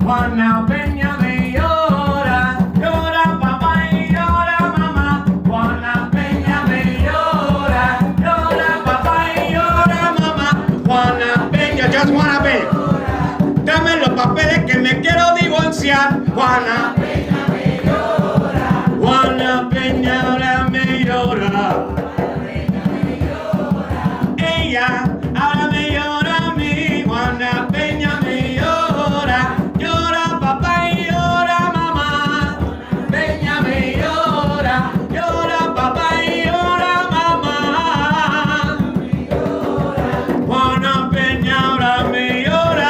Juana Peña me llora. Juana Peña ahora me llora. Ella ahora me llora a mí. Juana Peña me llora. Llora papá y llora mamá. Peña me llora. Llora papá y llora mamá. Juana Peña ahora me llora.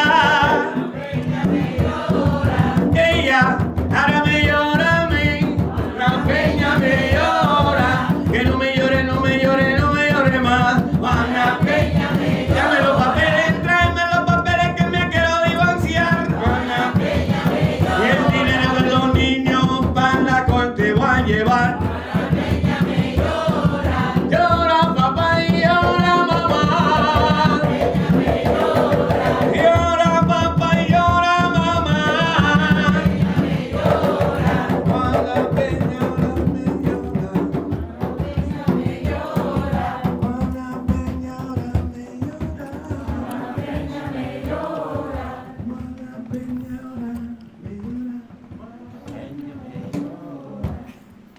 Ahora me llora a mí, la Peña me llora, que no me llore, no me llore, no me llore más. Juana Peña me llora. Dame los papeles, tráeme los papeles que me quiero divorciar. Juana Peña me llora. Y el dinero de los niños para la corte voy a llevar. Juana Peña me llora. Llora papá y llora mamá. Peña me llora. Llora papá y llora mamá.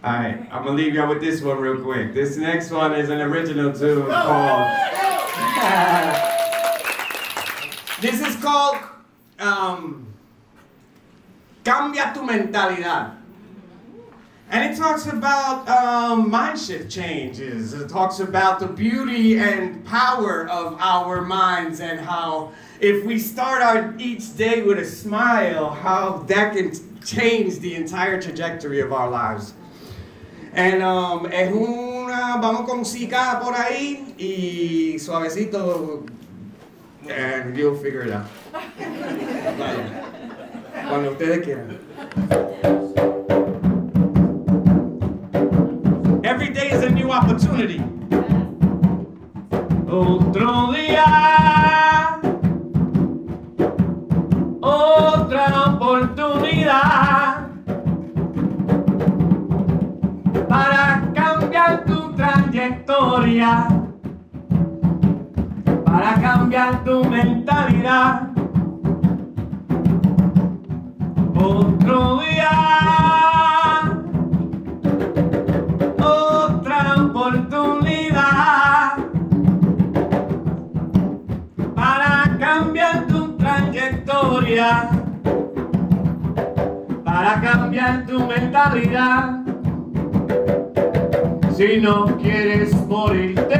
Alright, I'm gonna leave y'all with this one real quick. This next one is an original tune called. This is called Cambia tu mentalidad. And it talks about mind shift changes. It talks about the beauty and power of our minds and how if we start each day with a smile, how that can change the entire trajectory of our lives. And es una, vamos con música por ahí y suavecito, and you'll figure it out. Vaya, cuando ustedes quieran. Every day is a new opportunity. Otro día, otra oportunidad para cambiar tu trayectoria, para cambiar tu mentalidad. Otro día, otra oportunidad para cambiar tu trayectoria, para cambiar tu mentalidad. Si no quieres morirte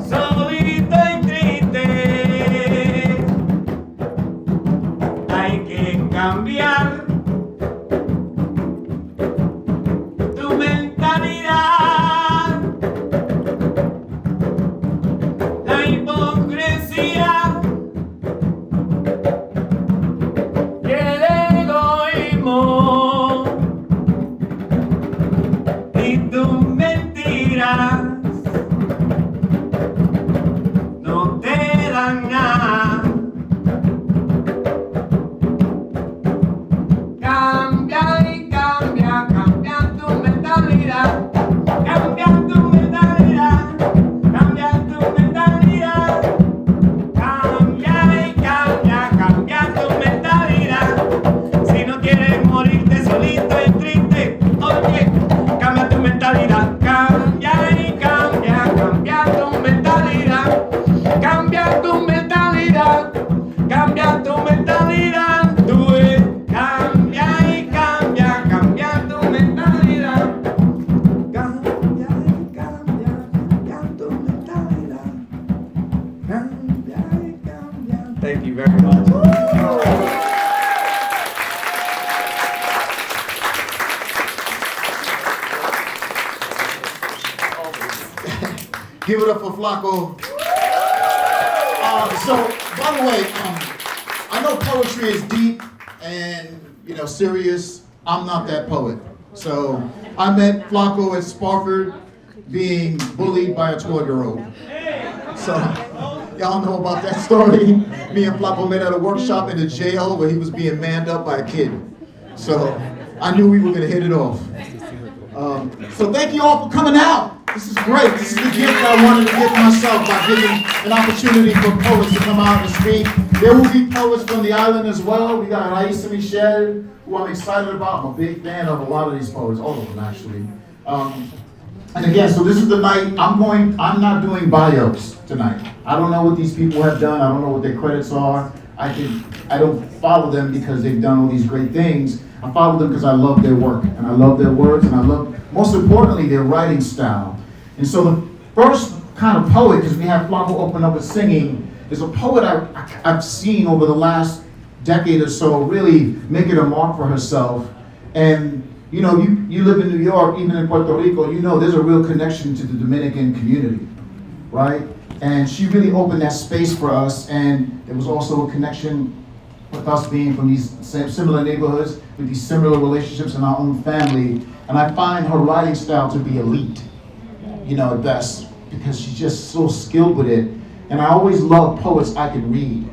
solito y triste, hay que cambiar tu mentalidad. La hipocresía y el egoísmo y tu Give it up for Flaco. So, by the way, I know poetry is deep and, serious. I'm not that poet. So, I met Flaco at Spofford being bullied by a 12-year-old. So, y'all know about that story. Me and Flaco met at a workshop in the jail where he was being manned up by a kid. So, I knew we were going to hit it off. So thank you all for coming out. This is great. This is the gift I wanted to give myself by giving an opportunity for poets to come out and speak. There will be poets from the island as well. We got Raisa Michelle, who I'm excited about. I'm a big fan of a lot of these poets, all of them actually. And again, so this is the night. I'm not doing bios tonight. I don't know what these people have done. I don't know what their credits are. I don't follow them because they've done all these great things. I follow them because I love their work, and I love their words, and I love, most importantly, their writing style. And so the first kind of poet, because we have Flaco open up with singing, is a poet I've seen over the last decade or so really making a mark for herself. And you live in New York, even in Puerto Rico, there's a real connection to the Dominican community, right? And she really opened that space for us, and there was also a connection with us being from these similar neighborhoods, with these similar relationships in our own family. And I find her writing style to be elite, at best, because she's just so skilled with it. And I always love poets I can read.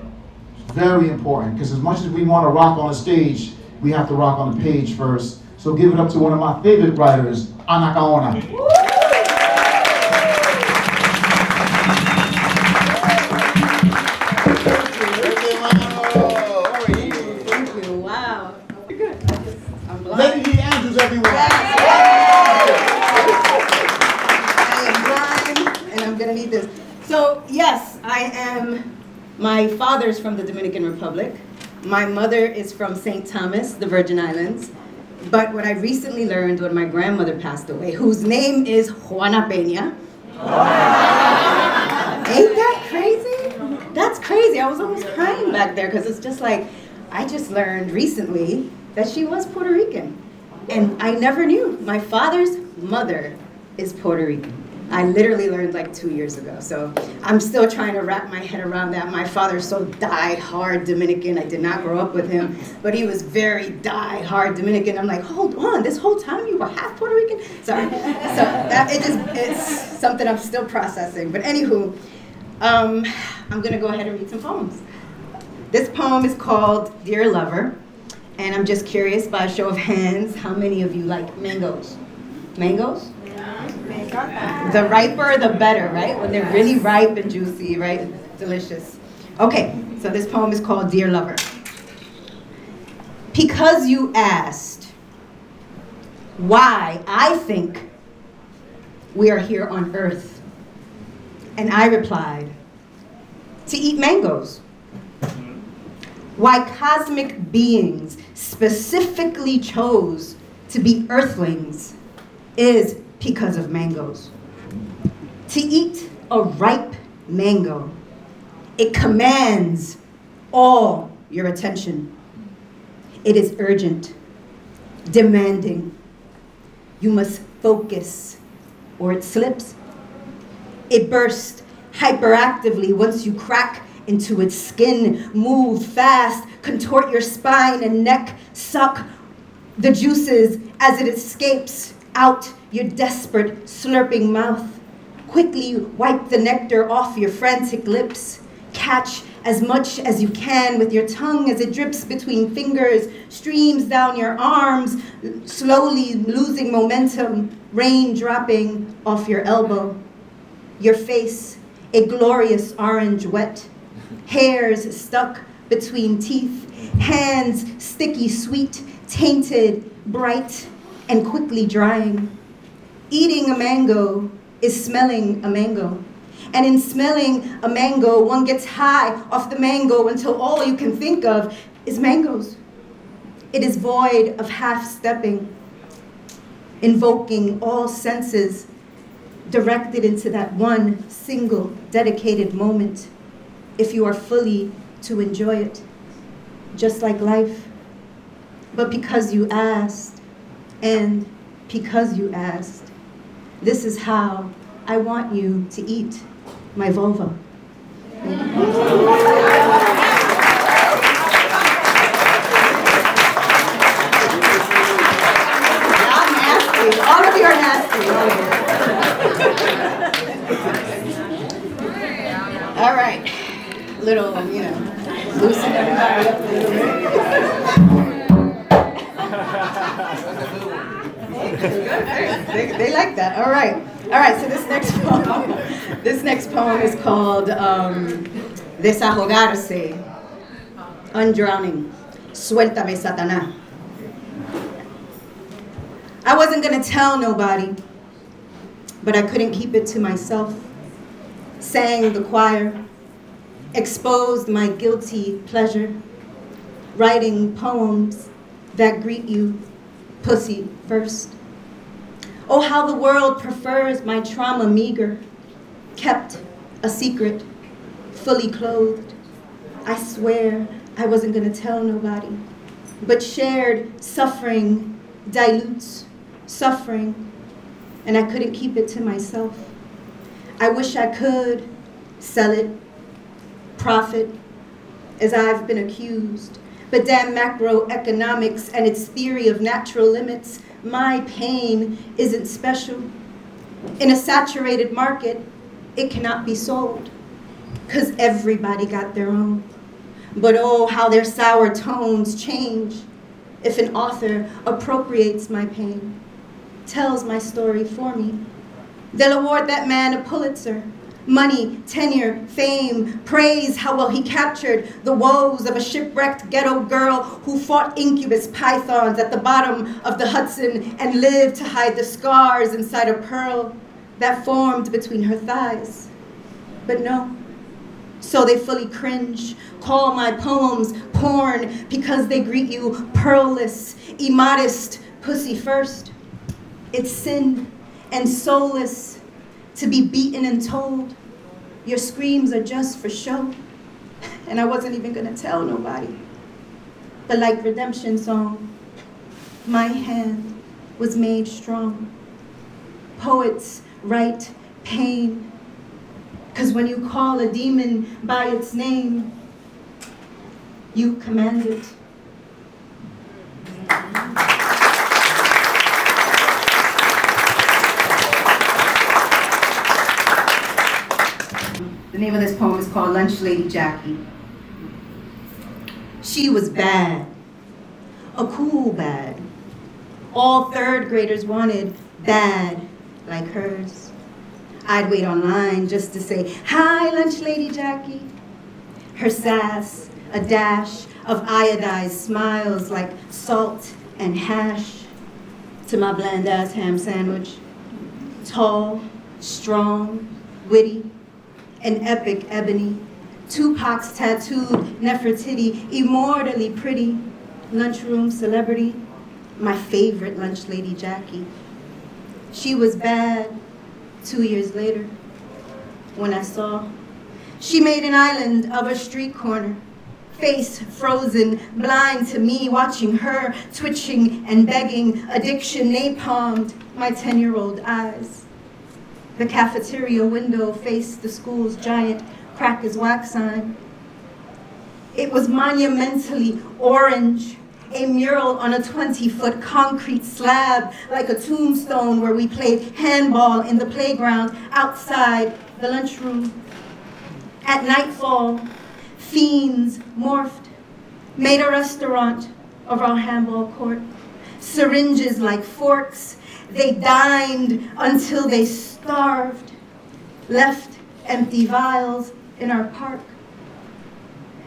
It's very important, because as much as we want to rock on the stage, we have to rock on the page first. So give it up to one of my favorite writers, Ana Kaona. Lady Andrews, everyone. I am blind, and I'm gonna need this. So yes, my father's from the Dominican Republic. My mother is from St. Thomas, the Virgin Islands. But what I recently learned when my grandmother passed away, whose name is Juana Peña. Ain't that crazy? That's crazy. I was almost crying back there because it's just like, I just learned recently that she was Puerto Rican. And I never knew. My father's mother is Puerto Rican. I literally learned like 2 years ago. So I'm still trying to wrap my head around that. My father's so die-hard Dominican. I did not grow up with him, but he was very die-hard Dominican. I'm like, hold on, this whole time you were half Puerto Rican? Sorry. So it's something I'm still processing. But anywho, I'm gonna go ahead and read some poems. This poem is called Dear Lover. And I'm just curious, by a show of hands, how many of you like mangoes? Mangoes? The riper, the better, right? When they're really ripe and juicy, right? Delicious. Okay, so this poem is called Dear Lover. Because you asked why I think we are here on earth, and I replied, to eat mangoes. Why cosmic beings specifically chose to be earthlings is because of mangoes. To eat a ripe mango, it commands all your attention. It is urgent, demanding. You must focus or it slips. It bursts hyperactively once you crack into its skin. Move fast, contort your spine and neck, suck the juices as it escapes out your desperate, slurping mouth. Quickly wipe the nectar off your frantic lips. Catch as much as you can with your tongue as it drips between fingers, streams down your arms, slowly losing momentum, rain dropping off your elbow. Your face, a glorious orange wet. Hairs stuck between teeth, hands sticky sweet, tainted, bright, and quickly drying. Eating a mango is smelling a mango. And in smelling a mango, one gets high off the mango until all you can think of is mangoes. It is void of half-stepping, invoking all senses, directed into that one single dedicated moment, if you are fully to enjoy it, just like life. But because you asked, and because you asked, this is how I want you to eat my vulva. I'm nasty. All of you are nasty. All right. Little, loosen everybody up a little bit. They like that. All right. So this next poem is called Desahogarse, Undrowning. Suéltame, Satanás. I wasn't gonna tell nobody, but I couldn't keep it to myself. Sang the choir, exposed my guilty pleasure, writing poems that greet you, pussy first. Oh, how the world prefers my trauma meager, kept a secret, fully clothed. I swear I wasn't gonna tell nobody, but shared suffering dilutes suffering, and I couldn't keep it to myself. I wish I could sell it, profit, as I've been accused, but damn macroeconomics and its theory of natural limits, my pain isn't special. In a saturated market, it cannot be sold, 'cause everybody got their own. But oh, how their sour tones change if an author appropriates my pain, tells my story for me. They'll award that man a Pulitzer, money, tenure, fame, praise how well he captured the woes of a shipwrecked ghetto girl who fought incubus pythons at the bottom of the Hudson and lived to hide the scars inside a pearl that formed between her thighs. But no, so they fully cringe, call my poems porn because they greet you pearlless, immodest, pussy first. It's sin and soulless to be beaten and told your screams are just for show. And I wasn't even gonna tell nobody. But like redemption song, my hand was made strong. Poets write pain, 'cause when you call a demon by its name, you command it. The name of this poem is called Lunch Lady Jackie. She was bad, a cool bad. All third graders wanted bad like hers. I'd wait online just to say, "Hi, Lunch Lady Jackie." Her sass, a dash of iodized smiles like salt and hash to my bland-ass ham sandwich. Tall, strong, witty, an epic ebony, Tupac's tattooed Nefertiti, immortally pretty, lunchroom celebrity, my favorite Lunch Lady Jackie. She was bad 2 years later when I saw she made an island of a street corner, face frozen, blind to me, watching her, twitching and begging, addiction napalmed my 10-year-old eyes. The cafeteria window faced the school's giant crack as wax sign. It was monumentally orange, a mural on a 20-foot concrete slab, like a tombstone where we played handball in the playground outside the lunchroom. At nightfall, fiends morphed, made a restaurant of our handball court. Syringes like forks, they dined until they starved, left empty vials in our park.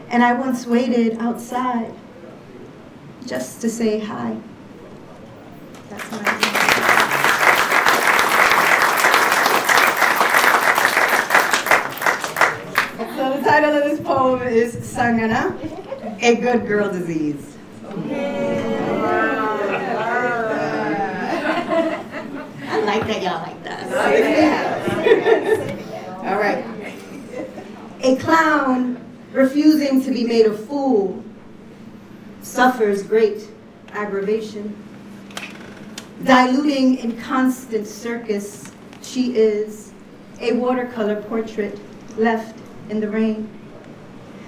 And I once waited outside just to say hi. That's my idea. So the title of this poem is Sangana, a good girl disease. I like that y'all like that. All right. A clown refusing to be made a fool suffers great aggravation. Diluting in constant circus, she is a watercolor portrait left in the rain.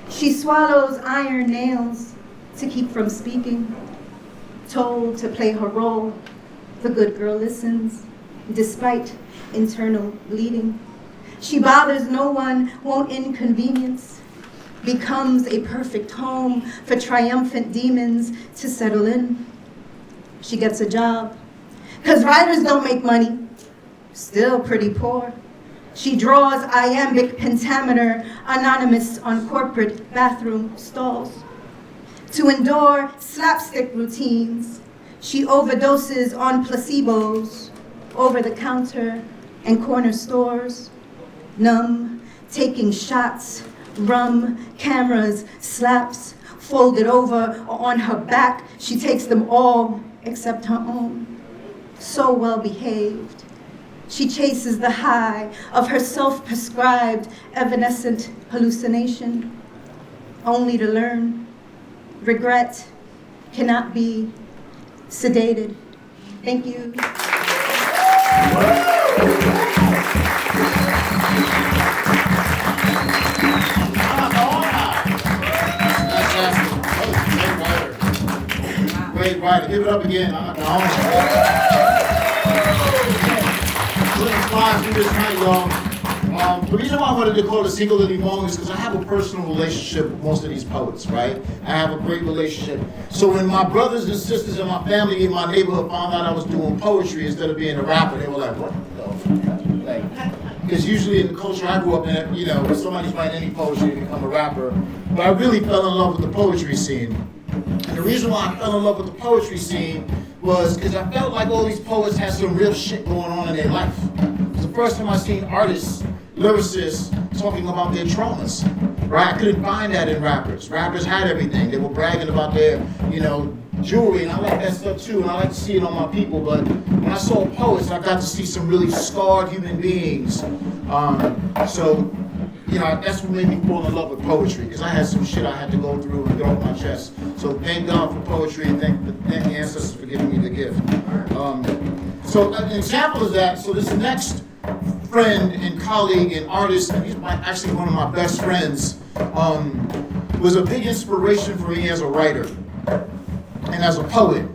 She swallows iron nails to keep from speaking. Told to play her role, the good girl listens, despite internal bleeding. She bothers no one, won't inconvenience, becomes a perfect home for triumphant demons to settle in. She gets a job, 'cause writers don't make money, still pretty poor. She draws iambic pentameter, anonymous on corporate bathroom stalls. To endure slapstick routines, she overdoses on placebos, over the counter and corner stores. Numb, taking shots, rum, cameras, slaps, folded over or on her back, she takes them all except her own. So well behaved. She chases the high of her self-prescribed evanescent hallucination, only to learn regret cannot be sedated. Thank you. Great writer. Give it up again. The reason why I wanted to call it Cinco de Limón is because I have a personal relationship with most of these poets, right? I have a great relationship. So when my brothers and sisters and my family in my neighborhood found out I was doing poetry instead of being a rapper, they were like, what? Because usually in the culture I grew up in, you know, if somebody's writing any poetry, they become a rapper. But I really fell in love with the poetry scene. And the reason why I fell in love with the poetry scene was because I felt like all these poets had some real shit going on in their life. It was the first time I seen artists, lyricists, talking about their traumas, right? I couldn't find that in rappers. Rappers had everything. They were bragging about their, you know, jewelry, and I like that stuff too, and I like to see it on my people, but when I saw poets, I got to see some really scarred human beings. So, you know, that's what made me fall in love with poetry, because I had some shit I had to go through and get off my chest. So thank God for poetry, and thank the ancestors for giving me the gift. So an example of that, so this next friend and colleague and artist, and he's actually one of my best friends, was a big inspiration for me as a writer and as a poet,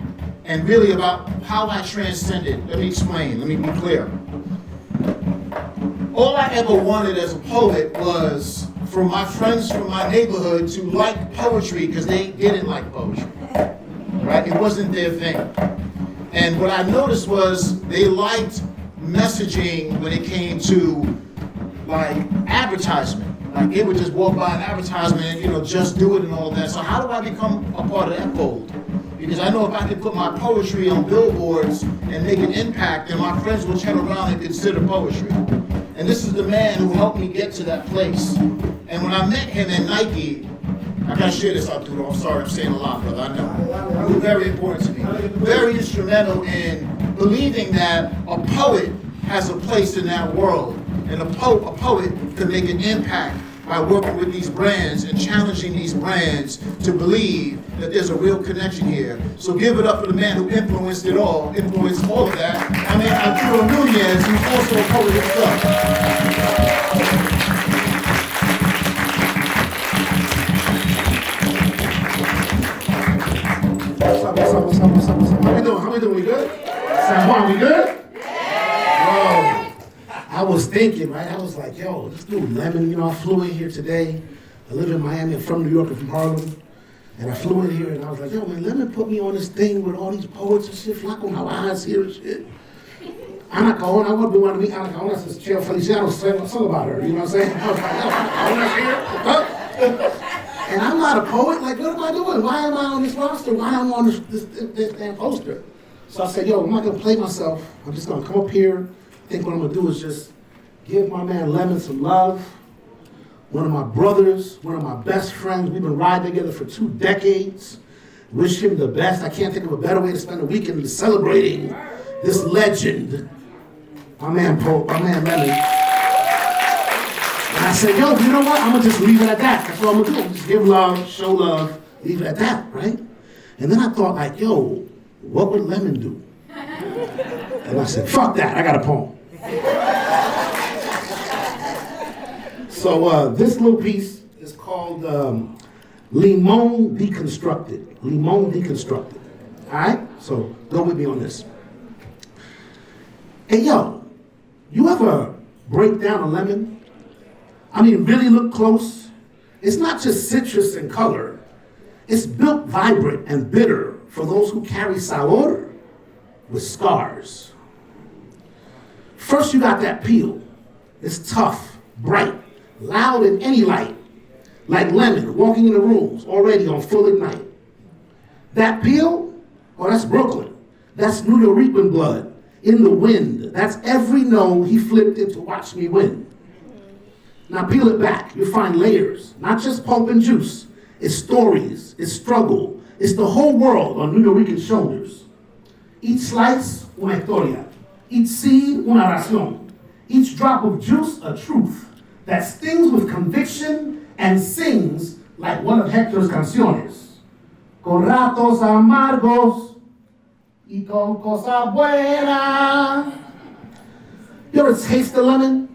and really about how I transcended. Let me explain, let me be clear. All I ever wanted as a poet was for my friends from my neighborhood to like poetry because they didn't like poetry, right? It wasn't their thing. And what I noticed was they liked messaging when it came to like advertisement. Like they would just walk by an advertisement and, you know, just do it and all of that. So how do I become a part of that fold? Because I know if I can put my poetry on billboards and make an impact, then my friends will turn around and consider poetry. And this is the man who helped me get to that place. And when I met him at Nike, I gotta share this out, dude. I'm sorry, I'm saying a lot, brother, I know. It was very important to me. Very instrumental in believing that a poet has a place in that world. And a poet can make an impact by working with these brands and challenging these brands to believe that there's a real connection here. So give it up for the man who influenced all of that. I mean, Arturo Nunez, who's also a poet himself. What's up? How we doing? We good? San Juan, we good? Whoa. I was thinking, right? I was like, yo, this dude Lemon, you know, I flew in here today. I live in Miami. I'm from New York. I'm from Harlem. And I flew in here and I was like, yo, man, Lemon put me on this thing with all these poets and shit, Flaco Hawaii's here and shit. Ana Caona, I want to be one of me. Ana Caona says, Cheo Feliciano sing about her. You know what I'm saying? I was like, yo, Ana's here. And I'm not a poet. Like, what am I doing? Why am I on this roster? Why am I on this damn poster? So I said, yo, I'm not going to play myself. I'm just going to come up here. I think what I'm going to do is just give my man Lemon some love. One of my brothers, one of my best friends. We've been riding together for 2 decades. Wish him the best. I can't think of a better way to spend a weekend than celebrating this legend. My man Lemon. And I said, yo, you know what? I'm going to just leave it at that. That's what I'm going to do. Just give love, show love, leave it at that, right? And then I thought, like, yo, what would Lemon do? And I said, fuck that, I got a poem. So this little piece is called Limón Deconstructed. Limón Deconstructed. All right? So go with me on this. Hey, yo, you ever break down a lemon? I mean, really look close. It's not just citrus and color. It's built vibrant and bitter for those who carry sabor with scars. First, you got that peel. It's tough, bright, loud in any light. Like lemon walking in the rooms, already on full ignite. That peel, oh, that's Brooklyn. That's Nuyorican blood in the wind. That's every no he flipped into watch me win. Now peel it back, you'll find layers, not just pulp and juice. It's stories, it's struggle, it's the whole world on Nuyorican shoulders. Each slice, una historia. Each seed, una ración. Each drop of juice, a truth that stings with conviction and sings like one of Hector's canciones. Con ratos amargos y con cosa buena. You ever taste the lemon?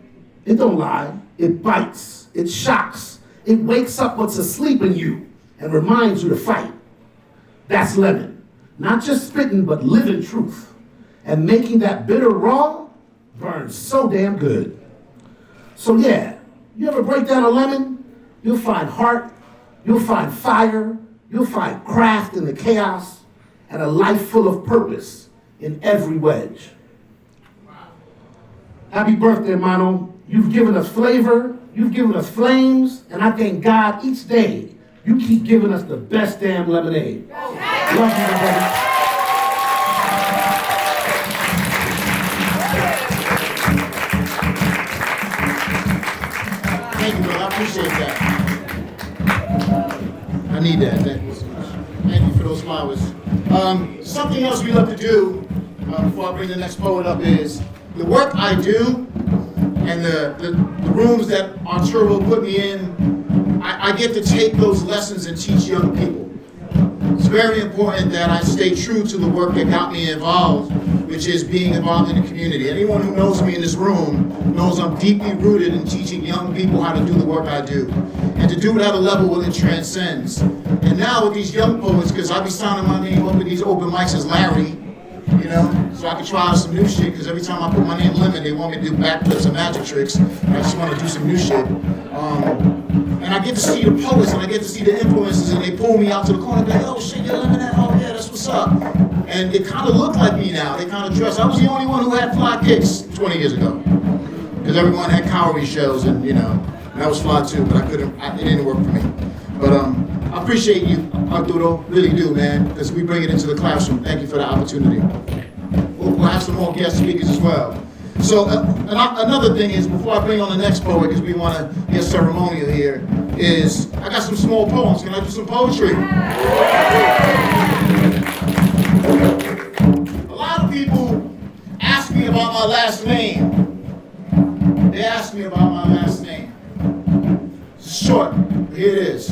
It don't lie. It bites. It shocks. It wakes up what's asleep in you and reminds you to fight. That's lemon. Not just spitting, but living truth. And making that bitter raw burn so damn good. So yeah, you ever break down a lemon? You'll find heart, you'll find fire, you'll find craft in the chaos, and a life full of purpose in every wedge. Happy birthday, Mano. You've given us flavor, you've given us flames, and I thank God each day you keep giving us the best damn lemonade. Love you, my brother. Thank you, brother. I appreciate that. I need that. Thank you for those flowers. Something else we love to do before I bring the next poet up is the work I do and the rooms that Arturo put me in. I get to take those lessons and teach young people. It's very important that I stay true to the work that got me involved, which is being involved in the community. Anyone who knows me in this room knows I'm deeply rooted in teaching young people how to do the work I do, and to do it at a level where it transcends. And now with these young poets, because I be signing my name up in these open mics as Larry, you know, so I can try out some new shit, because every time I put my name Lemon, they want me to do backflips and magic tricks, and I just want to do some new shit. And I get to see the poets, and I get to see the influences, and they pull me out to the corner, and be like, oh shit, you're Lemon, oh yeah, that's what's up. And they kind of look like me now, they kind of dress. I was the only one who had fly kicks 20 years ago, because everyone had cowrie shells, and you know, and that was fly too, but it didn't work for me. But I appreciate you, Arturo, really do, man, because we bring it into the classroom. Thank you for the opportunity. We'll have some more guest speakers as well. So another thing is, before I bring on the next poet, because we want to get ceremonial here, is I got some small poems. Can I do some poetry? A lot of people ask me about my last name. They ask me about my last name. It's short, but here it is.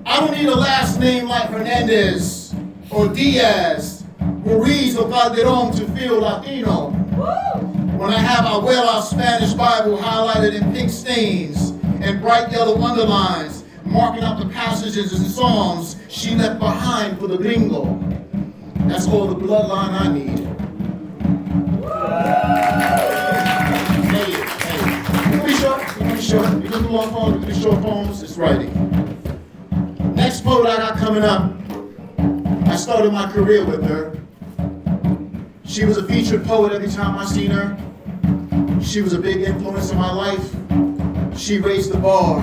I don't need a last name like Hernandez or Diaz, Ruiz or Calderon to feel Latino. When I have our well-out Spanish Bible highlighted in pink stains and bright yellow underlines, marking out the passages and songs she left behind for the gringo. That's all the bloodline I need. Hey. Pretty short. You can do long poems, you can do short poems, it's writing. Next poet I got coming up, I started my career with her. She was a featured poet every time I seen her. She was a big influence in my life. She raised the bar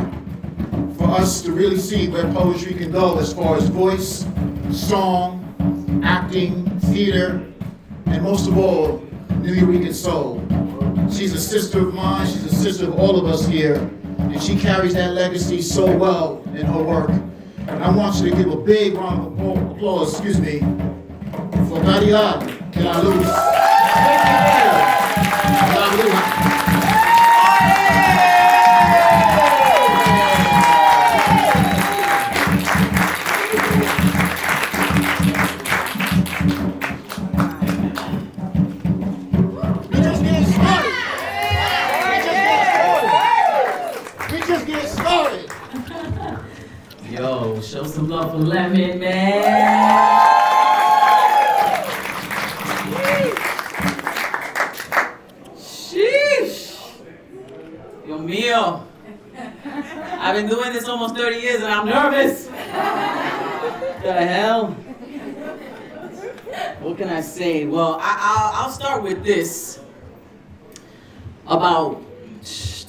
for us to really see where poetry can go as far as voice, song, acting, theater, and most of all, Nuyorican soul. She's a sister of mine, she's a sister of all of us here, and she carries that legacy so well in her work. And I want you to give a big round of applause, for Caridad de la Luz. man. Sheesh. Dios mío. I've been doing this almost 30 years and I'm nervous. What the hell? What can I say? Well, I'll start with this. About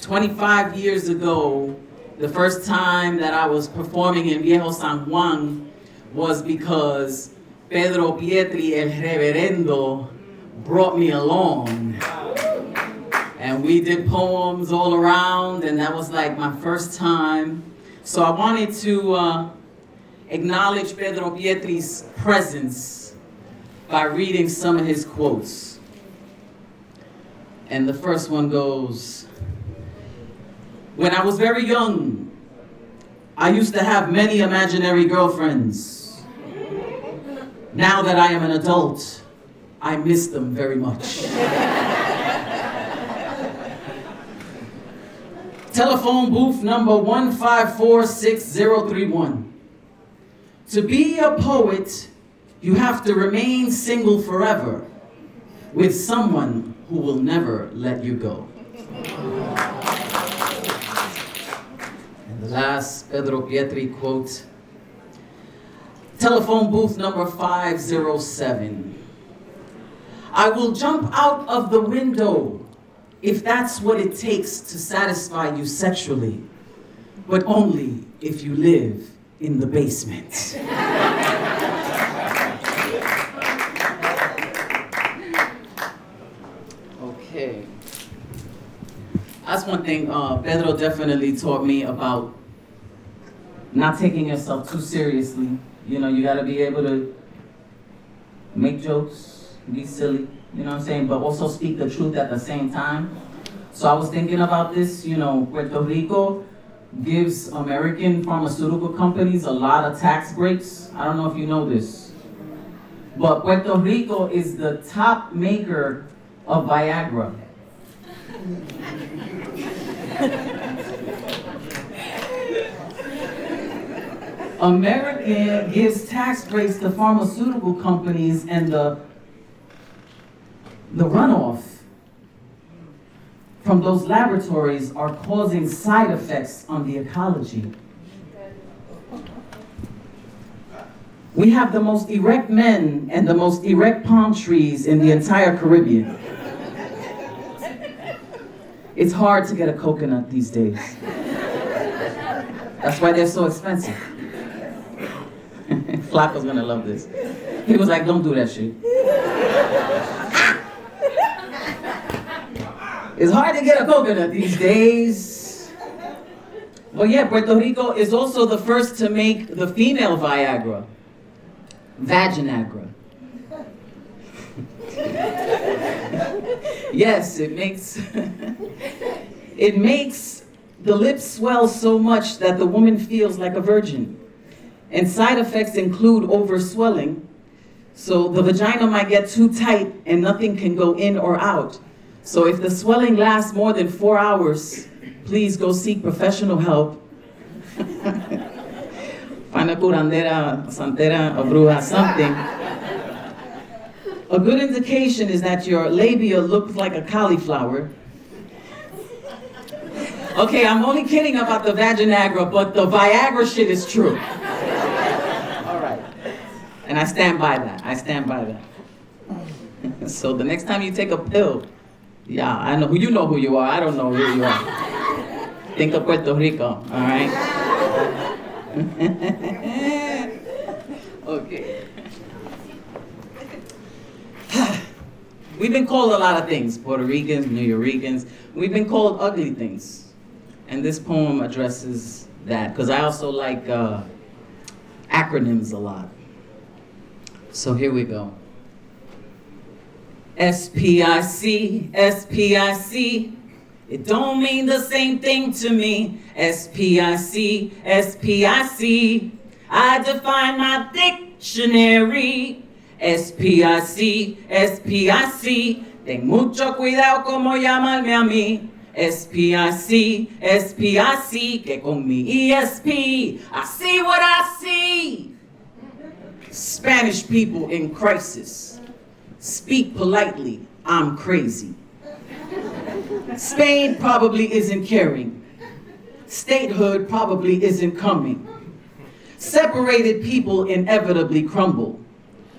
25 years ago, the first time that I was performing in Viejo San Juan was because Pedro Pietri, el reverendo, brought me along. And we did poems all around, and that was like my first time. So I wanted to acknowledge Pedro Pietri's presence by reading some of his quotes. And the first one goes, when I was very young, I used to have many imaginary girlfriends. Now that I am an adult, I miss them very much. Telephone booth number 1546031. To be a poet, you have to remain single forever with someone who will never let you go. And the last Pedro Pietri quote, telephone booth number 507. I will jump out of the window if that's what it takes to satisfy you sexually, but only if you live in the basement. Okay. That's one thing Pedro definitely taught me about not taking yourself too seriously. You know, you gotta be able to make jokes, be silly, you know what I'm saying, but also speak the truth at the same time. So I was thinking about this, you know, Puerto Rico gives American pharmaceutical companies a lot of tax breaks. I don't know if you know this, but Puerto Rico is the top maker of Viagra. America gives tax breaks to pharmaceutical companies, and the runoff from those laboratories are causing side effects on the ecology. We have the most erect men and the most erect palm trees in the entire Caribbean. It's hard to get a coconut these days. That's why they're so expensive. Flacco's gonna love this. He was like, don't do that shit. It's hard to get a coconut these days. But yeah, Puerto Rico is also the first to make the female Viagra, Vaginagra. Yes, it makes the lips swell so much that the woman feels like a virgin. And side effects include overswelling, so the vagina might get too tight and nothing can go in or out. So if the swelling lasts more than 4 hours, please go seek professional help. Find a curandera, santera, a bruja, something. A good indication is that your labia looks like a cauliflower. Okay, I'm only kidding about the Vaginagra, but the Viagra shit is true. All right. And I stand by that. I stand by that. So the next time you take a pill, yeah, I know who you are. I don't know who you are. Think of Puerto Rico, all right? Okay. We've been called a lot of things, Puerto Ricans, Nuyorican. We've been called ugly things. And this poem addresses that, because I also like acronyms a lot. So here we go. SPIC, SPIC, it don't mean the same thing to me. SPIC, SPIC, I define my dictionary. SPIC, SPIC, ten mucho cuidado como llamarme a mí. SPIC, SPIC, que con mi ESP, I see what I see. Spanish people in crisis. Speak politely, I'm crazy. Spain probably isn't caring. Statehood probably isn't coming. Separated people inevitably crumble.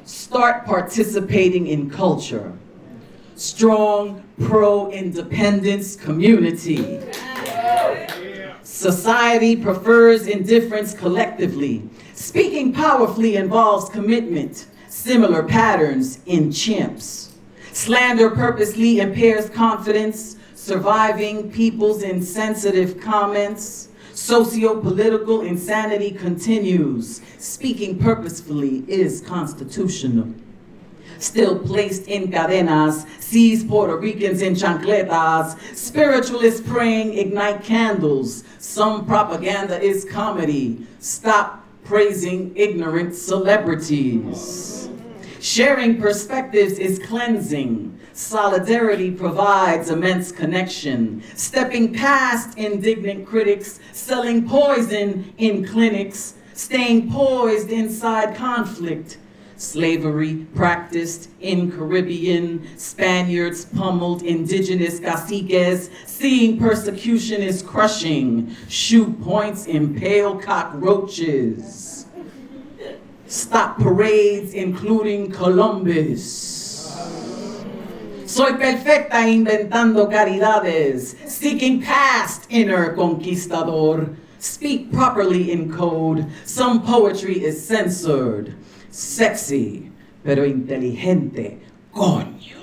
Start participating in culture. Strong, pro-independence community. Society prefers indifference collectively. Speaking powerfully involves commitment. Similar patterns in chimps. Slander purposely impairs confidence. Surviving people's insensitive comments. Socio-political insanity continues. Speaking purposefully is constitutional. Still placed in cadenas, sees Puerto Ricans in chancletas. Spiritualists praying ignite candles. Some propaganda is comedy. Stop praising ignorant celebrities. Sharing perspectives is cleansing. Solidarity provides immense connection. Stepping past indignant critics, selling poison in clinics, staying poised inside conflict. Slavery practiced in Caribbean, Spaniards pummeled indigenous caciques, seeing persecution is crushing, shoot points impale cockroaches. Stop parades including Columbus. Soy perfecta inventando caridades, seeking past inner conquistador. Speak properly in code, some poetry is censored. Sexy, pero inteligente, coño.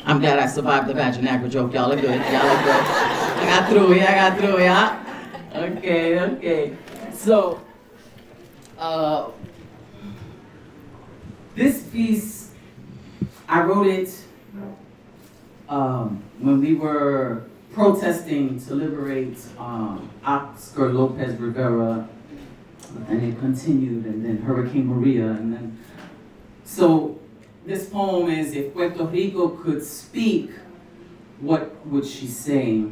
I'm glad I survived the Vaginagra joke. Y'all are good. Y'all are good. I got through it. Okay. So, this piece, I wrote it when we were protesting to liberate Oscar Lopez Rivera, and it continued, and then Hurricane Maria, and then, so this poem is, if Puerto Rico could speak, what would she say?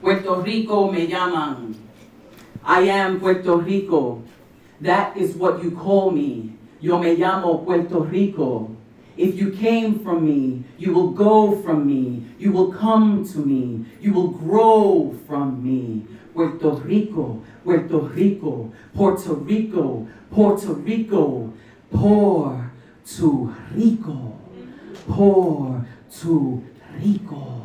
Puerto Rico me llaman. I am Puerto Rico. That is what you call me. Yo me llamo Puerto Rico. If you came from me, you will go from me. You will come to me. You will grow from me. Puerto Rico, Puerto Rico, Puerto Rico, Puerto Rico. Pour to Rico. Pour to Rico.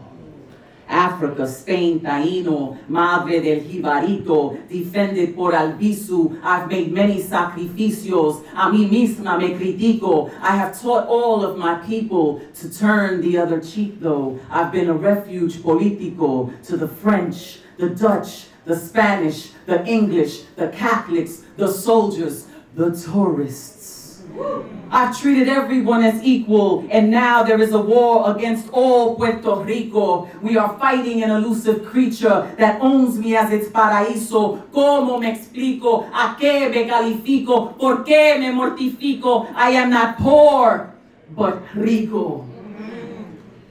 Africa, Spain, Taíno, Madre del Jibarito, defended por Albizu. I've made many sacrificios. A mí misma me critico. I have taught all of my people to turn the other cheek, though. I've been a refuge politico to the French, the Dutch, the Spanish, the English, the Catholics, the soldiers, the tourists. I've treated everyone as equal, and now there is a war against all Puerto Rico. We are fighting an elusive creature that owns me as its paraíso. ¿Cómo me explico? ¿A qué me califico? ¿Por qué me mortifico? I am not poor, but rico.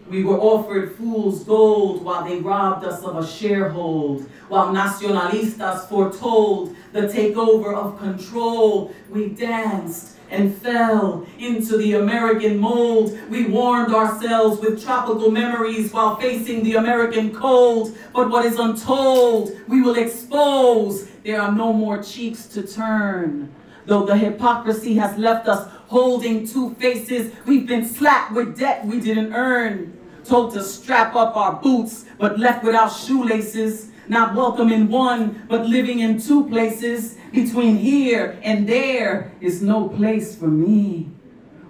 We were offered fool's gold while they robbed us of a sharehold. While nacionalistas foretold the takeover of control, we danced and fell into the American mold. We warmed ourselves with tropical memories while facing the American cold. But what is untold, we will expose. There are no more cheeks to turn. Though the hypocrisy has left us holding two faces, we've been slapped with debt we didn't earn. Told to strap up our boots, but left without shoelaces. Not welcome in one, but living in two places. Between here and there is no place for me.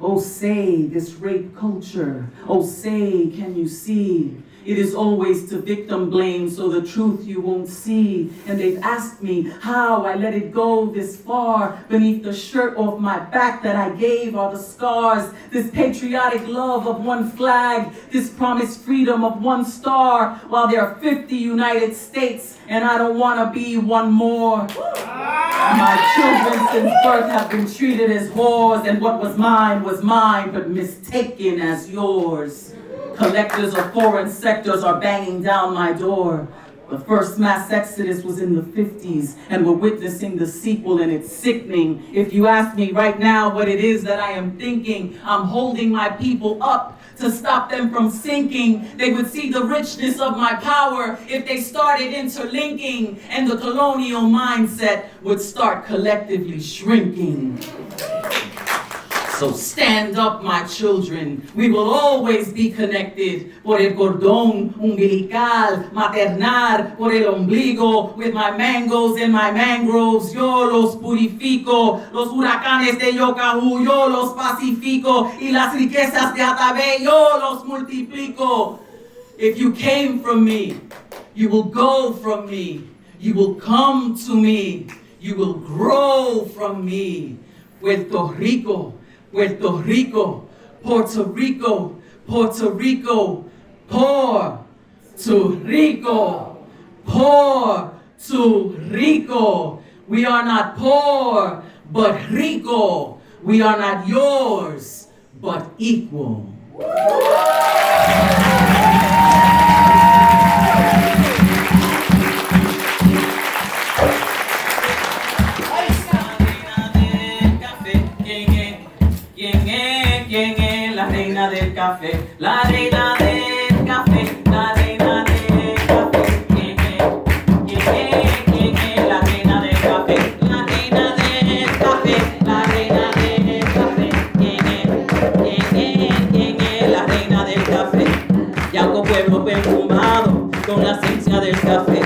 Oh, say this rape culture. Oh, say, can you see? It is always to victim blame, so the truth you won't see. And they've asked me how I let it go this far. Beneath the shirt off my back that I gave are the scars. This patriotic love of one flag, this promised freedom of one star, while there are 50 United States, and I don't want to be one more. My children since birth have been treated as whores, and what was mine, but mistaken as yours. Collectors of foreign sectors are banging down my door. The first mass exodus was in the 50s, and we're witnessing the sequel, and it's sickening. If you ask me right now what it is that I am thinking, I'm holding my people up to stop them from sinking. They would see the richness of my power if they started interlinking, and the colonial mindset would start collectively shrinking. So stand up, my children. We will always be connected por el cordón umbilical, maternal, por el ombligo. With my mangoes and my mangroves, yo los purifico. Los huracanes de Yokahu, yo los pacifico. Y las riquezas de Atabey, yo los multiplico. If you came from me, you will go from me. You will come to me. You will grow from me. Puerto Rico. Puerto Rico, Puerto Rico, Puerto Rico, Puerto Rico, Puerto Rico. We are not poor, but rico. We are not yours, but equal. Del café, la reina del café, la reina del café, ¿quién es la reina del café? La reina del café, la reina del café, ¿quién es la reina del café? Yaco pueblo perfumado con la esencia del café,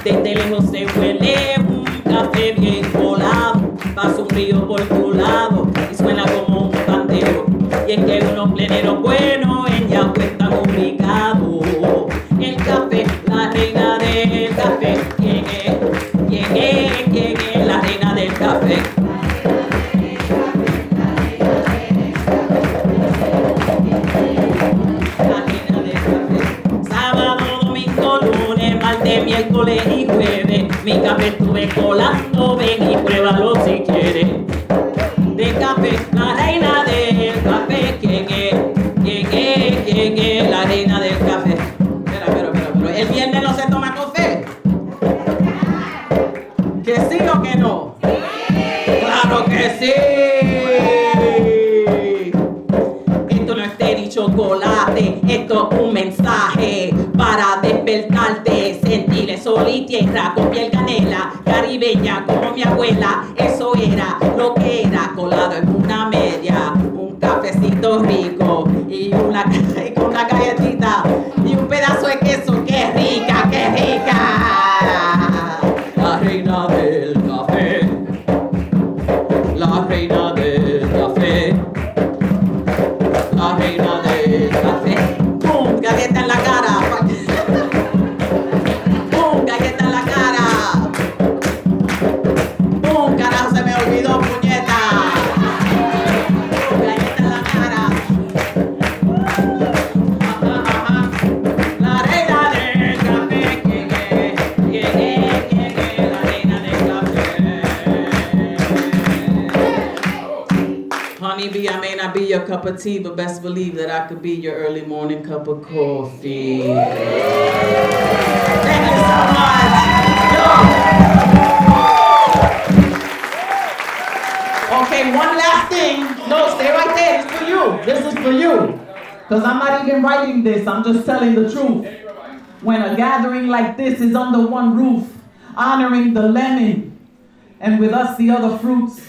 desde lejos se huele un café bien colado, pasa un río por tu lado y suena como un pandero. Y es que unos pleneros buenos en Yauco están ubicados. El café, la reina del café. ¿Quién es? ¿Quién es? ¿Quién es la reina del café? La reina del café. Sábado, domingo, lunes, martes, miércoles y jueves. Mi café estuve colando, ven y pruébalo si quieres. De café, la reina del café. ¿Quién es? ¿Quién es? ¿Quién es la reina del café? Pero, ¿el viernes no se toma café? ¿Que sí o que no? ¡Claro que sí! Esto no es té ni chocolate, esto es un mensaje para despertarte, sentir el sol y tierra con piel canela, caribeña como mi abuela. Eso era lo que era, colado en una media, un cafecito rico y una galletita y un pedazo de queso. ¡Qué rica, qué rica! La reina del café, la reina del café, la reina del café. ¡Pum! Galleta en la cara. ¡Pum! Galleta en la cara. ¡Pum! Carajo, se me olvidó, puñeta. ¡Pum! Galleta en la cara. Ajá. La reina del café. ¿Quién es? ¿Quién es? ¿Quién es la reina del café? Honeybee, I may not be your cup of tea, but best believe that I could be your early morning cup of coffee. Thank you so much. Okay, one last thing. No, stay right there. It's for you. This is for you. Because I'm not even writing this. I'm just telling the truth. When a gathering like this is under one roof, honoring the lemon, and with us the other fruits,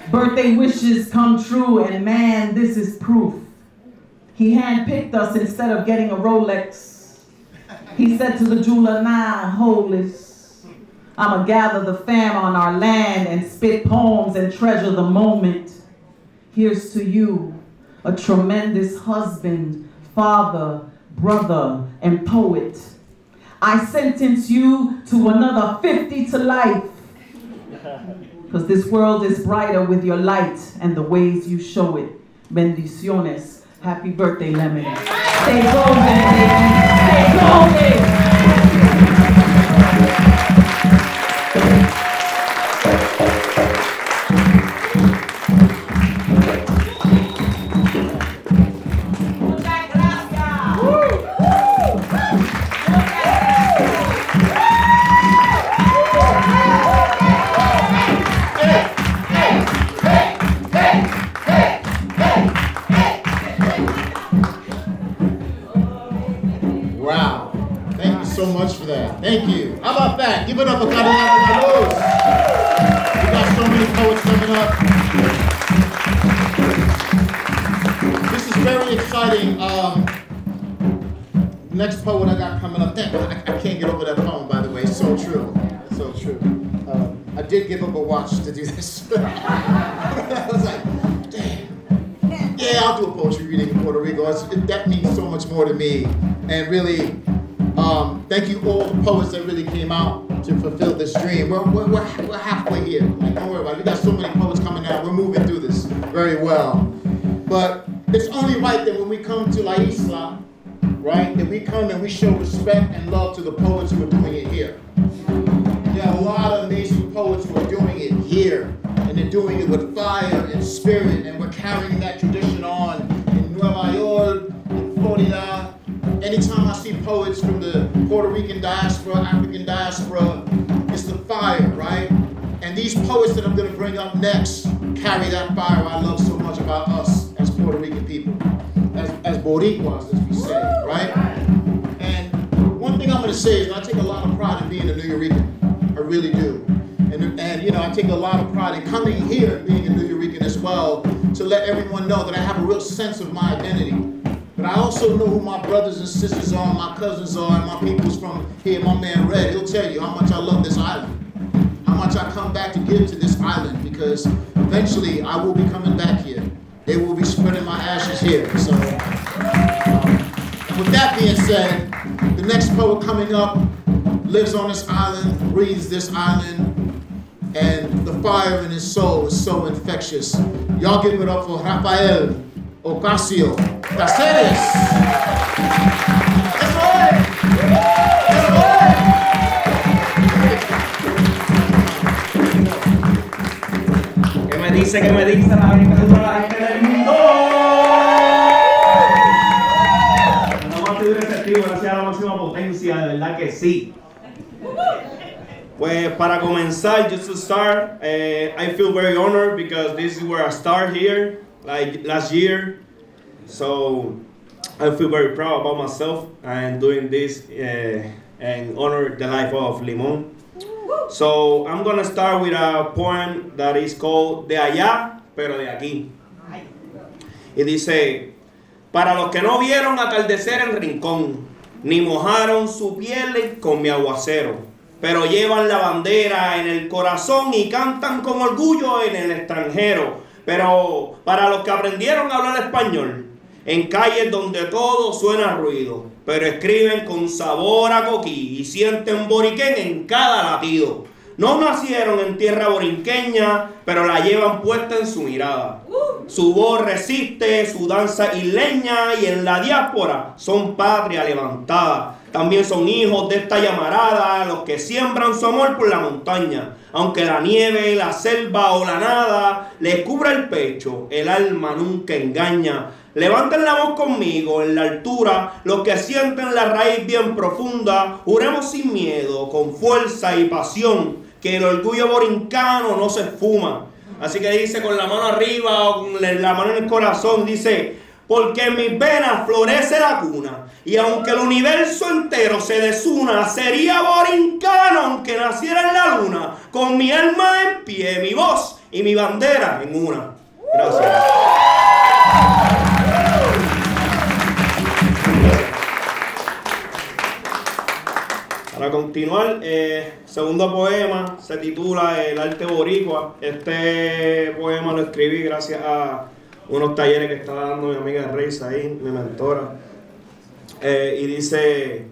birthday wishes come true, and man, this is proof. He handpicked us instead of getting a Rolex. He said to the jeweler, nah, hold this. I'ma gather the fam on our land and spit poems and treasure the moment. Here's to you, a tremendous husband, father, brother and poet. I sentence you to another 50 to life. Because this world is brighter with your light and the ways you show it. Bendiciones. Happy birthday, Lemon. Stay golden, baby. Stay golden. Wow. Thank you so much for that. Thank you. How about that? Give it up for Carlos. We got so many poets coming up. This is very exciting. Next poet I got coming up. I can't get over that poem, by the way. It's so true. It's so true. I did give up a watch to do this. I was like, damn. Yeah, I'll do a poetry reading in Puerto Rico. That means so much more to me. And really, thank you all the poets that really came out to fulfill this dream. We're halfway here. Like, don't worry about it. We got so many poets coming out. We're moving through this very well. But it's only right that when we come to La Isla, right, that we come and we show respect and love to the poets who are doing it here. There are a lot of amazing poets who are doing it here. And they're doing it with fire and spirit. And we're carrying that tradition on in Nueva York, in Florida. Anytime I see poets from the Puerto Rican diaspora, African diaspora, it's the fire, right? And these poets that I'm going to bring up next carry that fire I love so much about us as Puerto Rican people, as Boricuas, as we say, right? And one thing I'm going to say is I take a lot of pride in being a Nuyorican. I really do. And you know, I take a lot of pride in coming here and being a Nuyorican as well, to let everyone know that I have a real sense of my identity. But I also know who my brothers and sisters are, my cousins are, and my people's from here. My man Red, he'll tell you how much I love this island, how much I come back to give to this island, because eventually I will be coming back here. They will be spreading my ashes here. So, with that being said, the next poet coming up lives on this island, breathes this island, and the fire in his soul is so infectious. Y'all give it up for Rafael Ocasio Cáceres. That's right. That's right. ¿Qué me dice la gente del mundo? Estamos activos y receptivos, gracias a la máxima potencia, de verdad que sí. Pues para comenzar, just to start, I feel very honored because this is where I start here, like last year. So I feel very proud about myself and doing this and honor the life of Limón. So I'm gonna start with a poem that is called De allá, pero de aquí. Y dice: para los que no vieron atardecer en Rincón, ni mojaron su piel con mi aguacero, pero llevan la bandera en el corazón y cantan con orgullo en el extranjero. Pero para los que aprendieron a hablar español, en calles donde todo suena a ruido, pero escriben con sabor a coquí y sienten boriquén en cada latido. No nacieron en tierra borinqueña, pero la llevan puesta en su mirada. Su voz resiste, su danza isleña, y en la diáspora son patria levantada. También son hijos de esta llamarada, los que siembran su amor por la montaña. Aunque la nieve, la selva o la nada les cubra el pecho, el alma nunca engaña. Levanten la voz conmigo en la altura, los que sienten la raíz bien profunda. Juremos sin miedo, con fuerza y pasión, que el orgullo borincano no se esfuma. Así que dice con la mano arriba o con la mano en el corazón, dice: porque en mis venas florece la cuna, y aunque el universo entero se desuna, sería borincano aunque naciera en la luna, con mi alma en pie, mi voz y mi bandera en una. Gracias. Para continuar, segundo poema se titula El arte boricua. Este poema lo escribí gracias a unos talleres que estaba dando mi amiga Reisa ahí, mi mentora. Y dice,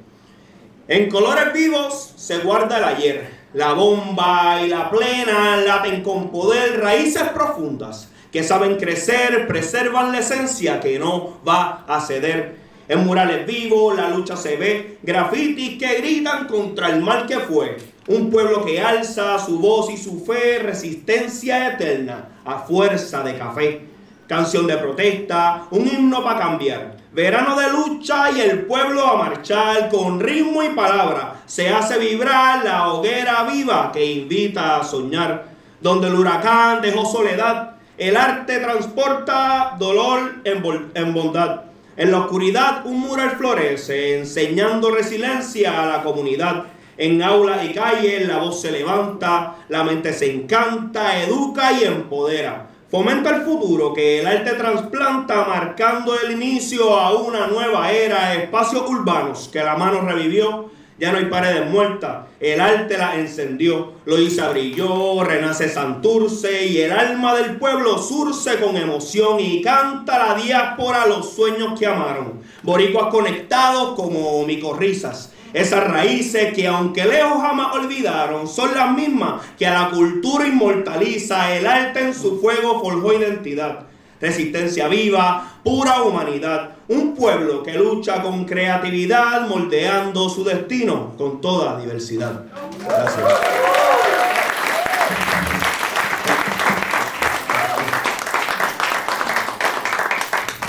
en colores vivos se guarda el ayer, la bomba y la plena laten con poder raíces profundas que saben crecer, preservan la esencia que no va a ceder. En murales vivos la lucha se ve, grafitis que gritan contra el mal que fue. Un pueblo que alza su voz y su fe, resistencia eterna a fuerza de café. Canción de protesta, un himno para cambiar. Verano de lucha y el pueblo a marchar con ritmo y palabra. Se hace vibrar la hoguera viva que invita a soñar. Donde el huracán dejó soledad, el arte transporta dolor en bondad. En la oscuridad un mural florece, enseñando resiliencia a la comunidad. En aulas y calles la voz se levanta, la mente se encanta, educa y empodera. Fomenta el futuro que el arte trasplanta, marcando el inicio a una nueva era. Espacios urbanos que la mano revivió, ya no hay paredes muertas, el arte las encendió. Loíza brilló, renace Santurce y el alma del pueblo surce con emoción y canta la diáspora los sueños que amaron. Boricuas conectados como micorrizas. Esas raíces que aunque lejos jamás olvidaron, son las mismas que a la cultura inmortaliza. El arte en su fuego forjó identidad, resistencia viva, pura humanidad. Un pueblo que lucha con creatividad, moldeando su destino con toda diversidad. Gracias.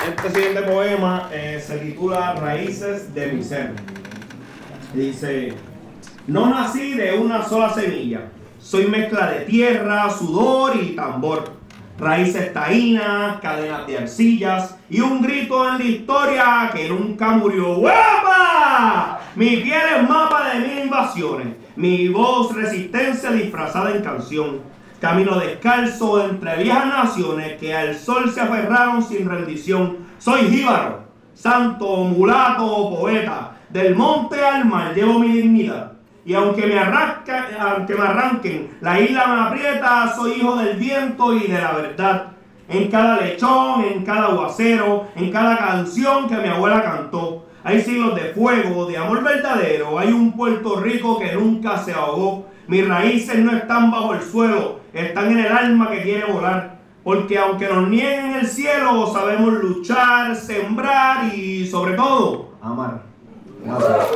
Este siguiente poema se titula Raíces de mi ser. Dice, no nací de una sola semilla, soy mezcla de tierra, sudor y tambor, raíces taínas, cadenas de arcillas y un grito en la historia que nunca murió. ¡Guapa! Mi piel es mapa de 1000 invasiones, mi voz resistencia disfrazada en canción, camino descalzo entre viejas naciones que al sol se aferraron sin rendición. Soy jíbaro, santo, mulato, poeta. Del monte al mar llevo mi dignidad. Y aunque me arranquen, la isla me aprieta, soy hijo del viento y de la verdad. En cada lechón, en cada aguacero, en cada canción que mi abuela cantó, hay siglos de fuego, de amor verdadero. Hay un Puerto Rico que nunca se ahogó. Mis raíces no están bajo el suelo, están en el alma que quiere volar. Porque aunque nos nieguen el cielo, sabemos luchar, sembrar y sobre todo, amar. Gracias.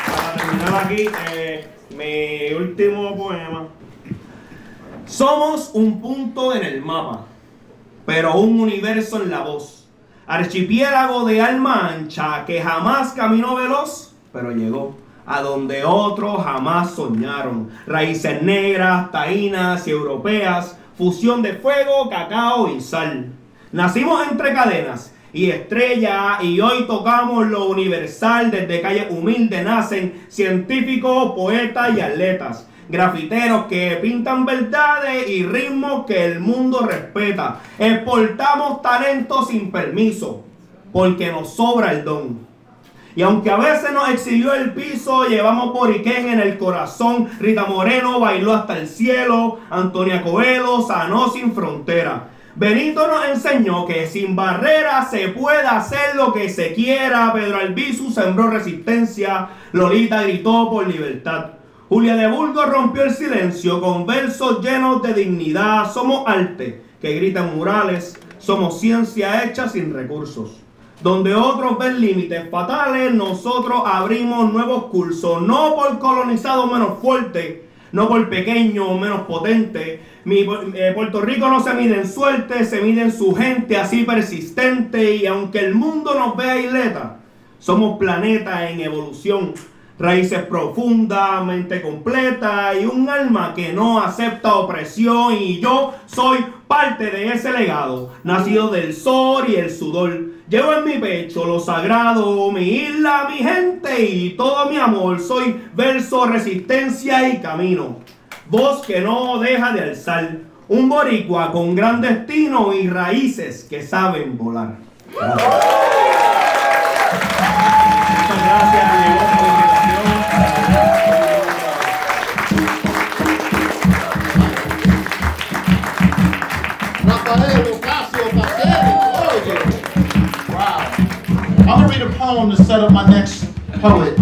Para terminar aquí, mi último poema. Somos un punto en el mapa, pero un universo en la voz. Archipiélago de alma ancha que jamás caminó veloz, pero llegó a donde otros jamás soñaron. Raíces negras, taínas y europeas, fusión de fuego, cacao y sal. Nacimos entre cadenas y estrellas y hoy tocamos lo universal. Desde calles humildes nacen científicos, poetas y atletas. Grafiteros que pintan verdades y ritmos que el mundo respeta. Exportamos talento sin permiso porque nos sobra el don. Y aunque a veces nos exilió el piso, llevamos boriquén en el corazón. Rita Moreno bailó hasta el cielo, Antonia Coelho sanó sin frontera. Benito nos enseñó que sin barreras se puede hacer lo que se quiera. Pedro Albizu sembró resistencia, Lolita gritó por libertad. Julia de Burgos rompió el silencio con versos llenos de dignidad. Somos arte que grita en murales, somos ciencia hecha sin recursos. Donde otros ven límites fatales, nosotros abrimos nuevos cursos. No por colonizado menos fuerte, no por pequeño menos potente. Puerto Rico no se mide en suerte, se mide en su gente así persistente. Y aunque el mundo nos vea isleta, somos planeta en evolución. Raíces profundas, mente completa y un alma que no acepta opresión. Y yo soy parte de ese legado, nacido del sol y el sudor. Llevo en mi pecho lo sagrado, mi isla, mi gente y todo mi amor. Soy verso, resistencia y camino. Voz que no deja de alzar. Un boricua con gran destino y raíces que saben volar. Gracias. Muchas gracias, Diego, por la invitación. Rafael. I'm gonna read a poem to set up my next poet,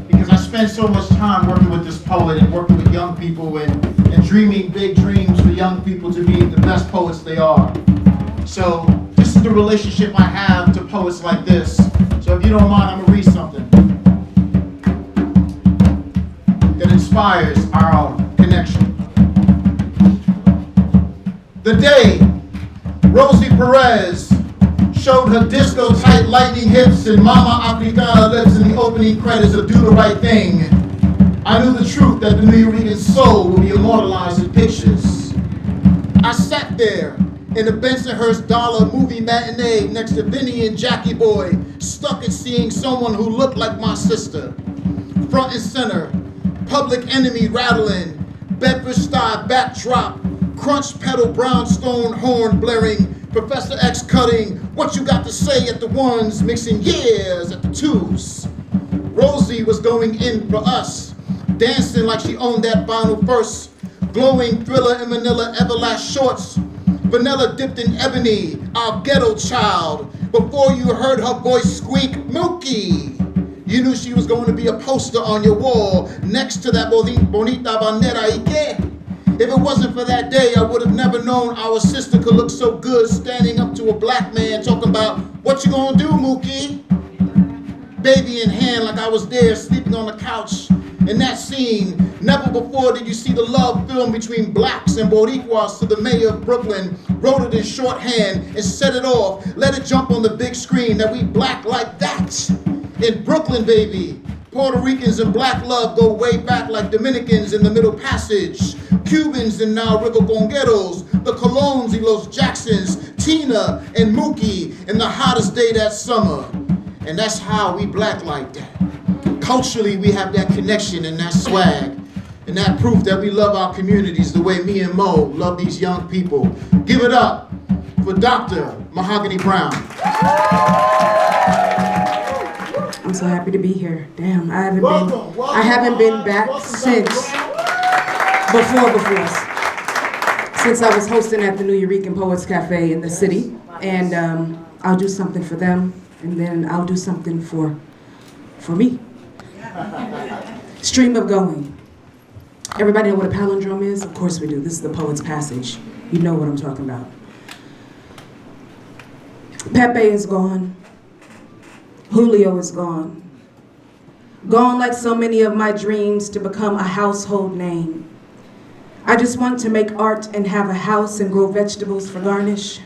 because I spend so much time working with this poet and working with young people and dreaming big dreams for young people to be the best poets they are. So this is the relationship I have to poets like this. So if you don't mind, I'm gonna read something that inspires our connection. The day Rosie Perez showed her disco-tight lightning hips and Mama Africana lips in the opening credits of Do the Right Thing, I knew the truth that the Nuyorican soul will be immortalized in pictures. I sat there in the Bensonhurst Dollar movie matinee next to Vinny and Jackie Boy, stuck at seeing someone who looked like my sister. Front and center, Public Enemy rattling, Bedford-style backdrop, crunch pedal brownstone horn blaring, Professor X cutting, what you got to say at the ones, mixing years at the twos. Rosie was going in for us, dancing like she owned that vinyl first, glowing Thriller in Manila Everlast shorts, vanilla dipped in ebony, our ghetto child. Before you heard her voice squeak, Milky, you knew she was going to be a poster on your wall next to that bonita bandera Ike. If it wasn't for that day, I would have never known our sister could look so good standing up to a black man talking about, what you gonna do, Mookie? Baby in hand like I was there sleeping on the couch. In that scene, never before did you see the love film between blacks and Boricuas, so the mayor of Brooklyn wrote it in shorthand and set it off. Let it jump on the big screen that we black like that. In Brooklyn, baby, Puerto Ricans and black love go way back like Dominicans in the Middle Passage, Cubans and now Rico Congueros, the Colones y Los Jacksons, Tina and Mookie, and the hottest day that summer. And that's how we black like that. Culturally, we have that connection and that swag, and that proof that we love our communities the way me and Mo love these young people. Give it up for Dr. Mahogany Brown. I'm so happy to be here. Damn, I haven't been back since since I was hosting at the Nuyorican Poets Cafe in the city, and I'll do something for them, and then I'll do something for me. Stream of going. Everybody know what a palindrome is? Of course we do. This is the Poet's Passage. You know what I'm talking about. Pepe is gone. Julio is gone. Gone like so many of my dreams to become a household name. I just want to make art and have a house and grow vegetables for garnish.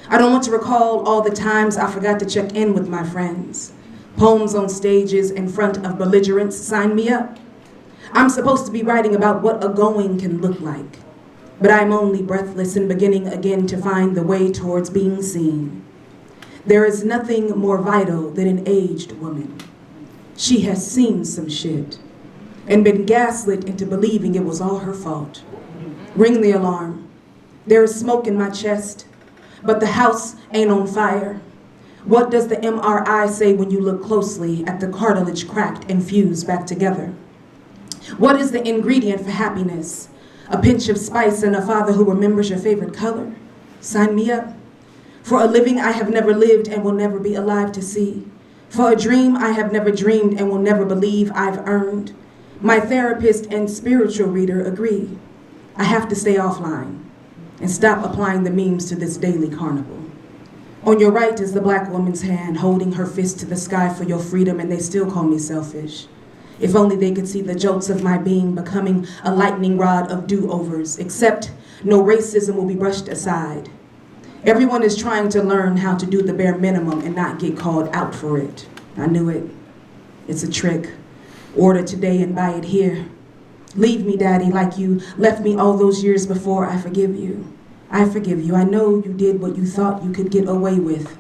I don't want to recall all the times I forgot to check in with my friends. Poems on stages in front of belligerents, sign me up. I'm supposed to be writing about what a going can look like, but I'm only breathless and beginning again to find the way towards being seen. There is nothing more vital than an aged woman. She has seen some shit and been gaslit into believing it was all her fault. Ring the alarm. There is smoke in my chest, but the house ain't on fire. What does the MRI say when you look closely at the cartilage cracked and fused back together? What is the ingredient for happiness? A pinch of spice and a father who remembers your favorite color? Sign me up. For a living I have never lived and will never be alive to see. For a dream I have never dreamed and will never believe I've earned. My therapist and spiritual reader agree. I have to stay offline and stop applying the memes to this daily carnival. On your right is the black woman's hand holding her fist to the sky for your freedom, and they still call me selfish. If only they could see the jolts of my being becoming a lightning rod of do-overs, except no racism will be brushed aside. Everyone is trying to learn how to do the bare minimum and not get called out for it. I knew it. It's a trick. Order today and buy it here. Leave me, Daddy, like you left me all those years before. I forgive you. I forgive you. I know you did what you thought you could get away with.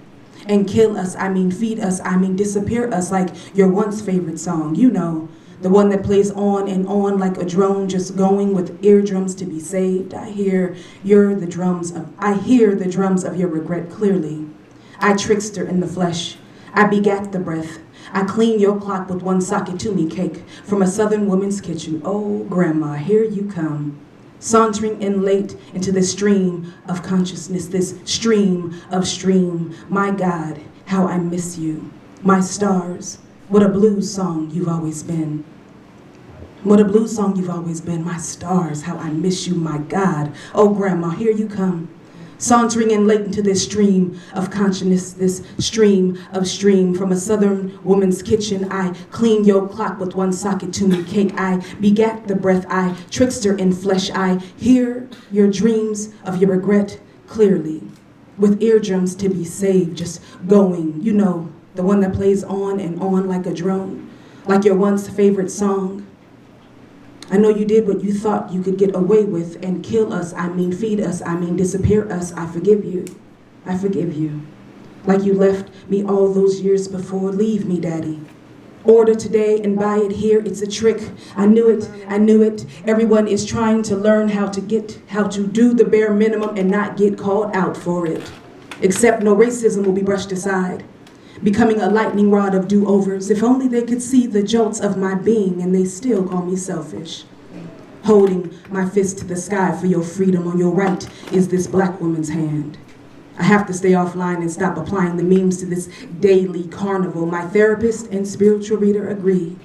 And kill us, I mean feed us, I mean disappear us like your once favorite song. You know, the one that plays on and on like a drone just going with eardrums to be saved. I hear the drums of your regret clearly. I trickster in the flesh. I begat the breath. I clean your clock with one sake to me cake from a southern woman's kitchen. Oh, grandma, here you come. Sauntering in late into this stream of consciousness, this stream of stream. My God, how I miss you. My stars, what a blues song you've always been. What a blues song you've always been. My stars, how I miss you, my God. Oh, Grandma, here you come. Sauntering in late into this stream of consciousness, this stream of stream. From a southern woman's kitchen, I clean your clock with one socket to me cake. I begat the breath, I trickster in flesh. I hear your dreams of your regret clearly. With eardrums to be saved, just going. You know, the one that plays on and on like a drone. Like your once favorite song. I know you did what you thought you could get away with and kill us, I mean feed us, I mean disappear us. I forgive you. I forgive you. Like you left me all those years before. Leave me, Daddy. Order today and buy it here. It's a trick. I knew it. I knew it. Everyone is trying to learn how to do the bare minimum and not get called out for it. Except no racism will be brushed aside. Becoming a lightning rod of do-overs. If only they could see the jolts of my being and they still call me selfish. Holding my fist to the sky for your freedom. On your right is this black woman's hand. I have to stay offline and stop applying the memes to this daily carnival. My therapist and spiritual reader agree.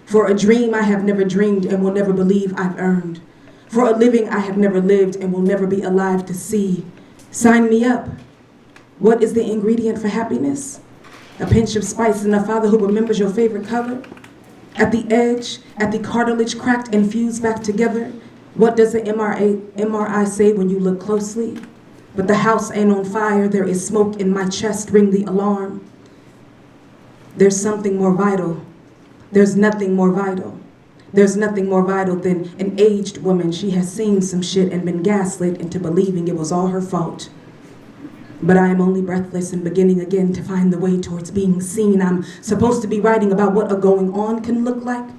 For a dream I have never dreamed and will never believe I've earned. For a living I have never lived and will never be alive to see. Sign me up. What is the ingredient for happiness? A pinch of spice and a father who remembers your favorite color. At the edge, at the cartilage cracked and fused back together. What does the MRI say when you look closely? But the house ain't on fire, there is smoke in my chest, ring the alarm. There's something more vital. There's nothing more vital. There's nothing more vital than an aged woman. She has seen some shit and been gaslit into believing it was all her fault. But I am only breathless and beginning again to find the way towards being seen. I'm supposed to be writing about what a going on can look like.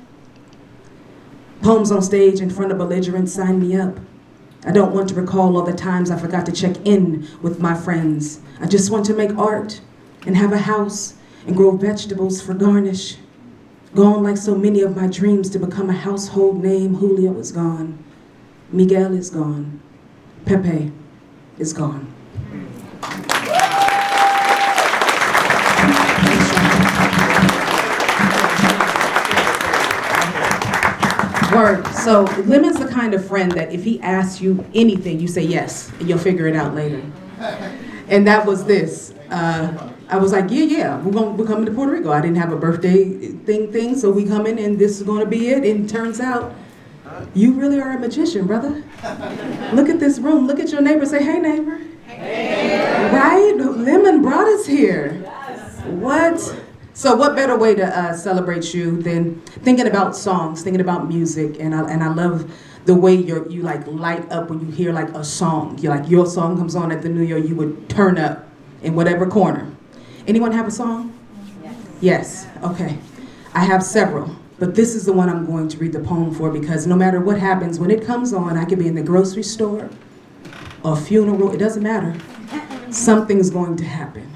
Poems on stage in front of belligerents, sign me up. I don't want to recall all the times I forgot to check in with my friends. I just want to make art and have a house and grow vegetables for garnish. Gone like so many of my dreams to become a household name. Julio is gone. Miguel is gone. Pepe is gone. Word. So Lemon's the kind of friend that if he asks you anything, you say yes, and you'll figure it out later. And that was this. I was like, yeah, we're coming to Puerto Rico. I didn't have a birthday thing, so we coming, and this is gonna be it. And it turns out, you really are a magician, brother. Look at this room. Look at your neighbor. Say, hey, neighbor. Hey. Right? Lemon brought us here. Yes. What? So what better way to celebrate you than thinking about songs, thinking about music, and I love the way you like light up when you hear like a song. You like your song comes on at the New Year, you would turn up in whatever corner. Anyone have a song? Yes. Okay. I have several, but this is the one I'm going to read the poem for because no matter what happens, when it comes on, I could be in the grocery store, a funeral, it doesn't matter. Something's going to happen.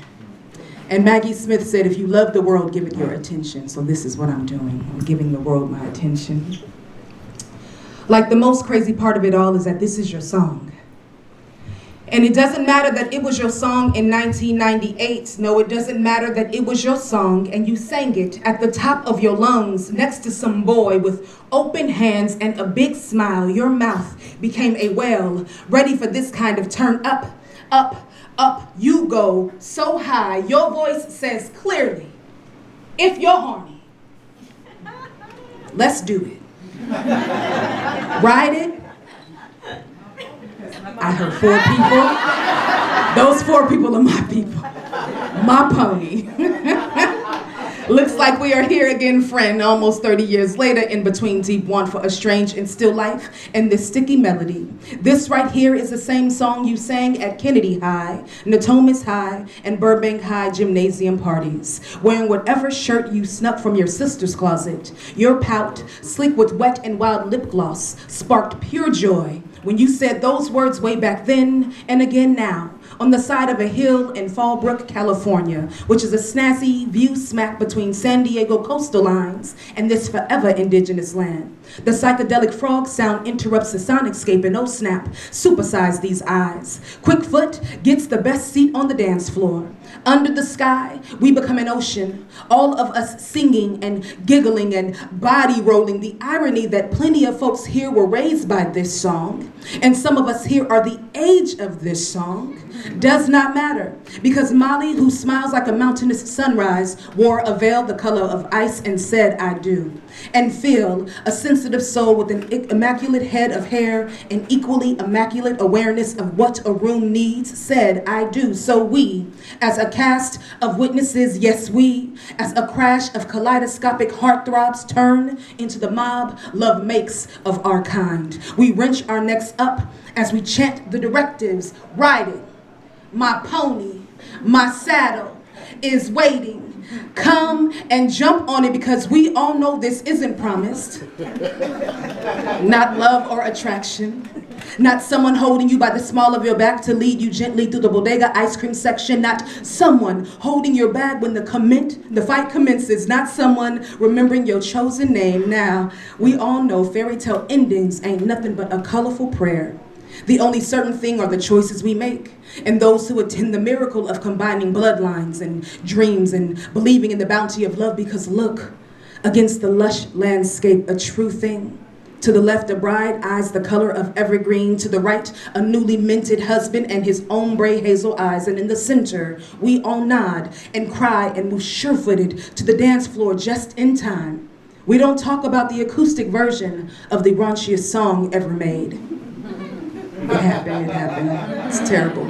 And Maggie Smith said, if you love the world, give it your attention. So this is what I'm doing. I'm giving the world my attention. Like the most crazy part of it all is that this is your song. And it doesn't matter that it was your song in 1998. No, it doesn't matter that it was your song and you sang it at the top of your lungs next to some boy with open hands and a big smile. Your mouth became a well, ready for this kind of turn up, up, up. You go so high, your voice says clearly, if you're horny, let's do it. Ride it. I heard 4 people. Those 4 people are my people. My pony. Looks like we are here again, friend, almost 30 years later, in between deep want for a strange and still life and this sticky melody. This right here is the same song you sang at Kennedy High, Natomas High, and Burbank High gymnasium parties, wearing whatever shirt you snuck from your sister's closet. Your pout, sleek with wet and wild lip gloss, sparked pure joy when you said those words way back then and again now, on the side of a hill in Fallbrook, California, which is a snazzy view smack between San Diego coastal lines and this forever indigenous land. The psychedelic frog sound interrupts the sonicscape, and oh snap, supersize these eyes. Quick foot gets the best seat on the dance floor. Under the sky, we become an ocean, all of us singing and giggling and body rolling. The irony that plenty of folks here were raised by this song, and some of us here are the age of this song, does not matter. Because Molly, who smiles like a mountainous sunrise, wore a veil the color of ice and said, I do. And Phil, a sensitive soul with an immaculate head of hair and equally immaculate awareness of what a room needs, said, I do. So we, as a cast of witnesses, yes we, as a crash of kaleidoscopic heartthrobs turn into the mob love makes of our kind. We wrench our necks up as we chant the directives, riding. My pony, my saddle is waiting. Come and jump on it because we all know this isn't promised. Not love or attraction. Not someone holding you by the small of your back to lead you gently through the bodega ice cream section. Not someone holding your bag when the fight commences. Not someone remembering your chosen name. Now, we all know fairy tale endings ain't nothing but a colorful prayer. The only certain thing are the choices we make, and those who attend the miracle of combining bloodlines and dreams and believing in the bounty of love, because look, against the lush landscape, a true thing. To the left, a bride, eyes the color of evergreen. To the right, a newly minted husband and his ombre hazel eyes. And in the center, we all nod and cry and move sure-footed to the dance floor just in time. We don't talk about the acoustic version of the raunchiest song ever made. It happened. It's terrible.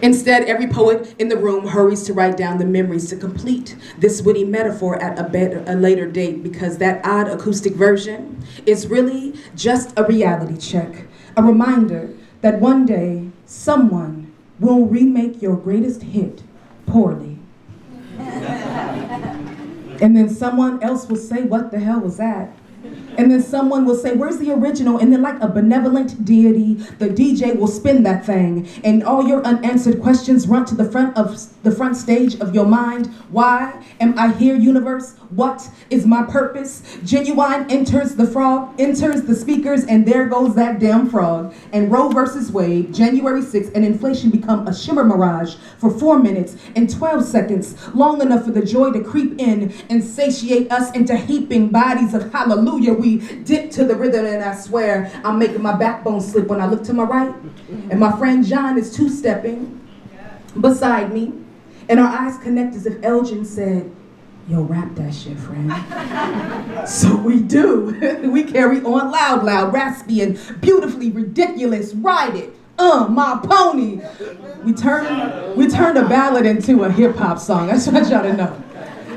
Instead, every poet in the room hurries to write down the memories to complete this witty metaphor at a later date, because that odd acoustic version is really just a reality check, a reminder that one day someone will remake your greatest hit poorly. And then someone else will say, what the hell was that? And then someone will say, where's the original? And then like a benevolent deity, the DJ will spin that thing. And all your unanswered questions run to the front stage of your mind. Why am I here, universe? What is my purpose? Genuine enters the speakers, and there goes that damn frog. And Roe versus Wade, January 6th, and inflation become a shimmer mirage for 4 minutes and 12 seconds, long enough for the joy to creep in and satiate us into heaping bodies of hallelujah. We dip to the rhythm, and I swear I'm making my backbone slip when I look to my right. And my friend John is two-stepping beside me, and our eyes connect as if Elgin said, yo, rap that shit, friend. So we do. We carry on loud, raspy, and beautifully ridiculous. Ride it, my pony. We turned a ballad into a hip-hop song. I just want y'all to know.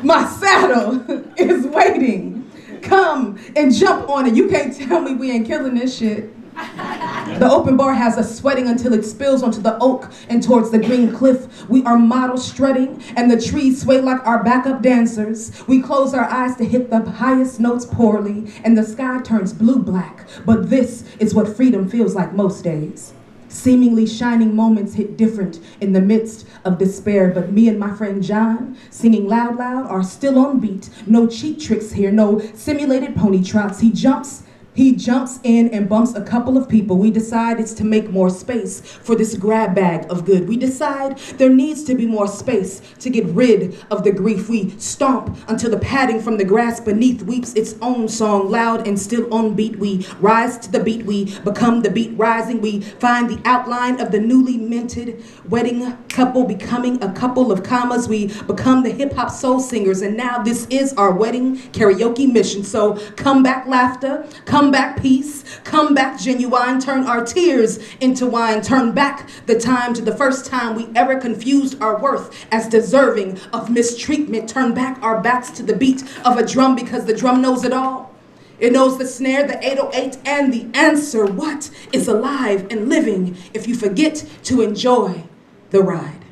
My saddle is waiting. Come and jump on it. You can't tell me we ain't killing this shit. The open bar has us sweating until it spills onto the oak and towards the green cliff. We are model strutting, and the trees sway like our backup dancers. We close our eyes to hit the highest notes poorly, and the sky turns blue-black. But this is what freedom feels like most days. Seemingly shining moments hit different in the midst of despair, but me and my friend John, singing loud, are still on beat. No cheat tricks here, no simulated pony trots. He jumps in and bumps a couple of people. We decide it's to make more space for this grab bag of good. We decide there needs to be more space to get rid of the grief. We stomp until the padding from the grass beneath weeps its own song, loud and still on beat. We rise to the beat. We become the beat rising. We find the outline of the newly minted wedding couple becoming a couple of commas. We become the hip-hop soul singers, and now this is our wedding karaoke mission. So come back laughter, come back peace, come back genuine, turn our tears into wine, turn back the time to the first time we ever confused our worth as deserving of mistreatment, turn back our backs to the beat of a drum, because the drum knows it all. It knows the snare, the 808, and the answer. What is alive and living if you forget to enjoy the ride?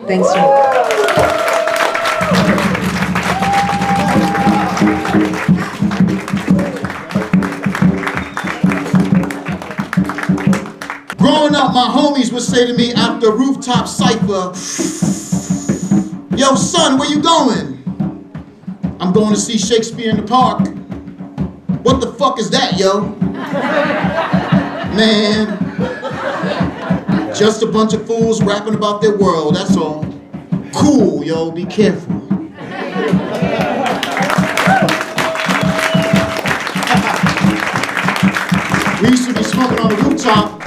Thanks, y'all. Growing up, my homies would say to me after rooftop cypher, yo son, where you going? I'm going to see Shakespeare in the Park. What the fuck is that, yo? Man, just a bunch of fools rapping about their world, that's all. Cool, yo, be careful. We used to be smoking on the rooftop,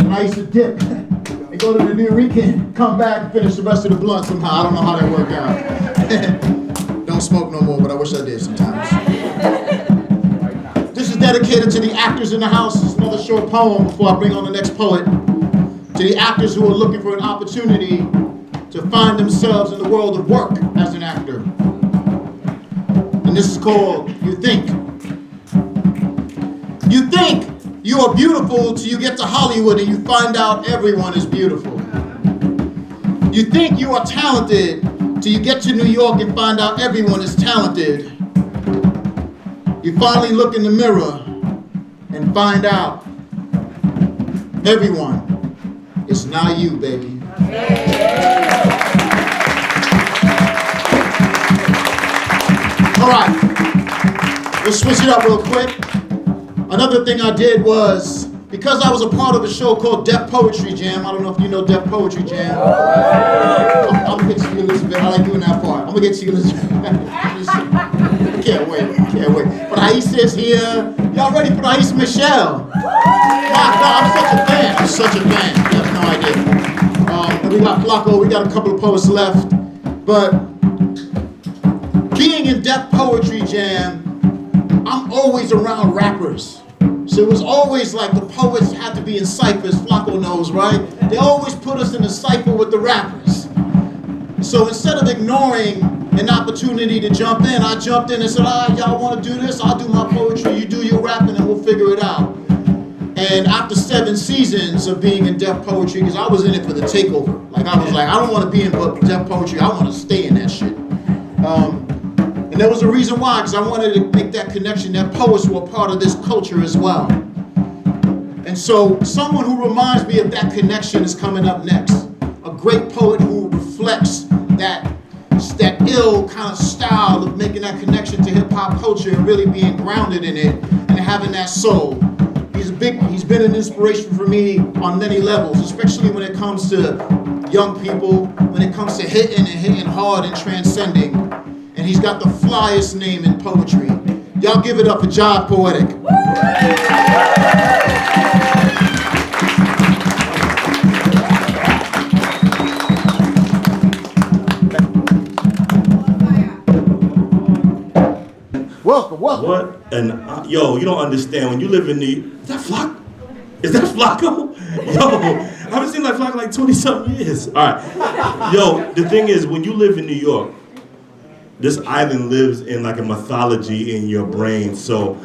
and I used to dip and go to the Nuyorican, come back and finish the rest of the blunt somehow. I don't know how that worked out. Don't smoke no more, but I wish I did sometimes. This is dedicated to the actors in the house. It's another short poem before I bring on the next poet. To the actors who are looking for an opportunity to find themselves in the world of work as an actor. And this is called You Think. You think you are beautiful till you get to Hollywood and you find out everyone is beautiful. You think you are talented till you get to New York and find out everyone is talented. You finally look in the mirror and find out everyone is not you, baby. All right, let's switch it up real quick. Another thing I did was, because I was a part of a show called Deaf Poetry Jam. I don't know if you know Deaf Poetry Jam. I'm gonna get to you, Elizabeth. I like doing that part. I'm gonna get to you, Elizabeth. Can't wait. But Aisha is here. Y'all ready for Aisha Michelle? I'm such a fan. You have no idea. And we got Flacco. We got a couple of poets left. But being in Deaf Poetry Jam, I'm always around rappers. So it was always like the poets had to be in ciphers, Flacco knows, right? They always put us in a cipher with the rappers. So instead of ignoring an opportunity to jump in, I jumped in and said, y'all want to do this? I'll do my poetry, you do your rapping, and we'll figure it out. And after 7 seasons of being in Deaf Poetry, because I was in it for the takeover. I don't want to be in Deaf Poetry, I want to stay in that shit. And there was a reason why, because I wanted to make that connection that poets were part of this culture as well. And so someone who reminds me of that connection is coming up next. A great poet who reflects that ill kind of style of making that connection to hip hop culture and really being grounded in it and having that soul. He's been an inspiration for me on many levels, especially when it comes to young people, when it comes to hitting hard and transcending. And he's got the flyest name in poetry. Y'all give it up for Jive Poetic. Welcome. What? And yo, you don't understand. When you live in is that Flacco? Is that Flacco? Yo, I haven't seen Flacco like 20-something years. All right. Yo, the thing is, when you live in New York, this island lives in like a mythology in your brain. So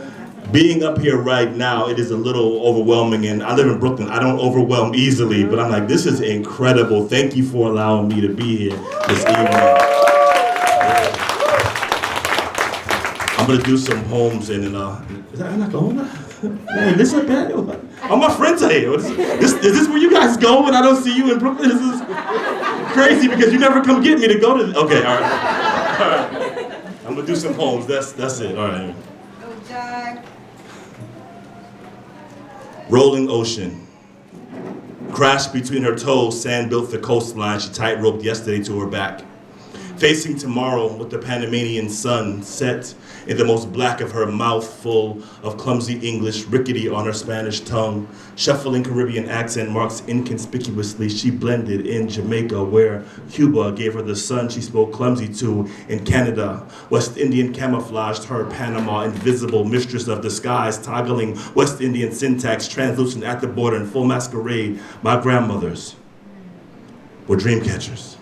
being up here right now, it is a little overwhelming. And I live in Brooklyn. I don't overwhelm easily, but I'm like, this is incredible. Thank you for allowing me to be here this evening. I'm gonna do some poems and then is that not going? Man, this is bad. All my friends are here. Is this where you guys go when I don't see you in Brooklyn? This is crazy because you never come get me to go to. Okay, all right. I'm gonna do some poems. That's it. All right. Rolling ocean. Crashed between her toes, sand built the coastline. She tight-roped yesterday to her back. Facing tomorrow with the Panamanian sun set in the most black of her mouth, full of clumsy English, rickety on her Spanish tongue. Shuffling Caribbean accent marks inconspicuously, she blended in Jamaica, where Cuba gave her the sun she spoke clumsy to. In Canada, West Indian camouflaged her Panama, invisible mistress of disguise, toggling West Indian syntax, translucent at the border in full masquerade. My grandmothers were dream catchers.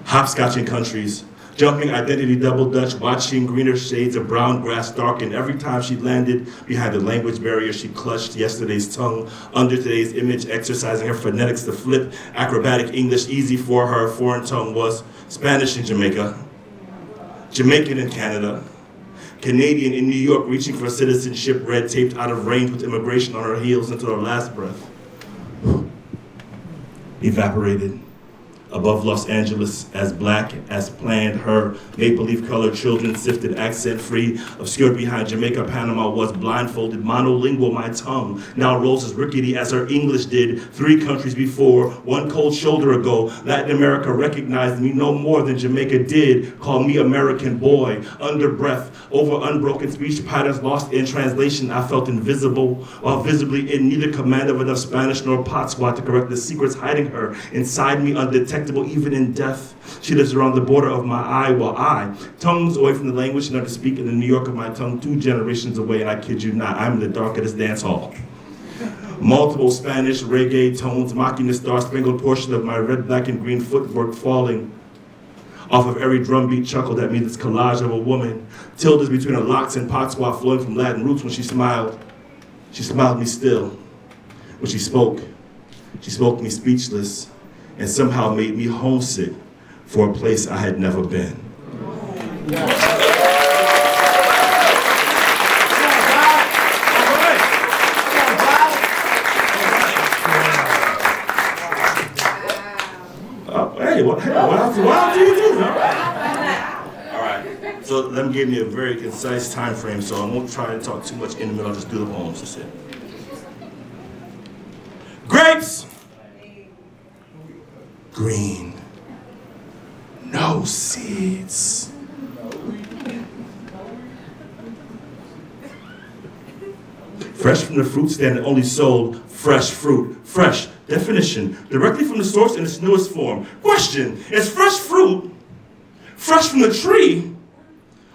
Hopscotching countries, jumping identity double dutch, watching greener shades of brown grass darken every time she landed behind the language barrier she clutched yesterday's tongue, under today's image, exercising her phonetics to flip acrobatic English easy for her foreign tongue was Spanish in Jamaica, Jamaican in Canada, Canadian in New York, reaching for citizenship, red taped out of range with immigration on her heels until her last breath evaporated. Above Los Angeles, as black as planned, her maple-leaf colored children sifted accent-free, obscured behind Jamaica, Panama was blindfolded, monolingual, my tongue now rolls as rickety as her English did 3 countries before. One cold shoulder ago, Latin America recognized me no more than Jamaica did, call me American boy, under breath, over unbroken speech patterns lost in translation. I felt invisible, while visibly in neither command of enough Spanish nor Patois to correct the secrets hiding her inside me, undetectable even in death. She lives around the border of my eye, while I, tongues away from the language, never to speak in the New York of my tongue, 2 generations away, and I kid you not, I'm in the dark of this dance hall. Multiple Spanish reggae tones mocking the star-spangled portion of my red, black, and green footwork falling off of every drumbeat chuckle that means this collage of a woman, tildes between her locks and patois flowing from Latin roots. When she smiled me still. When she spoke me speechless, and somehow made me homesick for a place I had never been. Hey, what else do you do? All right, so let me give you a very concise time frame, so I won't try to talk too much in the middle. I'll just do the poems. That's it. Grapes! Green, no seeds. Fresh from the fruit stand that only sold fresh fruit. Fresh, definition, directly from the source in its newest form. Question, is fresh fruit fresh from the tree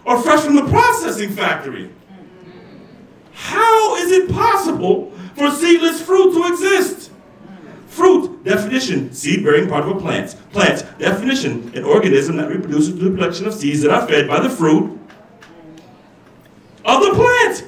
or fresh from the processing factory? How is it possible for seedless fruit to exist? Fruit, definition, seed-bearing part of a plant. Plant, definition, an organism that reproduces through the production of seeds that are fed by the fruit of the plant.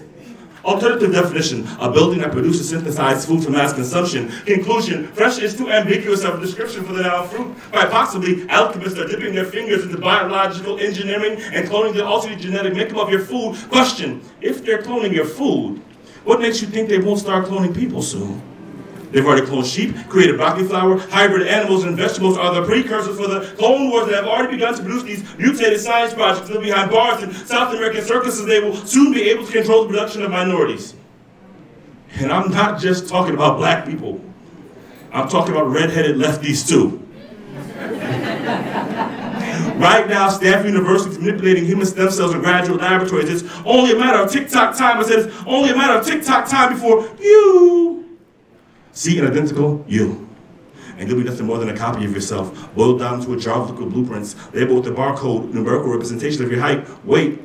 Alternative definition, a building that produces synthesized food for mass consumption. Conclusion, fresh is too ambiguous of a description for the noun fruit. By possibly alchemists are dipping their fingers into biological engineering and cloning the altered genetic makeup of your food. Question, if they're cloning your food, what makes you think they won't start cloning people soon? They've already cloned sheep, created broccoli flour, hybrid animals and vegetables are the precursors for the clone wars that have already begun to produce these mutated science projects that behind bars in South American circuses. They will soon be able to control the production of minorities. And I'm not just talking about black people. I'm talking about redheaded lefties too. Right now, Stanford University is manipulating human stem cells in graduate laboratories. It's only a matter of tick-tock time. I said it's only a matter of tick-tock time before you see an identical you. And you'll be nothing more than a copy of yourself, boiled down to a jar of liquid blueprints, labeled with the barcode, numerical representation of your height, weight,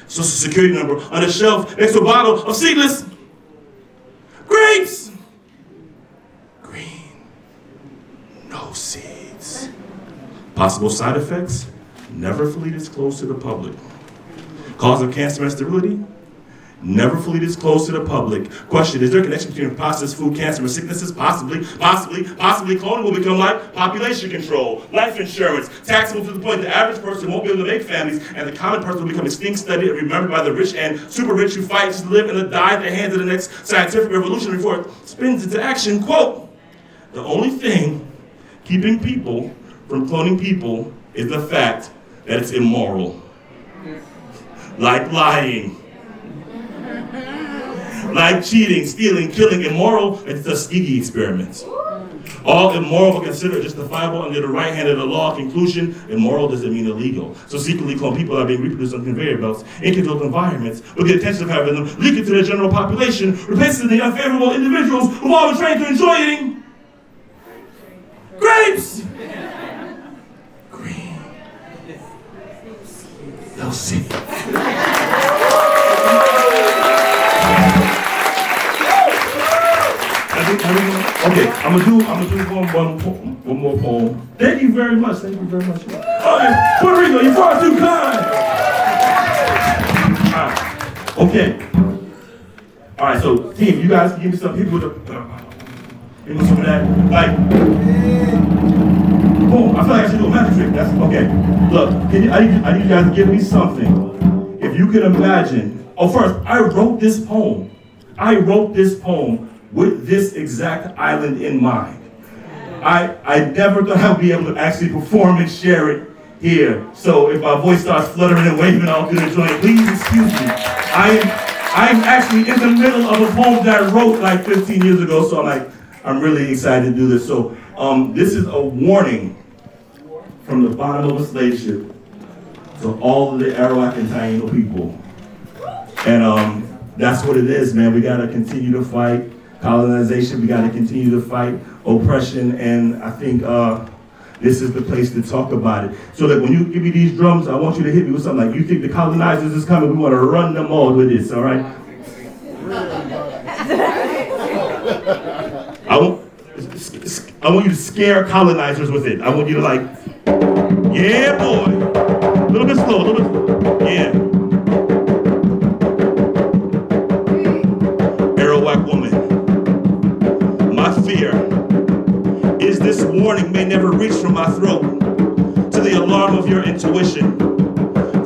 social security number, on a shelf next to a bottle of seedless grapes. Green, no seeds. Possible side effects, never fully disclosed to the public. Cause of cancer and sterility, never fully disclosed to the public. Question, is there a connection between processed food, cancer, and sicknesses? Possibly. Cloning will become like population control, life insurance, taxable to the point the average person won't be able to make families, and the common person will become extinct, studied, and remembered by the rich and super rich who fight to live and die at the hands of the next scientific revolution before it spins into action. Quote, the only thing keeping people from cloning people is the fact that it's immoral. Like lying. Like cheating, stealing, killing, immoral, it's Tuskegee experiments. All immoral are considered justifiable under the right hand of the law. Conclusion, immoral doesn't mean illegal. So secretly cloned people are being reproduced on conveyor belts in controlled environments will get attention of having them leak into the general population, replacing the unfavorable individuals who've all been trained to enjoy eating grapes. Green. No seed. Okay, I'm gonna do one more poem. Thank you very much. Oh, yeah, Puerto Rico, you're far too kind. Okay. All right, so team, you guys can give me some people with give me some of that. Like, boom. I feel like I should do a magic trick. That's okay. Look, I need you guys to give me something. If you can imagine. Oh, first, I wrote this poem with this exact island in mind. I never thought I would be able to actually perform and share it here. So if my voice starts fluttering and waving all through the joint, please excuse me. I'm actually in the middle of a poem that I wrote like 15 years ago, so I'm really excited to do this. So this is a warning from the bottom of a slave ship to all of the Arawak and Taino people. And that's what it is, man. We gotta continue to fight colonization. We gotta continue to fight oppression. And I think this is the place to talk about it. So like when you give me these drums, I want you to hit me with something like, you think the colonizers is coming, we want to run them all with this, all right? I want you to scare colonizers with it. I want you to like, yeah, boy. A little bit slow, a little bit slow. Yeah. Arawak woman, my fear is this warning may never reach from my throat to the alarm of your intuition.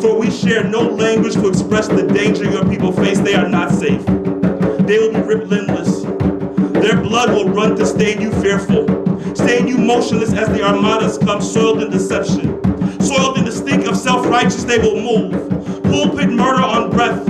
For we share no language to express the danger your people face. They are not safe. They will be ripped limbless. Their blood will run to stain you fearful, stain you motionless as the armadas come, soiled in deception. Soiled in the stink of self-righteous, they will move. Pulpit murder on breath.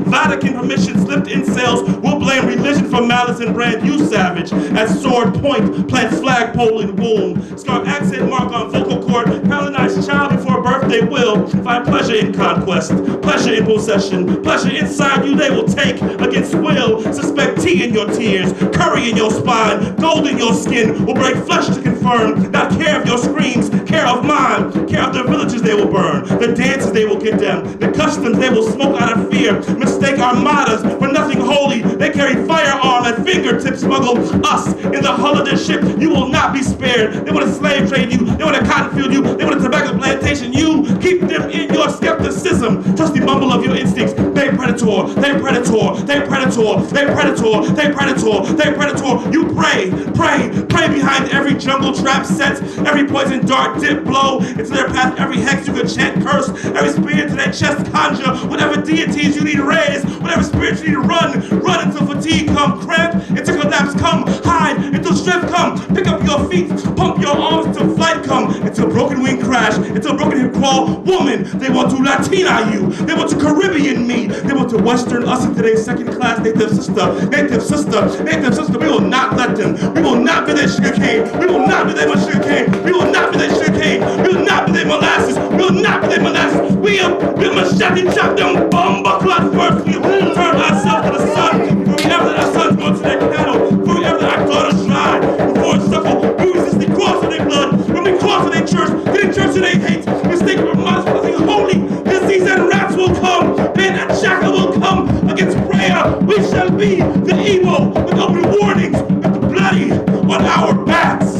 Vatican permission slipped in cells. We'll blame religion for malice and brand you savage. At sword point, plants flagpole in womb. Scar accent mark on vocal cord. Colonized child before birth they will find pleasure in conquest, pleasure in possession, pleasure inside you they will take against will. Suspect tea in your tears, curry in your spine, gold in your skin will break flesh to confirm. Not care of your screams, care of mine, care of the villages they will burn, the dances they will condemn, the customs they will smoke out of fear. Mistake armadas for nothing holy. They carry firearm at fingertips, smuggle us in the hull of their ship. You will not be spared. They want to slave trade you. They want to cotton field you. They want a tobacco plantation you. Keep them in your skepticism. Trust the mumble of your instincts. They predator. They predator. They predator. They predator. They predator. They predator. You pray. Pray. Pray behind every jungle trap set. Every poison dart dip blow into their path. Every hex you could chant curse. Every spear to their chest conjure. Whatever deities you need to raise. Whatever spirits you need to run until fatigue come, cramp until collapse come, hide until strength come, pick up your feet, pump your arms until flight come, until broken wing crash, until broken hip crawl. Woman, they want to Latina you, they want to Caribbean me, they want to Western us into their second class native sister, native sister, native sister. We will not let them. We will not be their sugar cane. We will not be their sugar cane. We will not be their sugar cane. We will not be their molasses. We will not be their molasses. We will machete chop them bomba clots first. We will turn ourselves to the sun. For we ever let our sons go to their cattle. For we ever let our daughters shine. Before it suckle, we resist the cross of their blood. When we cross in their church, to the church that they hate. Mistake for us for nothing holy. Disease and rats will come. Pain and shackle will come. Against prayer, we shall be the evil with open warnings, with the bloody on our backs.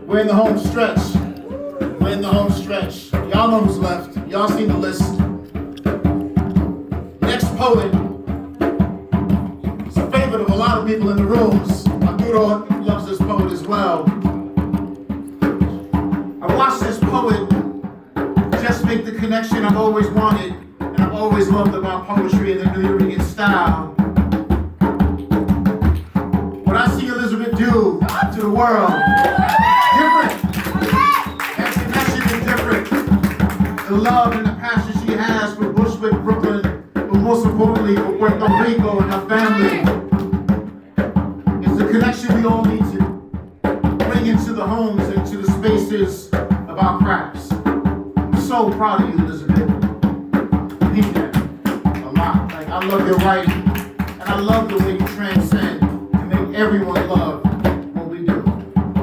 We're in the home stretch. We're in the home stretch. Y'all know who's left. Y'all seen the list. Next poet is a favorite of a lot of people in the rooms. Maduro loves this poet as well. I watched this poet just make the connection I've always wanted and I've always loved about poetry and the Nuyorican style. What I see Elizabeth do to the world, different. That connection is different. The love and the passion she has for Bushwick, Brooklyn, but most importantly for Puerto Rico and her family. It's the connection we all need to bring into the homes, into the spaces of our crafts. I'm so proud of you, Elizabeth. You need that a lot. Like, I love your writing, and I love the way you transcend and make everyone love what we do.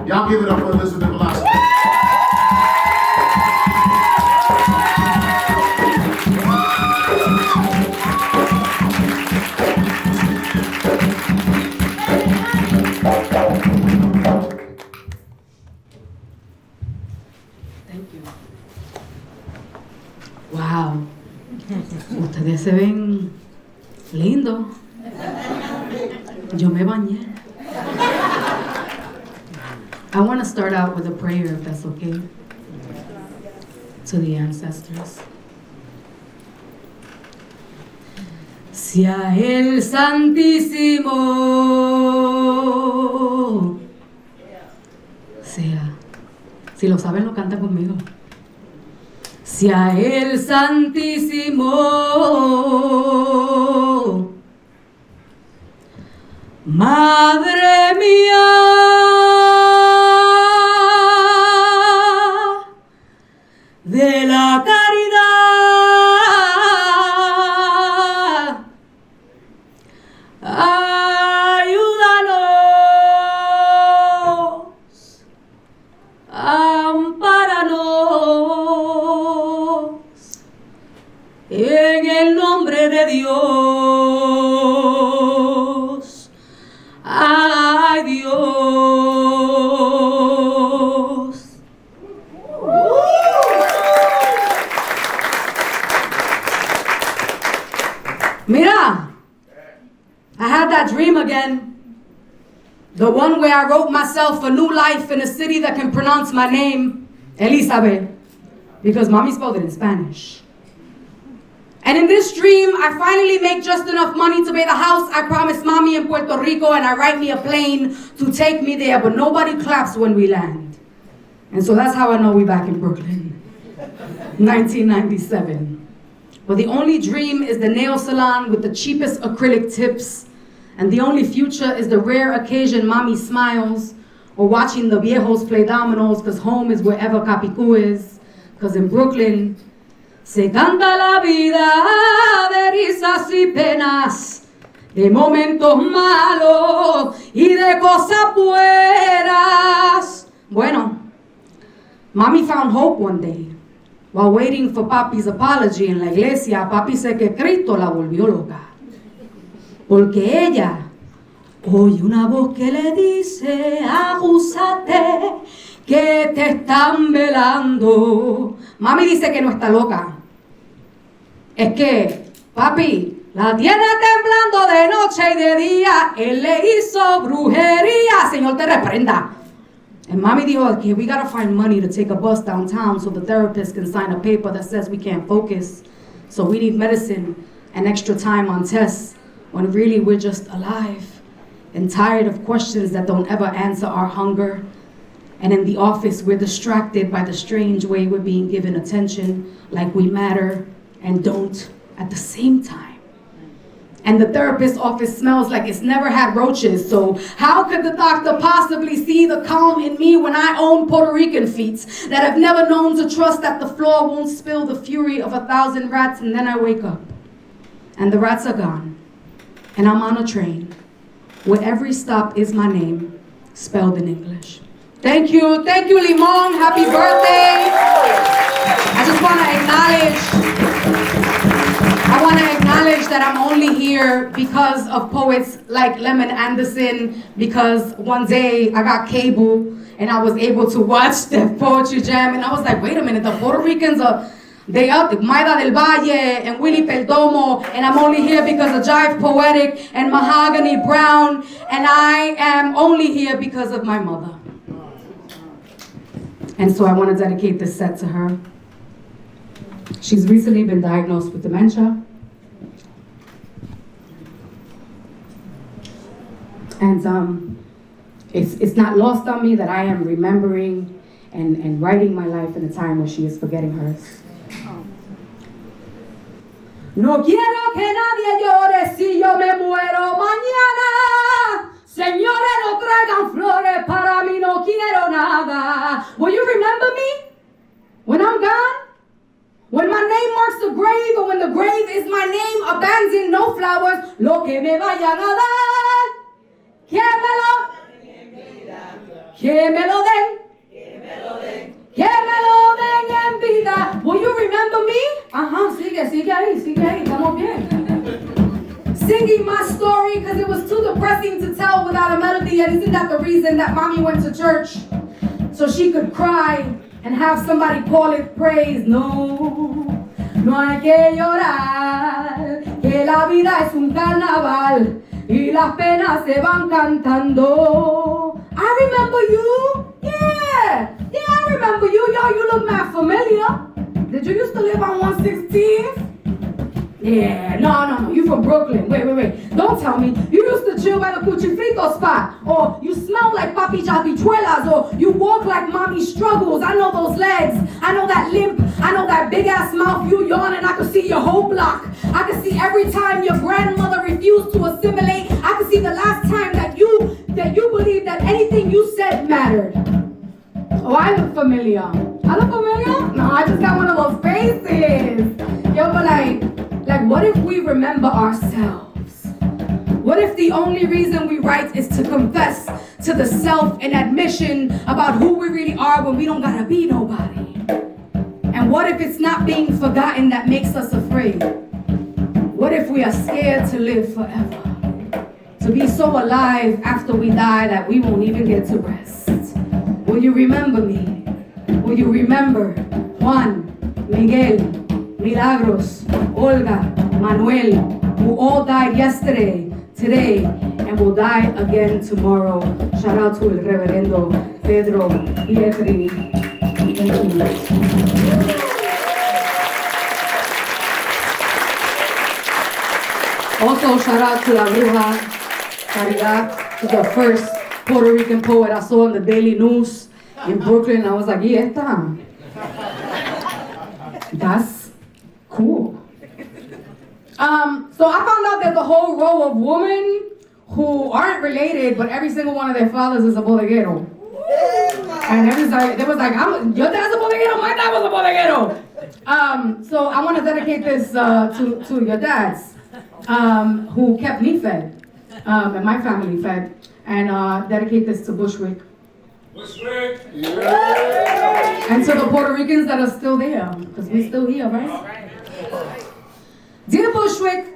Y'all give it up for Elizabeth Velasquez. lindo. Yo me bañé. I want to start out with a prayer, if that's okay, to the ancestors. Sea el Santísimo. Sea. Si lo saben, lo cantan conmigo. Sea el Santísimo. Madre mía, de la caridad, ayúdanos, ampáranos, en el nombre de Dios. Ay, Dios. Mira, I had that dream again. The one where I wrote myself a new life in a city that can pronounce my name, Elizabeth, because mommy spelled it in Spanish. And in this dream, I finally make just enough money to pay the house I promised mommy in Puerto Rico, and I write me a plane to take me there, but nobody claps when we land. And so that's how I know we're back in Brooklyn. 1997. But the only dream is the nail salon with the cheapest acrylic tips, and the only future is the rare occasion mommy smiles, or watching the viejos play dominoes, because home is wherever Capicú is, because in Brooklyn, se canta la vida de risas y penas, de momentos malos y de cosas buenas. Bueno, mommy found hope one day. While waiting for papi's apology en la iglesia, papi sé que Cristo la volvió loca. Porque ella oye una voz que le dice, ajúzate, que te están velando. Mami dice que no está loca. Es que, papi, la tiene temblando de noche y de día. Él le hizo brujería. Señor, te reprenda. And mommy dijo, okay, we gotta find money to take a bus downtown so the therapist can sign a paper that says we can't focus. So we need medicine and extra time on tests when really we're just alive and tired of questions that don't ever answer our hunger. And in the office, we're distracted by the strange way we're being given attention, like we matter and don't at the same time. And the therapist's office smells like it's never had roaches, so how could the doctor possibly see the calm in me when I own Puerto Rican feet that have never known to trust that the floor won't spill the fury of 1,000 rats? And then I wake up, and the rats are gone, and I'm on a train where every stop is my name, spelled in English. Thank you, Limón, happy birthday. I just want to acknowledge that I'm only here because of poets like Lemon Andersen, because one day I got cable and I was able to watch the poetry jam, and I was like, wait a minute, the Puerto Ricans are, they up, Maida del Valle and Willie Perdomo, and I'm only here because of Jive Poetic and Mahogany Brown, and I am only here because of my mother. And so I want to dedicate this set to her. She's recently been diagnosed with dementia. And it's not lost on me that I am remembering and writing my life in a time where she is forgetting hers. No quiero que nadie llore si yo me muero mañana. Señores, no traigan flores, para mí no quiero nada. Will you remember me when I'm gone? When my name marks the grave, or when the grave is my name, abandon no flowers, lo que me vayan a dar. Que me lo den. Que me lo den en vida. Will you remember me? Sigue ahí, estamos bien. Singing my story because it was too depressing to tell without a melody, and isn't that the reason that mommy went to church? So she could cry and have somebody call it praise. No hay que llorar, que que la vida es un carnaval y las penas se van cantando. I remember you. Yeah, I remember you. Yo, you look mad familiar. Did you used to live on 116th? Yeah, no, you from Brooklyn. Wait. Don't tell me. You used to chill by the Cuchifrito spot. Or you smell like Papi Chapichuelas. Or you walk like Mommy Struggles. I know those legs. I know that limp. I know that big ass mouth. You yawn and I could see your whole block. I could see every time your grandmother refused to assimilate. I could see the last time that you believed that anything you said mattered. Oh, I look familiar. I look familiar? No, I just got one of those faces. Yo, but like, what if we remember ourselves? What if the only reason we write is to confess to the self and admission about who we really are when we don't gotta be nobody? And what if it's not being forgotten that makes us afraid? What if we are scared to live forever? To be so alive after we die that we won't even get to rest? Will you remember me? Will you remember Juan, Miguel, Milagros, Olga, Manuel, who all died yesterday, today, and will die again tomorrow? Shout out to El Reverendo Pedro Pietri. Thank you. Also, shout out to La Bruja Caridad, to the first Puerto Rican poet I saw in the Daily News in Brooklyn. I was like, yeah, that's cool. So I found out there's a whole row of women who aren't related, but every single one of their fathers is a bodeguero. And they was like, your dad's a bodeguero, my dad was a bodeguero. So I want to dedicate this to your dads, who kept me fed, and my family fed. And dedicate this to Bushwick. Bushwick! Yeah. And to the Puerto Ricans that are still there, because we're still here, right? Dear Bushwick,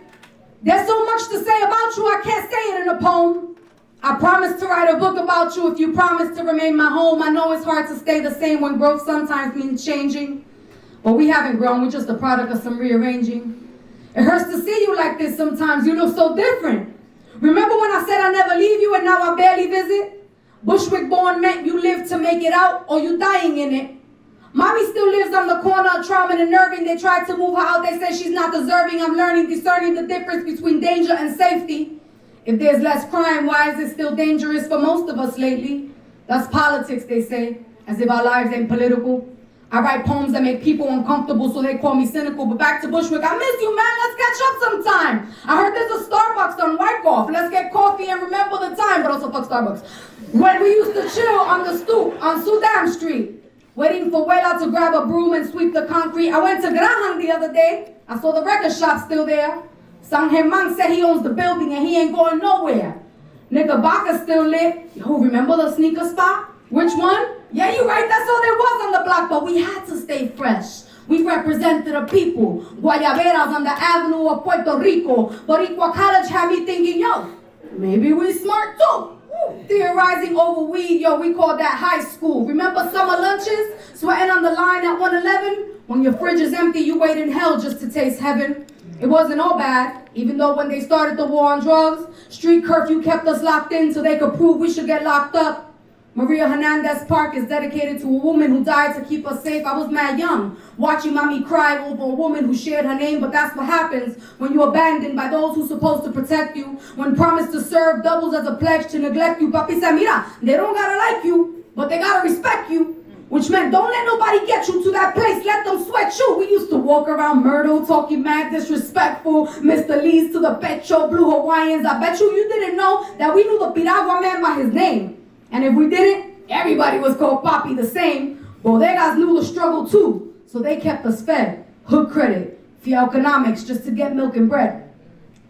there's so much to say about you, I can't say it in a poem. I promise to write a book about you if you promise to remain my home. I know it's hard to stay the same when growth sometimes means changing. But we haven't grown, we're just a product of some rearranging. It hurts to see you like this sometimes, you look so different. Remember when I said I'd never leave you and now I barely visit? Bushwick born meant you live to make it out or you dying in it. Mommy still lives on the corner of Trauma and Irving. They tried to move her out. They say she's not deserving. I'm learning, discerning the difference between danger and safety. If there's less crime, why is it still dangerous for most of us lately? That's politics, they say, as if our lives ain't political. I write poems that make people uncomfortable, so they call me cynical. But back to Bushwick, I miss you, man. Let's catch up sometime. I heard there's a Starbucks on Wyckoff. Let's get coffee and remember the time, but also fuck Starbucks. When we used to chill on the stoop on Sudan Street, waiting for Wela to grab a broom and sweep the concrete. I went to Graham the other day. I saw the record shop still there. San German said he owns the building and he ain't going nowhere. Knickerbocker's still lit. Yo, remember the sneaker spot? Which one? Yeah, you're right, that's all there was on the block, but we had to stay fresh. We represented the people. Guayaberas on the avenue of Puerto Rico. Boricua College had me thinking, yo, maybe we smart too. Theorizing over weed, yo, we called that high school. Remember summer lunches? Sweating on the line at 111? When your fridge is empty, you wait in hell just to taste heaven. It wasn't all bad, even though when they started the war on drugs, street curfew kept us locked in so they could prove we should get locked up. Maria Hernandez Park is dedicated to a woman who died to keep us safe. I was mad young, watching mommy cry over a woman who shared her name, but that's what happens when you're abandoned by those who's supposed to protect you, when promise to serve doubles as a pledge to neglect you. Papi said, mira, they don't gotta like you, but they gotta respect you. Which meant don't let nobody get you to that place, let them sweat you. We used to walk around Myrtle talking mad disrespectful, Mr. Lee's to the Pecho, Blue Hawaiians. I bet you didn't know that we knew the Piragua man by his name. And if we didn't, everybody was called Papi the same. Bodegas knew the struggle too, so they kept us fed. Hood credit, fiel economics, just to get milk and bread.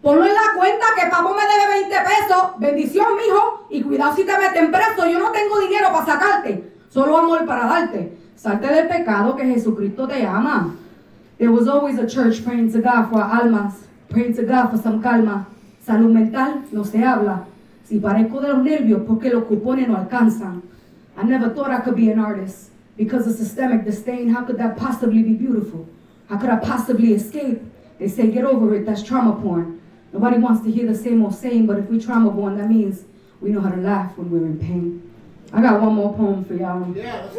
Ponlo en la cuenta que papo me debe 20 pesos. Bendición, mijo, y cuidado si te meten preso. Yo no tengo dinero para sacarte, solo amor para darte. Salte del pecado que Jesucristo te llama. There was always a church praying to God for our almas, praying to God for some calma. Salud mental no se habla. Si parezco de los nervios porque los cupones no alcanzan. I never thought I could be an artist because of systemic disdain. How could that possibly be beautiful? How could I possibly escape They say, get over it, that's trauma porn. Nobody wants to hear the same old saying, but if we trauma born, that means we know how to laugh when we're in pain. I got one more poem for y'all. Yeah, let's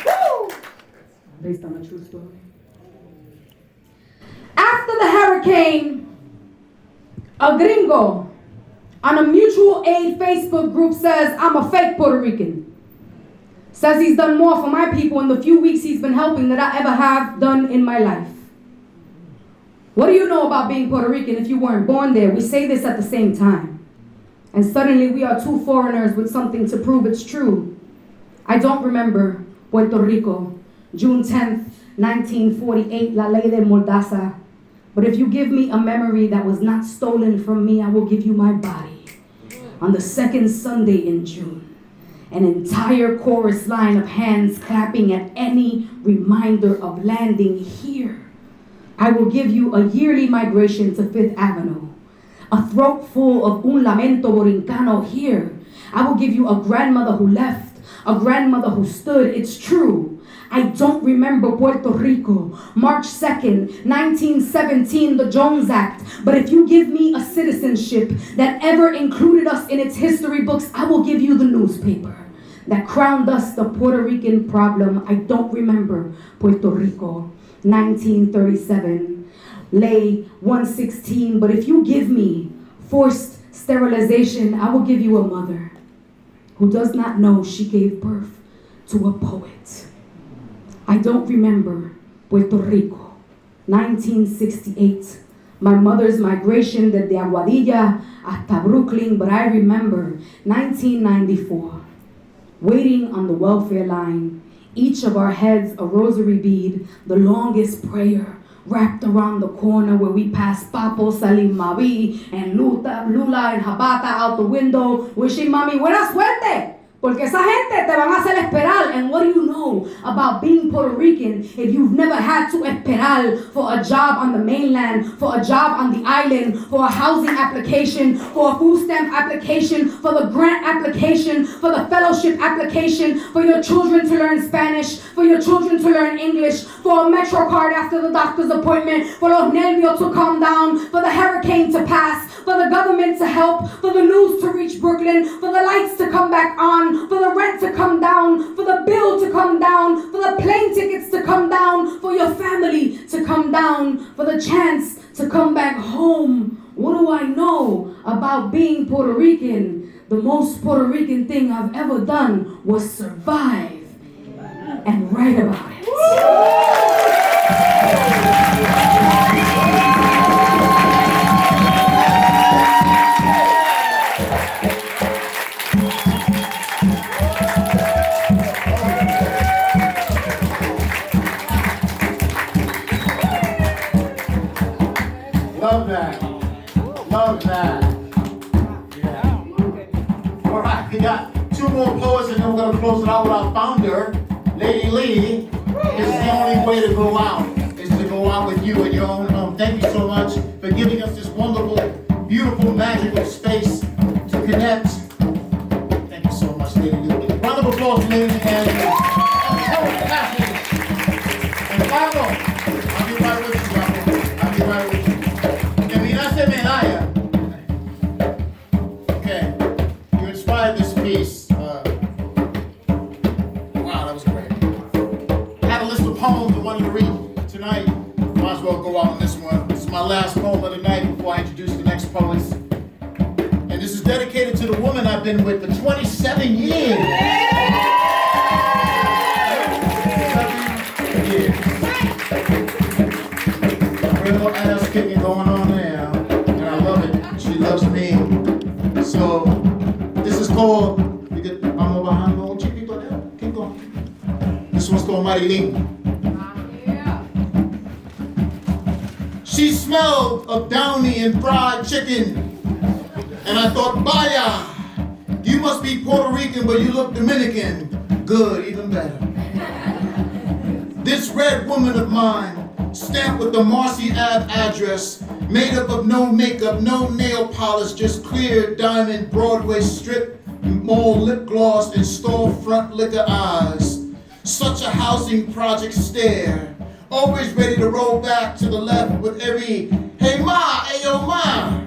go. Based on a true story. After the hurricane, a gringo on a mutual aid Facebook group says, I'm a fake Puerto Rican. Says he's done more for my people in the few weeks he's been helping than I ever have done in my life. What do you know about being Puerto Rican if you weren't born there? We say this at the same time. And suddenly we are two foreigners with something to prove it's true. I don't remember Puerto Rico, June 10th, 1948, La Ley de Mordaza. But if you give me a memory that was not stolen from me, I will give you my body. On the second Sunday in June, an entire chorus line of hands clapping at any reminder of landing here. I will give you a yearly migration to Fifth Avenue, a throat full of un lamento borincano here. I will give you a grandmother who left, a grandmother who stood. It's true. I don't remember Puerto Rico, March 2nd, 1917, the Jones Act. But if you give me a citizenship that ever included us in its history books, I will give you the newspaper that crowned us the Puerto Rican problem. I don't remember Puerto Rico, 1937, Ley 116. But if you give me forced sterilization, I will give you a mother who does not know she gave birth to a poet. I don't remember Puerto Rico, 1968. My mother's migration desde Aguadilla hasta Brooklyn, but I remember 1994. Waiting on the welfare line, each of our heads a rosary bead, the longest prayer wrapped around the corner where we passed Papo, Salim Mavi, and Lula and Habata out the window, wishing Mami buena suerte. Porque esa gente te van a hacer esperar. And what do you know about being Puerto Rican if you've never had to esperar for a job on the mainland, for a job on the island, for a housing application, for a food stamp application, for the grant application, for the fellowship application, for your children to learn Spanish, for your children to learn English, for a Metro card after the doctor's appointment, for los nervios to calm down, for the hurricane to pass, for the government to help, for the news to reach Brooklyn, for the lights to come back on, for the rent to come down, for the bill to come down, for the plane tickets to come down, for your family to come down, for the chance to come back home. What do I know about being Puerto Rican? The most Puerto Rican thing I've ever done was survive and write about it. Love that. Love that. Yeah. All right, we got two more poets and then we're going to close it out with our founder, Lady Lee. This is the only way to go out, is to go out with you in your own home. Thank you so much for giving us this wonderful, beautiful, magical space to connect. Thank you so much, Lady Lee. Round of applause, Lady Andersen. And Pablo, I'll be right with you, Pablo. I'll be right with you. Medalla. Okay, you inspired this piece. Wow, that was great. I had a list of poems I wanted to read tonight. Might as well go out on this one. This is my last poem of the night before I introduce the next poets. And this is dedicated to the woman I've been with for 27 years. 27 years. Real ass kicking going on there. She loves me. So this is called, vamos bajando un chiquito there. Keep going. This one's called Marilyn. Yeah. She smelled of downy and fried chicken. And I thought, vaya, you must be Puerto Rican, but you look Dominican. Good, even better. This red woman of mine, stamped with the Marcy Ave address, made up of no makeup, no nail polish, just clear diamond Broadway strip mall lip gloss and storefront liquor eyes. Such a housing project stare, always ready to roll back to the left with every, hey ma, hey yo ma.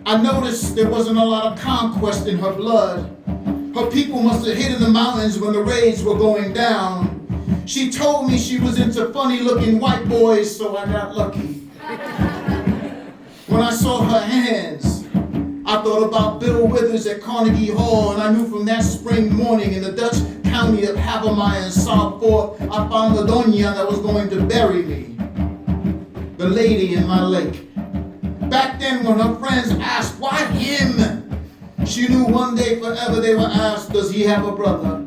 I noticed there wasn't a lot of conquest in her blood. Her people must have hid in the mountains when the raids were going down. She told me she was into funny-looking white boys, so I got lucky. When I saw her hands, I thought about Bill Withers at Carnegie Hall, and I knew from that spring morning in the Dutch county of Havermeyer in South Fork, I found the doña that was going to bury me, the lady in my lake. Back then, when her friends asked, why him? She knew one day forever they would ask, does he have a brother?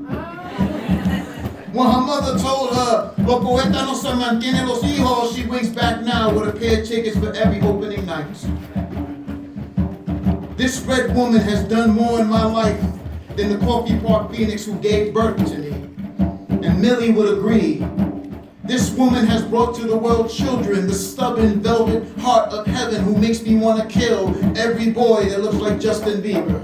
When her mother told her, lo poeta no se mantiene los hijos, she winks back now with a pair of tickets for every opening night. This red woman has done more in my life than the Coffee Park Phoenix who gave birth to me. And Millie would agree. This woman has brought to the world children, the stubborn velvet heart of heaven who makes me want to kill every boy that looks like Justin Bieber.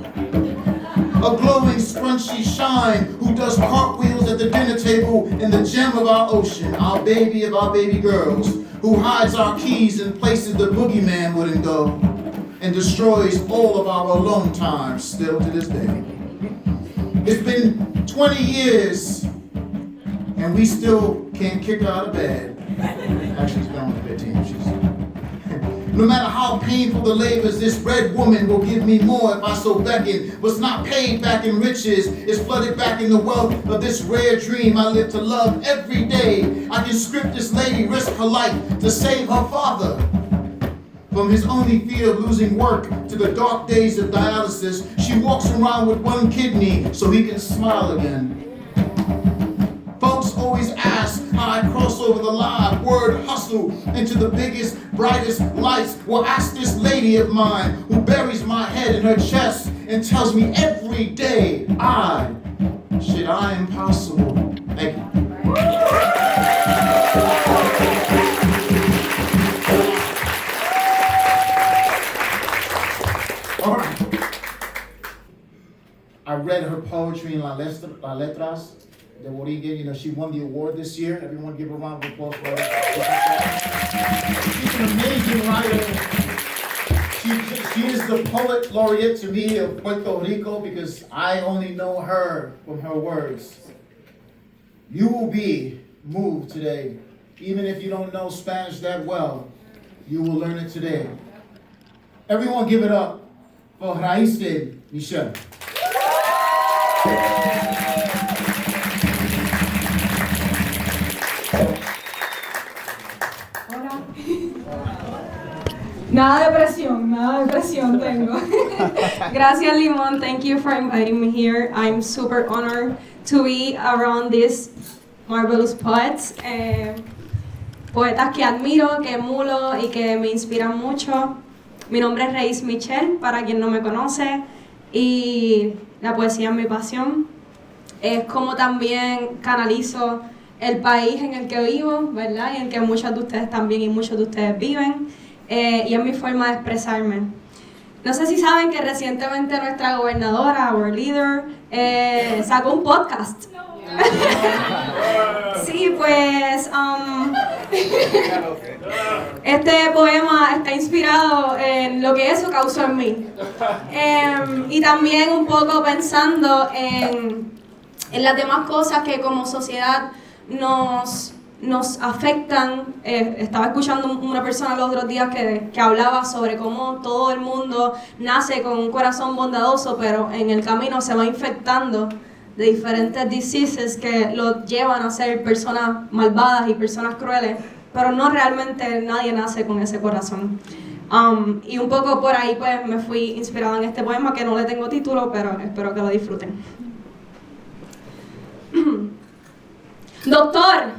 A glowing, scrunchy shine who does cartwheels at the dinner table in the gem of our ocean, our baby of our baby girls, who hides our keys in places the boogeyman wouldn't go, and destroys all of our alone time still to this day. It's been 20 years, and we still can't kick her out of bed. Actually, she's been on the 15. No matter how painful the labors, this red woman will give me more if I so beckon. What's not paid back in riches is flooded back in the wealth of this rare dream I live to love every day. I can script this lady risk her life to save her father from his only fear of losing work to the dark days of dialysis. She walks around with one kidney so he can smile again. Folks always ask how I cross over the line, word hustle into the biggest, brightest lights. Well, ask this lady of mine who buries my head in her chest and tells me every day, I am possible. Thank you. All right. I read her poetry in Las Letras de Borigen. You know, she won the award this year. Everyone give her a round of applause for her. She's an amazing writer. She is the poet laureate to me of Puerto Rico because I only know her from her words. You will be moved today. Even if you don't know Spanish that well, you will learn it today. Everyone give it up for Raíces Michelle. Hola. Nada de presión tengo. Gracias, Limón. Thank you for inviting me here. I'm super honored to be around these marvelous poets. Poetas que admiro, que emulo y que me inspiran mucho. Mi nombre es Raíces Michelle, para quien no me conoce, y la poesía es mi pasión. Es como también canalizo el país en el que vivo, ¿verdad? Y en el que muchos de ustedes también y muchos de ustedes viven. Y es mi forma de expresarme. No sé si saben que recientemente nuestra gobernadora, our leader, sacó un podcast. Sí, pues este poema está inspirado en lo que eso causó en mí. Y también un poco pensando en las demás cosas que como sociedad nos afectan. Estaba escuchando una persona los otros días que hablaba sobre cómo todo el mundo nace con un corazón bondadoso, pero en el camino se va infectando de diferentes diseases que lo llevan a ser personas malvadas y personas crueles, pero no realmente nadie nace con ese corazón. Y un poco por ahí pues me fui inspirada en este poema que no le tengo título, pero espero que lo disfruten. Doctor,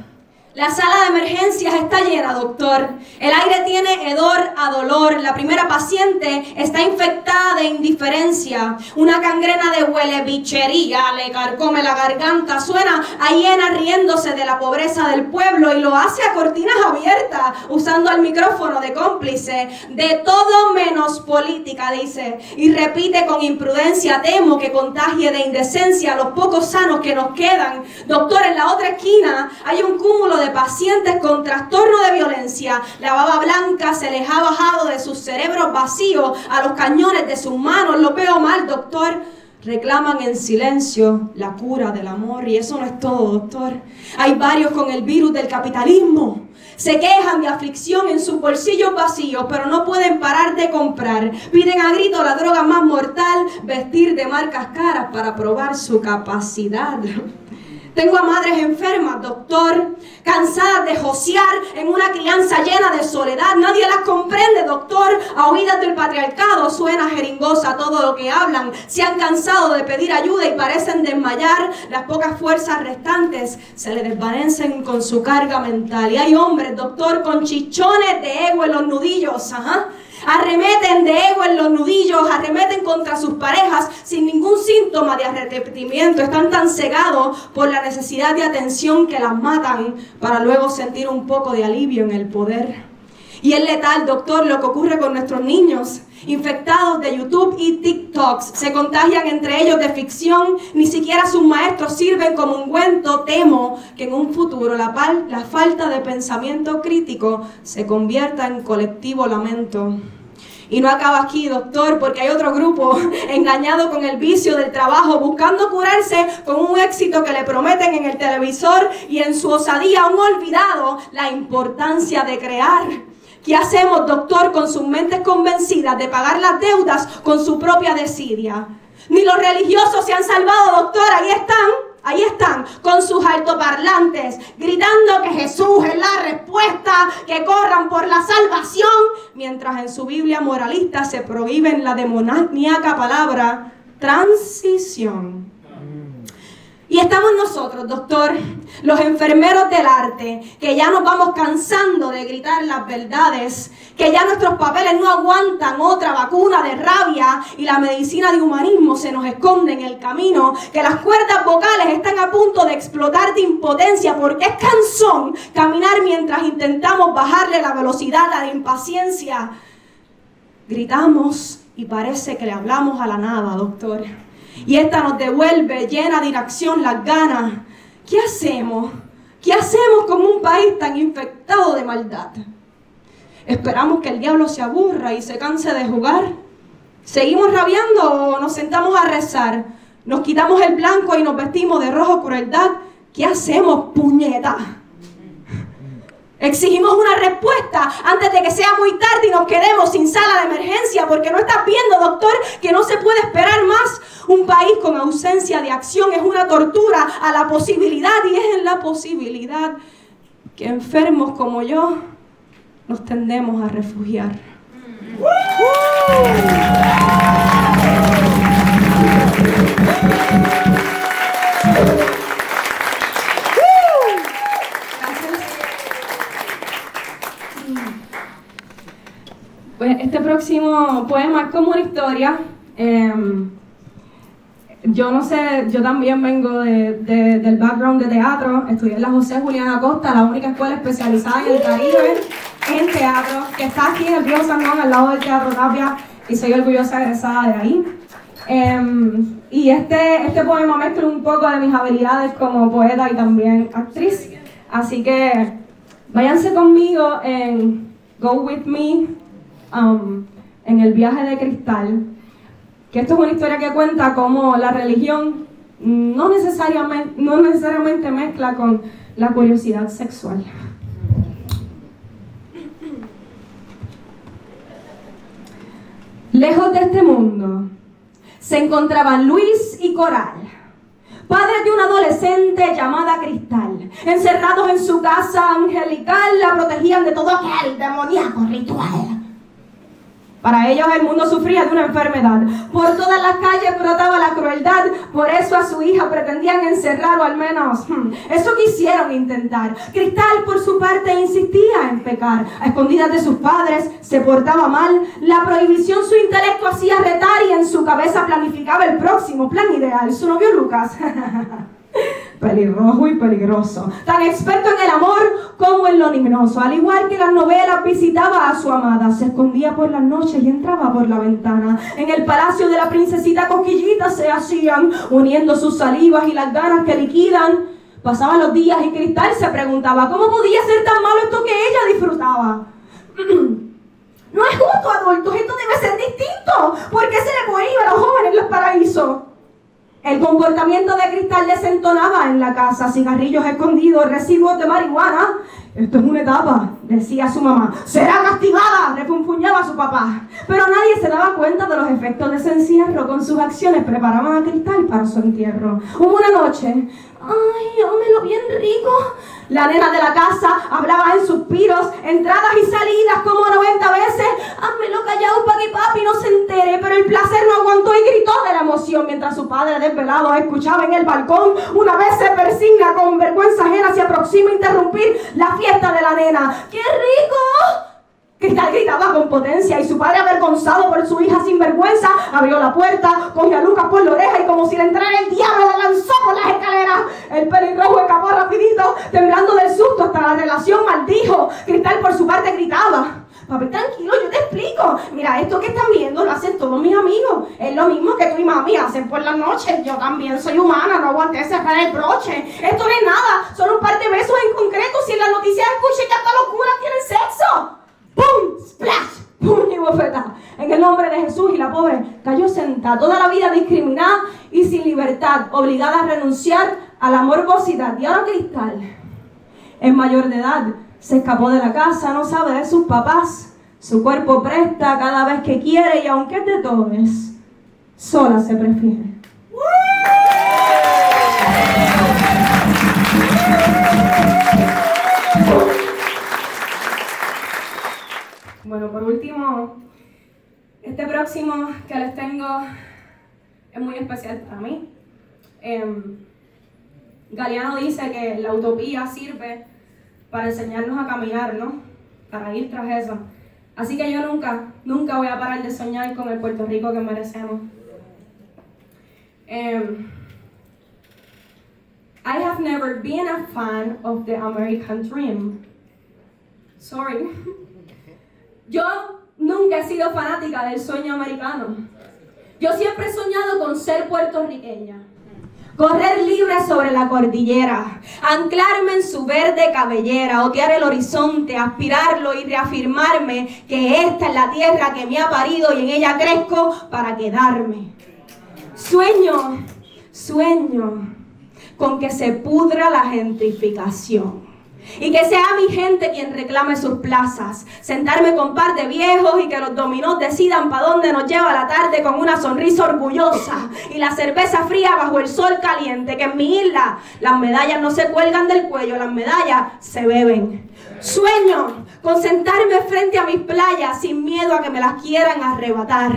La sala de emergencias está llena, doctor. El aire tiene hedor a dolor. La primera paciente está infectada de indiferencia. Una gangrena de huelebichería le carcome la garganta. Suena a hiena riéndose de la pobreza del pueblo y lo hace a cortinas abiertas, usando el micrófono de cómplice. De todo menos política, dice. Y repite con imprudencia: temo que contagie de indecencia a los pocos sanos que nos quedan. Doctor, en la otra esquina hay un cúmulo de pacientes con trastorno de violencia. La baba blanca se les ha bajado de sus cerebros vacíos a los cañones de sus manos. Lo veo mal, doctor. Reclaman en silencio la cura del amor. Y eso no es todo, doctor. Hay varios con el virus del capitalismo. Se quejan de aflicción en sus bolsillos vacíos, pero no pueden parar de comprar. Piden a grito la droga más mortal, vestir de marcas caras para probar su capacidad. Tengo a madres enfermas, doctor, cansadas de josear en una crianza llena de soledad. Nadie las comprende, doctor. A oídas del patriarcado suena jeringosa todo lo que hablan. Se han cansado de pedir ayuda y parecen desmayar. Las pocas fuerzas restantes se les desvanecen con su carga mental. Y hay hombres, doctor, con chichones de ego en los nudillos, arremeten de ego en los nudillos, arremeten contra sus parejas sin ningún síntoma de arrepentimiento. Están tan cegados por la necesidad de atención que las matan para luego sentir un poco de alivio en el poder. Y es letal, doctor, lo que ocurre con nuestros niños infectados de YouTube y TikToks. Se contagian entre ellos de ficción. Ni siquiera sus maestros sirven como ungüento. Temo que en un futuro la falta de pensamiento crítico se convierta en colectivo lamento. Y no acaba aquí, doctor, porque hay otro grupo engañado con el vicio del trabajo, buscando curarse con un éxito que le prometen en el televisor y en su osadía han olvidado la importancia de crear. ¿Qué hacemos, doctor, con sus mentes convencidas de pagar las deudas con su propia desidia? Ni los religiosos se han salvado, doctor. Ahí están, con sus altoparlantes, gritando que Jesús es la respuesta, que corran por la salvación, mientras en su Biblia moralista se prohíben la demoníaca palabra transición. Y estamos nosotros, doctor, los enfermeros del arte, que ya nos vamos cansando de gritar las verdades, que ya nuestros papeles no aguantan otra vacuna de rabia y la medicina de humanismo se nos esconde en el camino, que las cuerdas vocales están a punto de explotar de impotencia porque es cansón caminar mientras intentamos bajarle la velocidad a la impaciencia. Gritamos y parece que le hablamos a la nada, doctor. Y esta nos devuelve llena de inacción las ganas. ¿Qué hacemos? ¿Qué hacemos con un país tan infectado de maldad? ¿Esperamos que el diablo se aburra y se canse de jugar? ¿Seguimos rabiando o nos sentamos a rezar? ¿Nos quitamos el blanco y nos vestimos de rojo crueldad? ¿Qué hacemos, puñeta? Exigimos una respuesta antes de que sea muy tarde y nos quedemos sin sala de emergencia, porque no estás viendo, doctor, que no se puede esperar más. Un país con ausencia de acción es una tortura a la posibilidad, y es en la posibilidad que enfermos como yo nos tendemos a refugiar. Pues este próximo poema es como una historia. Yo no sé, yo también vengo del background de teatro. Estudié en la José Julián Acosta, la única escuela especializada en el Caribe en teatro, que está aquí en el Río San Juan, al lado del Teatro Tapia, y soy orgullosa egresada de ahí. Y este poema mezcla un poco de mis habilidades como poeta y también actriz. Así que váyanse conmigo en Go With Me, en el viaje de cristal, que esto es una historia que cuenta cómo la religión no necesariamente mezcla con la curiosidad sexual. Lejos de este mundo se encontraban Luis y Coral, padres de una adolescente llamada Cristal. Encerrados en su casa angelical, la protegían de todo aquel demoníaco ritual. Para ellos el mundo sufría de una enfermedad. Por todas las calles brotaba la crueldad. Por eso a su hija pretendían encerrar, o al menos eso quisieron intentar. Cristal, por su parte, insistía en pecar. A escondidas de sus padres, se portaba mal. La prohibición su intelecto hacía retar y en su cabeza planificaba el próximo plan ideal. Su novio Lucas... pelirrojo y peligroso, tan experto en el amor como en lo luminoso. Al igual que las novelas, visitaba a su amada, se escondía por las noches y entraba por la ventana. En el palacio de la princesita cosquillitas se hacían, uniendo sus salivas y las ganas que liquidan. Pasaban los días y Cristal se preguntaba cómo podía ser tan malo esto que ella disfrutaba. No es justo, adultos, esto debe ser distinto. ¿Por qué se le prohíbe a los jóvenes los paraísos? El comportamiento de Cristal desentonaba en la casa, cigarrillos escondidos, residuos de marihuana. Esto es una etapa, decía su mamá. Será castigada, refunfuñaba su papá. Pero nadie se daba cuenta de los efectos de ese encierro. Con sus acciones preparaban a Cristal para su entierro. Hubo una noche, ay, hámelo bien rico. La nena de la casa hablaba en suspiros, entradas y salidas como 90 veces. Házmelo callado para que papi no se entere. Pero el placer no aguantó y gritó de la emoción mientras su padre desvelado escuchaba en el balcón. Una vez se persigna con vergüenza ajena, se aproxima a interrumpir la fiesta de la nena. ¡Qué rico! Cristal gritaba con potencia y su padre, avergonzado por su hija sin vergüenza, abrió la puerta, cogió a Lucas por la oreja y como si le entrara el diablo la lanzó por las escaleras. El pelirrojo escapó rapidito, temblando del susto, hasta la relación maldijo. Cristal por su parte gritaba: papi, tranquilo, yo te explico. Mira, esto que están viendo lo hacen todos mis amigos. Es lo mismo que tú y mami hacen por las noches. Yo también soy humana, no aguanté cerrar el broche. Esto no es nada, son un par de besos en concreto. Si en las noticias escuché que hasta los curas tienen sexo. ¡Pum! ¡Splash! ¡Pum! Y bofeta. En el nombre de Jesús, y la pobre cayó sentada, toda la vida discriminada y sin libertad, obligada a renunciar a la morbosidad. Y ahora Cristal, es mayor de edad, se escapó de la casa, no sabe de sus papás. Su cuerpo presta cada vez que quiere y aunque es de todos, sola se prefiere. Bueno, por último, este próximo que les tengo es muy especial para mí. Galeano dice que la utopía sirve para enseñarnos a caminar, ¿no? Para ir tras eso. Así que yo nunca voy a parar de soñar con el Puerto Rico que merecemos. I have never been a fan of the American dream. Sorry. Yo nunca he sido fanática del sueño americano. Yo siempre he soñado con ser puertorriqueña. Correr libre sobre la cordillera, anclarme en su verde cabellera, otear el horizonte, aspirarlo y reafirmarme que esta es la tierra que me ha parido y en ella crezco para quedarme. Sueño con que se pudra la gentrificación. Y que sea mi gente quien reclame sus plazas. Sentarme con par de viejos y que los dominós decidan para dónde nos lleva la tarde con una sonrisa orgullosa. Y la cerveza fría bajo el sol caliente. Que en mi isla las medallas no se cuelgan del cuello, las medallas se beben. Sueño con sentarme frente a mis playas sin miedo a que me las quieran arrebatar.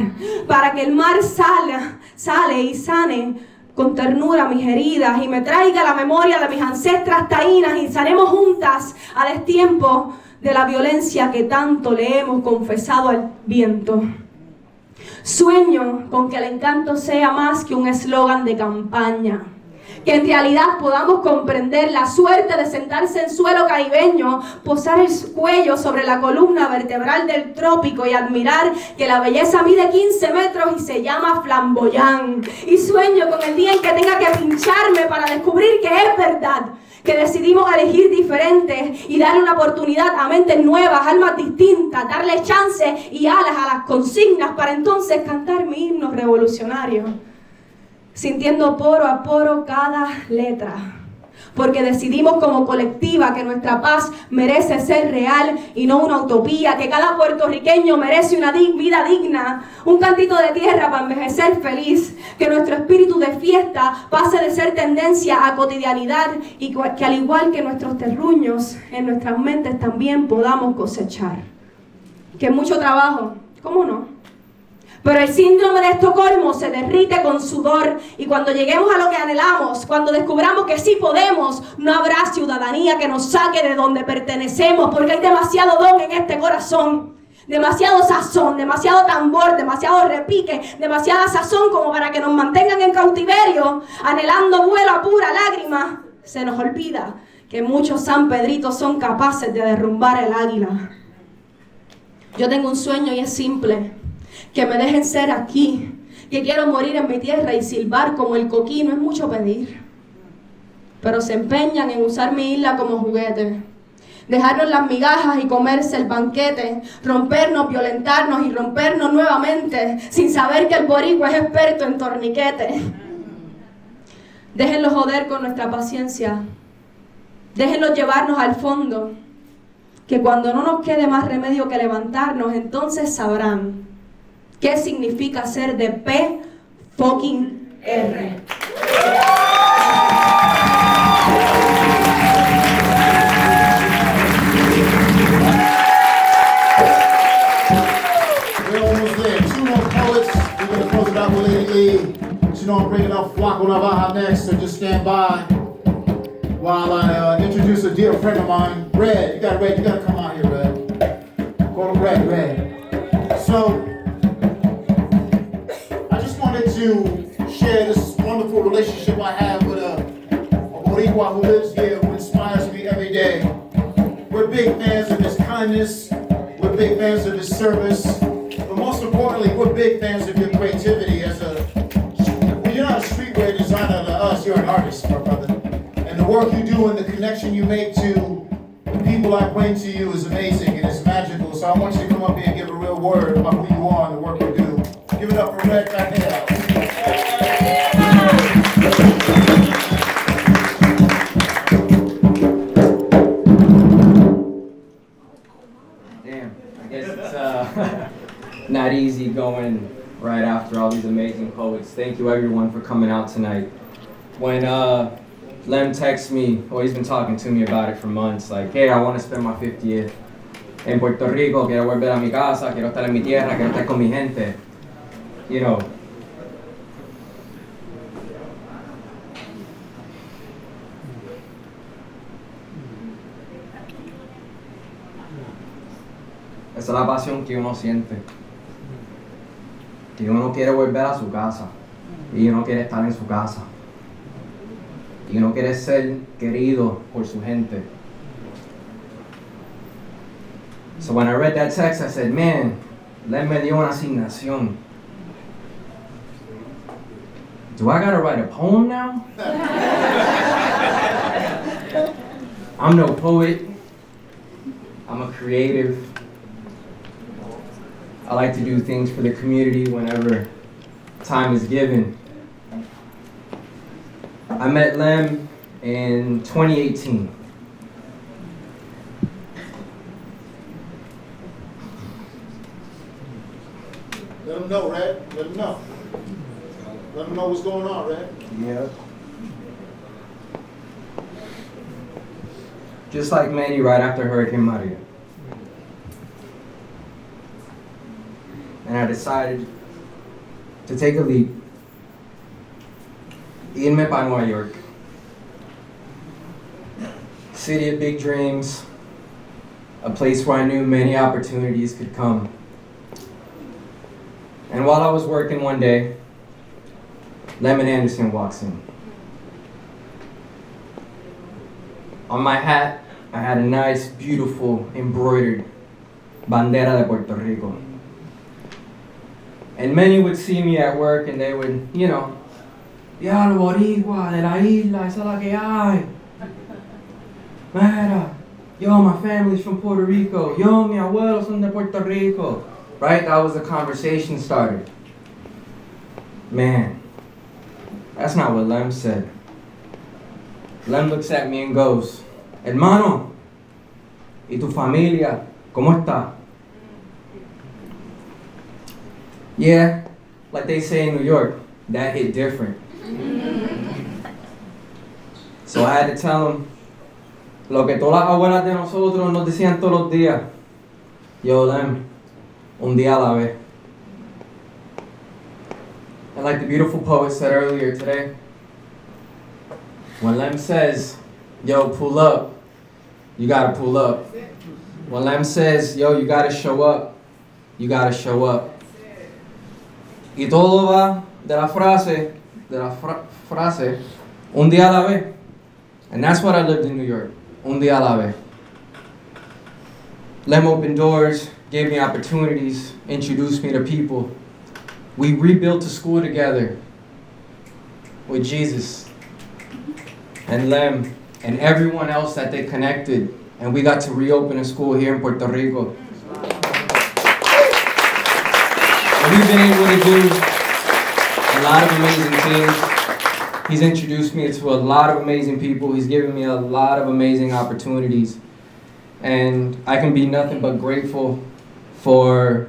Para que el mar sale y sane con ternura mis heridas y me traiga la memoria de mis ancestras taínas y sanemos juntas a destiempo de la violencia que tanto le hemos confesado al viento. Sueño con que el encanto sea más que un eslogan de campaña, que en realidad podamos comprender la suerte de sentarse en suelo caribeño, posar el cuello sobre la columna vertebral del trópico y admirar que la belleza mide 15 metros y se llama flamboyán. Y sueño con el día en que tenga que pincharme para descubrir que es verdad, que decidimos elegir diferentes y darle una oportunidad a mentes nuevas, almas distintas, darle chance y alas a las consignas para entonces cantar mi himno revolucionario, sintiendo poro a poro cada letra, porque decidimos como colectiva que nuestra paz merece ser real y no una utopía, que cada puertorriqueño merece una vida digna, un cantito de tierra para envejecer feliz, que nuestro espíritu de fiesta pase de ser tendencia a cotidianidad y que al igual que nuestros terruños, en nuestras mentes también podamos cosechar. Que mucho trabajo, ¿cómo no? Pero el síndrome de Estocolmo se derrite con sudor y cuando lleguemos a lo que anhelamos, cuando descubramos que sí podemos, no habrá ciudadanía que nos saque de donde pertenecemos, porque hay demasiado don en este corazón, demasiado sazón, demasiado tambor, demasiado repique, demasiada sazón como para que nos mantengan en cautiverio, anhelando vuelo a pura lágrima. Se nos olvida que muchos San Pedritos son capaces de derrumbar el águila. Yo tengo un sueño y es simple: que me dejen ser aquí, que quiero morir en mi tierra y silbar como el coquí. No es mucho pedir, pero se empeñan en usar mi isla como juguete, dejarnos las migajas y comerse el banquete, rompernos, violentarnos y rompernos nuevamente, sin saber que el boricua es experto en torniquete. Déjenlos joder con nuestra paciencia, déjenlos llevarnos al fondo, que cuando no nos quede más remedio que levantarnos, entonces sabrán qué significa ser de P-fucking-R. We're almost there. 2 more poets. We're going to close it out with Lady Lee. But you know I'm bringing up Flaco Navaja next, so just stand by while I introduce a dear friend of mine, Red. You got to come out here, Red. Call him Red. So, I just wanted to share this wonderful relationship I have with a Boricua who lives here, who inspires me every day. We're big fans of his kindness, we're big fans of his service, but most importantly, we're big fans of your creativity. You're not a streetwear designer to us, you're an artist, my brother. And the work you do and the connection you make to the people I bring to you is amazing and it's magical. So I want you to come up here and give a real word about who you are and the work you do. Give it up for Red back here. Damn, I guess it's not easy going right after all these amazing poets. Thank you everyone for coming out tonight. When Lem texted me, or he's been talking to me about it for months, like, hey, I want to spend my 50th en Puerto Rico, quiero volver a mi casa, quiero estar en mi tierra, quiero estar con mi gente. You know, esa es la pasión que uno siente, que uno quiere volver a su casa y uno quiere estar en su casa y uno quiere ser querido por su gente. So when I read that text, I said, man, Len me dio una asignación. Do I gotta write a poem now? I'm no poet. I'm a creative. I like to do things for the community whenever time is given. I met Lem in 2018. Let them know, Red. Let them know. Let them know what's going on, Red. Yeah. Just like Manny right after Hurricane Maria. And I decided to take a leap. Irme para New York. City of big dreams. A place where I knew many opportunities could come. And while I was working one day, Lemon Andersen walks in. On my hat, I had a nice, beautiful, embroidered bandera de Puerto Rico. And many would see me at work and they would, you know, diablo boricua, de la isla, esa es la que hay. Mira, yo, my family's from Puerto Rico. Yo, mi abuelos son de Puerto Rico. Right? That was the conversation starter. Man, that's not what Lem said. Lem looks at me and goes, hermano, ¿y tu familia? ¿Cómo está? Yeah, like they say in New York, that hit different. So I had to tell him lo que todas las abuelas de nosotros nos decían todos los días. Yo, Lem, un día a la vez. And like the beautiful poet said earlier today, when Lem says, yo, pull up, you gotta pull up. When Lem says, yo, you gotta show up, you gotta show up. Y todo va de la frase, un día a la vez. And that's what I lived in New York, un día a la vez. Lem opened doors, gave me opportunities, introduced me to people. We rebuilt a school together with Jesus and Lem and everyone else that they connected, and we got to reopen a school here in Puerto Rico. And we've been able to do a lot of amazing things. He's introduced me to a lot of amazing people. He's given me a lot of amazing opportunities. And I can be nothing but grateful for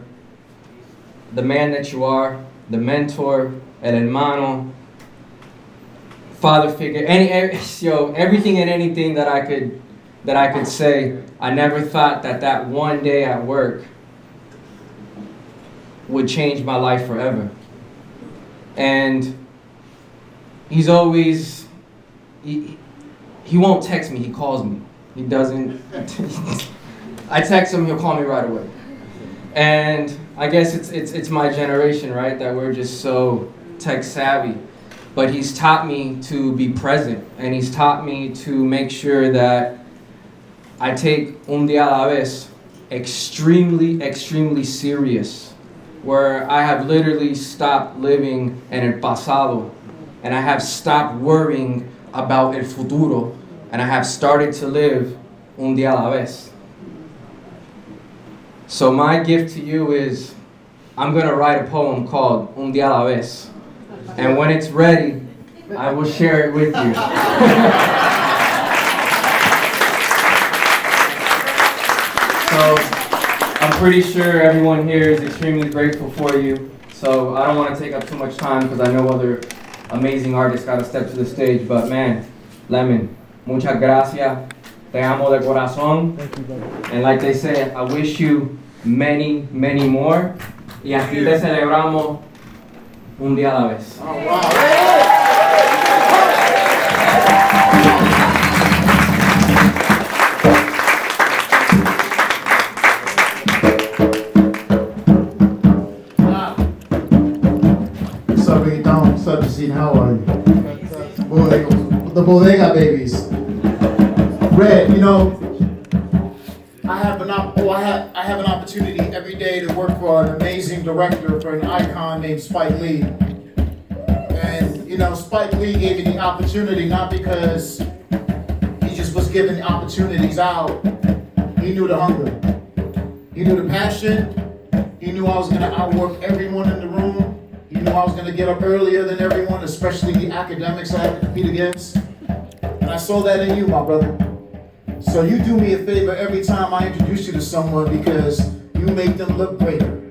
the man that you are, the mentor, el hermano, father figure, everything and anything that I could say. I never thought that one day at work would change my life forever. And he's always, he won't text me, he calls me. He doesn't, I text him, he'll call me right away. And I guess it's my generation, right, that we're just so tech savvy. But he's taught me to be present, and he's taught me to make sure that I take un día a la vez extremely, extremely serious, where I have literally stopped living en el pasado, and I have stopped worrying about el futuro, and I have started to live un día a la vez. So my gift to you is, I'm going to write a poem called Un día a la vez. And when it's ready, I will share it with you. So I'm pretty sure everyone here is extremely grateful for you. So I don't want to take up too much time because I know other amazing artists got to step to the stage. But man, Lemon, muchas gracias. Te amo de corazón. And like they say, I wish you many, many more. Y aquí te celebramos un día a la vez. What's up, Rico? What's up, Jacine? How are you? The Bodega babies. Red, you know, I have an opportunity every day to work for an amazing director, for an icon named Spike Lee. And, you know, Spike Lee gave me the opportunity not because he just was giving opportunities out. He knew the hunger. He knew the passion. He knew I was going to outwork everyone in the room. He knew I was going to get up earlier than everyone, especially the academics I had to compete against. And I saw that in you, my brother. So you do me a favor every time I introduce you to someone because you make them look greater.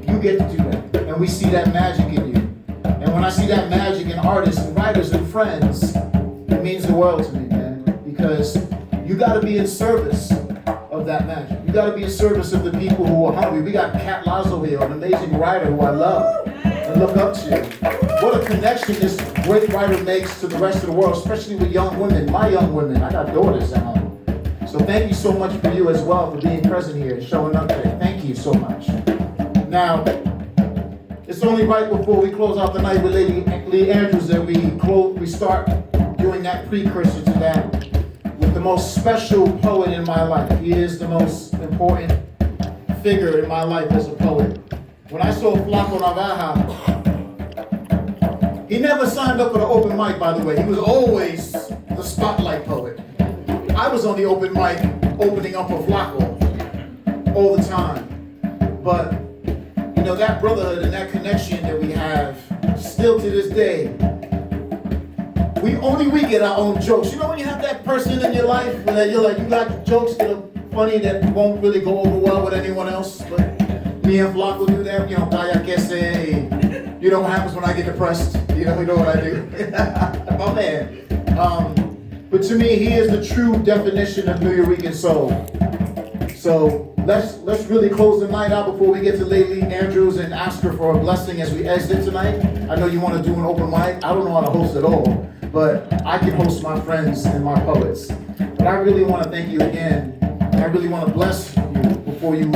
You get to do that. And we see that magic in you. And when I see that magic in artists and writers and friends, it means the world to me, man. Because you got to be in service of that magic. You got to be in service of the people who are hungry. We got Kat Lazo here, an amazing writer who I love and look up to. What a connection this great writer makes to the rest of the world, especially with young women, my young women. I got daughters at home. So thank you so much for you as well for being present here and showing up today. Thank you so much. Now, it's only right before we close out the night with Lee Andrews that we start doing that precursor to that with the most special poet in my life. He is the most important figure in my life as a poet. When I saw Flaco Navaja, he never signed up for the open mic, by the way. He was always the spotlight poet. I was on the open mic opening up for Flaco all the time. But, you know, that brotherhood and that connection that we have still to this day, we get our own jokes. You know when you have that person in your life that you're like, you got jokes that are funny that won't really go over well with anyone else, but me and Flaco do that, you know, Kaya que say, you know what happens when I get depressed, you know what I do. My man. But to me, he is the true definition of Nuyorican soul. So let's really close the night out before we get to Lady Andrews and ask her for a blessing as we exit tonight. I know you want to do an open mic. I don't know how to host at all, but I can host my friends and my poets. But I really want to thank you again. I really want to bless you before you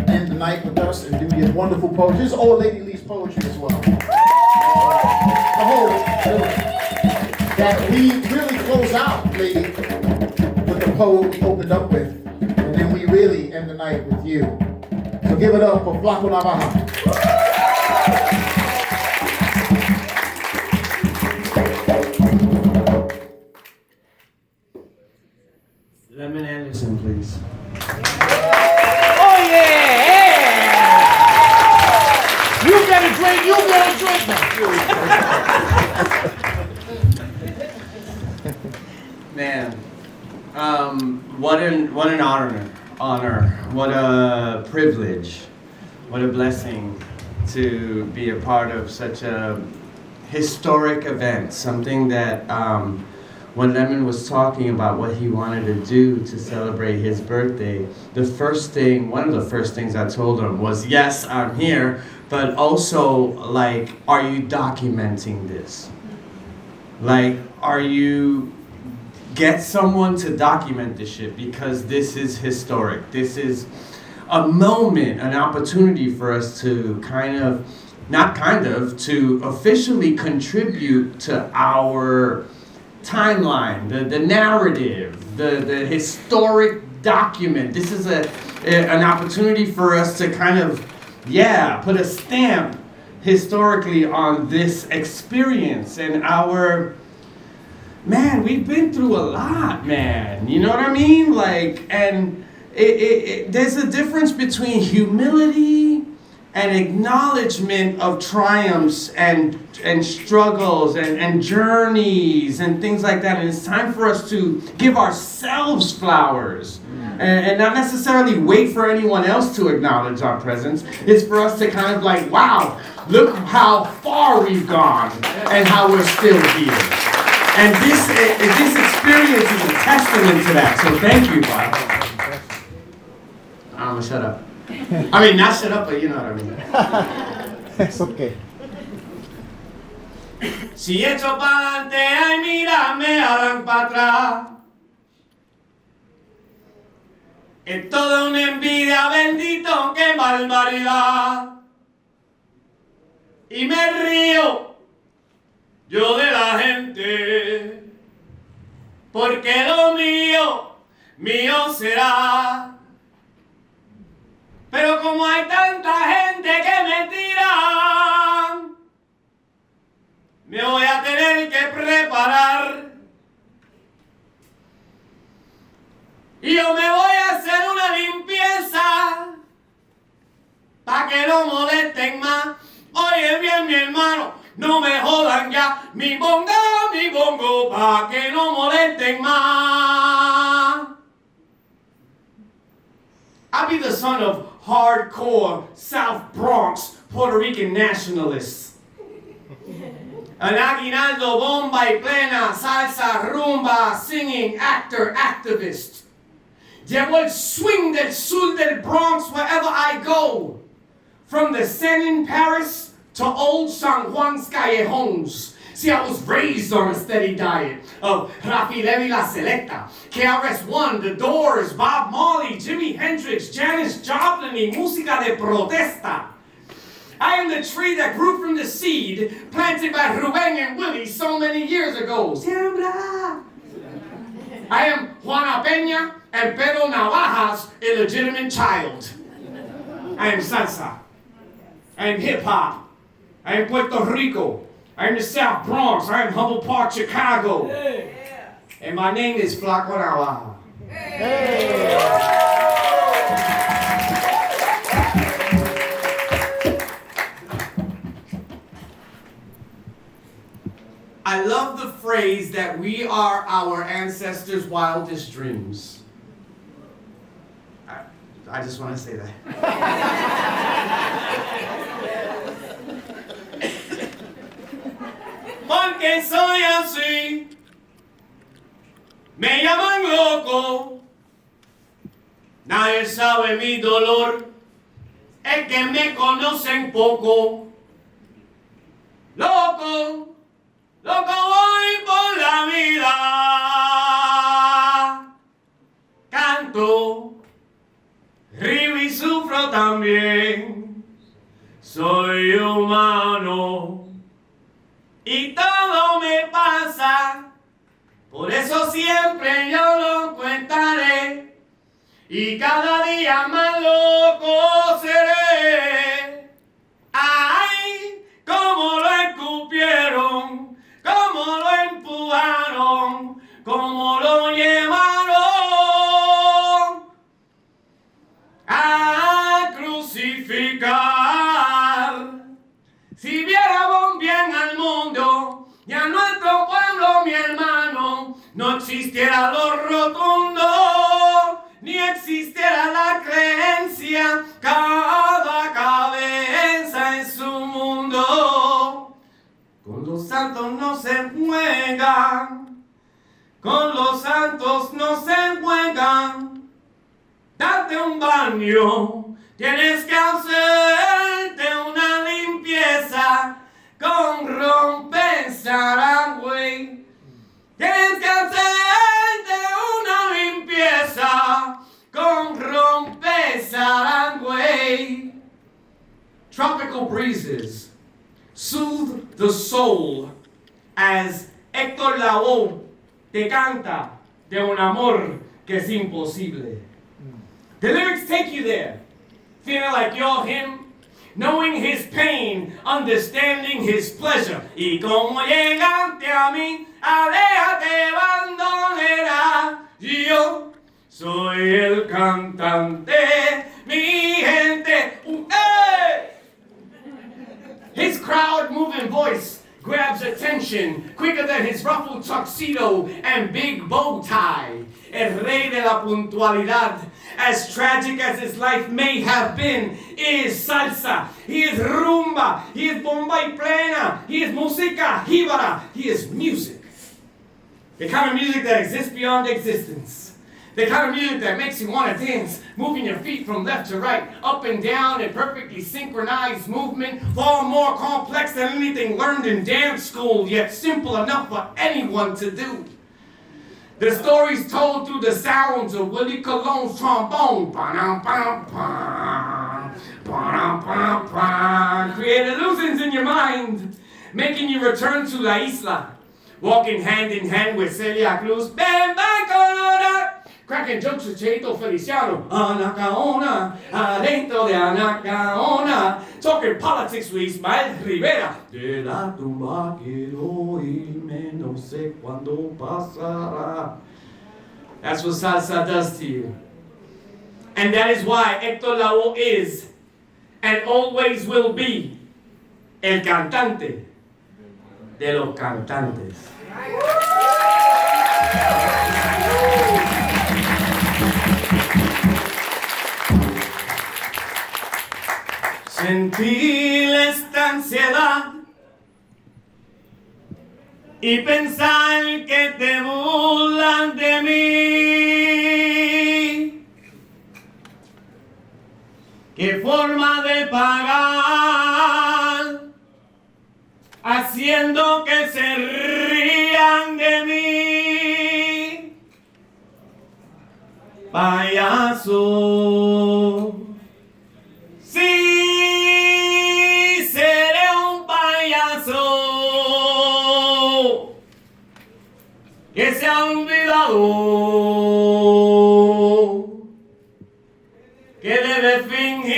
end the night with us and do your wonderful poetry. This is all Lady Lee's poetry as well. The whole that we really close out, Lady, with the poem we opened up with, and then we really end the night with you. So give it up for Flaco Navaja. Lemon Andersen, please. Oh yeah! You get a drink, you get a drink. Man, what an honor, what a privilege, what a blessing to be a part of such a historic event, something that when Lemon was talking about what he wanted to do to celebrate his birthday, one of the first things I told him was, yes, I'm here, but also, like, are you documenting this? Like, get someone to document this shit, because this is historic. This is a moment, an opportunity for us to to officially contribute to our timeline, the narrative, the historic document. This is an opportunity for us to put a stamp historically on this experience and man, we've been through a lot, man. You know what I mean? Like, and there's a difference between humility and acknowledgement of triumphs and struggles and journeys and things like that. And it's time for us to give ourselves flowers and not necessarily wait for anyone else to acknowledge our presence. It's for us to kind of like, wow, look how far we've gone and how we're still here. And this experience is a testament to that. So thank you, Bob. I'm gonna shut up. I mean, not shut up, but you know what I mean. It's okay. Si echo pa'lante, ay mira, me harán pa' atrás. Es toda una envidia, bendito, qué barbaridad. Y me río yo de la gente, porque lo mío, mío será. Pero como hay tanta gente que me tira, me voy a tener que preparar. Y yo me voy a hacer una limpieza, pa' que no molesten más. Oye bien, mi hermano, no me jodan ya, mi bongo, pa' que no molesten más. I be the son of hardcore South Bronx Puerto Rican nationalists. An aguinaldo, bomba y plena, salsa, rumba, singing actor, activist. Llevo el swing del sur del Bronx wherever I go. From the Seine in Paris to Old San Juan's callejones. See, I was raised on a steady diet of Rafi Levi La Selecta, KRS-One, The Doors, Bob Marley, Jimi Hendrix, Janis Joplin y música de protesta. I am the tree that grew from the seed planted by Rubén and Willie so many years ago. Siembra! I am Juana Peña and Pedro Navaja's illegitimate child. I am salsa. I am hip-hop. I am Puerto Rico. I am the South Bronx. I am Humboldt Park, Chicago. Yeah. And my name is Flaco Navaja. Hey. I love the phrase that we are our ancestors' wildest dreams. I just want to say that. Porque soy así, me llaman loco, Nadie sabe mi dolor, es que me conocen poco. Loco, loco voy por la vida. Canto, río y sufro también. Soy humano y todo me pasa. Por eso siempre yo lo contaré y cada día más loco seré. Ay, cómo lo escupieron, cómo lo empujaron, cómo lo llevaron a crucificar. Si viéramos bien al mundo y a nuestro pueblo, mi hermano, no existiera lo rotundo, ni existiera la creencia, cada cabeza en su mundo. Con los santos no se juegan, con los santos no se juegan. Date un baño, tienes que hacerte una limpieza con rompensarangüey. Tienes que hacerte una limpieza con rompensarangüey. Tropical breezes soothe the soul as Héctor Lavoe te canta de un amor que es imposible. The lyrics take you there, feeling like you're him, knowing his pain, understanding his pleasure. Y como llegaste a mí, aléjate, bandolera. Yo soy el cantante, mi gente. Hey! His crowd-moving voice grabs attention quicker than his ruffled tuxedo and big bow tie. El rey de la puntualidad, as tragic as his life may have been, is salsa, he is rumba, he is bomba y plena, he is música jíbara, he is music. The kind of music that exists beyond existence. The kind of music that makes you want to dance, moving your feet from left to right, up and down in perfectly synchronized movement, far more complex than anything learned in dance school, yet simple enough for anyone to do. The stories told through the sounds of Willie Colon's trombone. Create illusions in your mind, making you return to La Isla, walking hand in hand with Celia Cruz. Ven, Colora! Cracking jokes with Cheito Feliciano. Anacaona, adentro de Anacaona. Talking politics with Ismael Rivera. De la tumba quiero irme, no sé cuándo pasará. That's what salsa does to you. And that is why Héctor Lavoe is, and always will be, el cantante de los cantantes. Sentir esta ansiedad y pensar que te burlan de mí. ¿Qué forma de pagar haciendo que se rían de mí? Payaso. Sí, seré un payaso que se ha olvidado que debe fingir.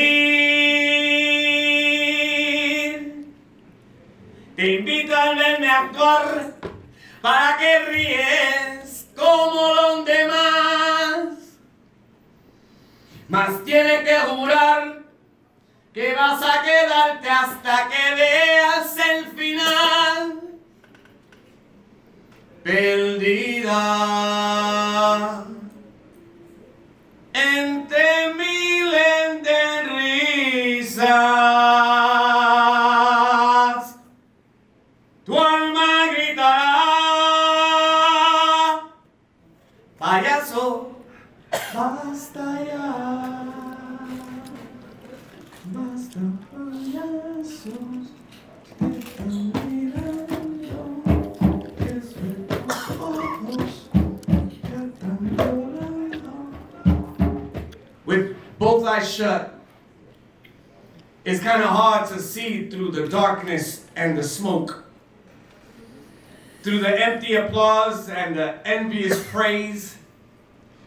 Te invito a verme actuar para que ríes como los demás, mas tienes que jurar que vas a quedarte hasta que veas el final. Perdida entre miles de risas, tu alma gritará, payaso, basta ya. With both eyes shut, it's kind of hard to see through the darkness and the smoke, through the empty applause and the envious praise,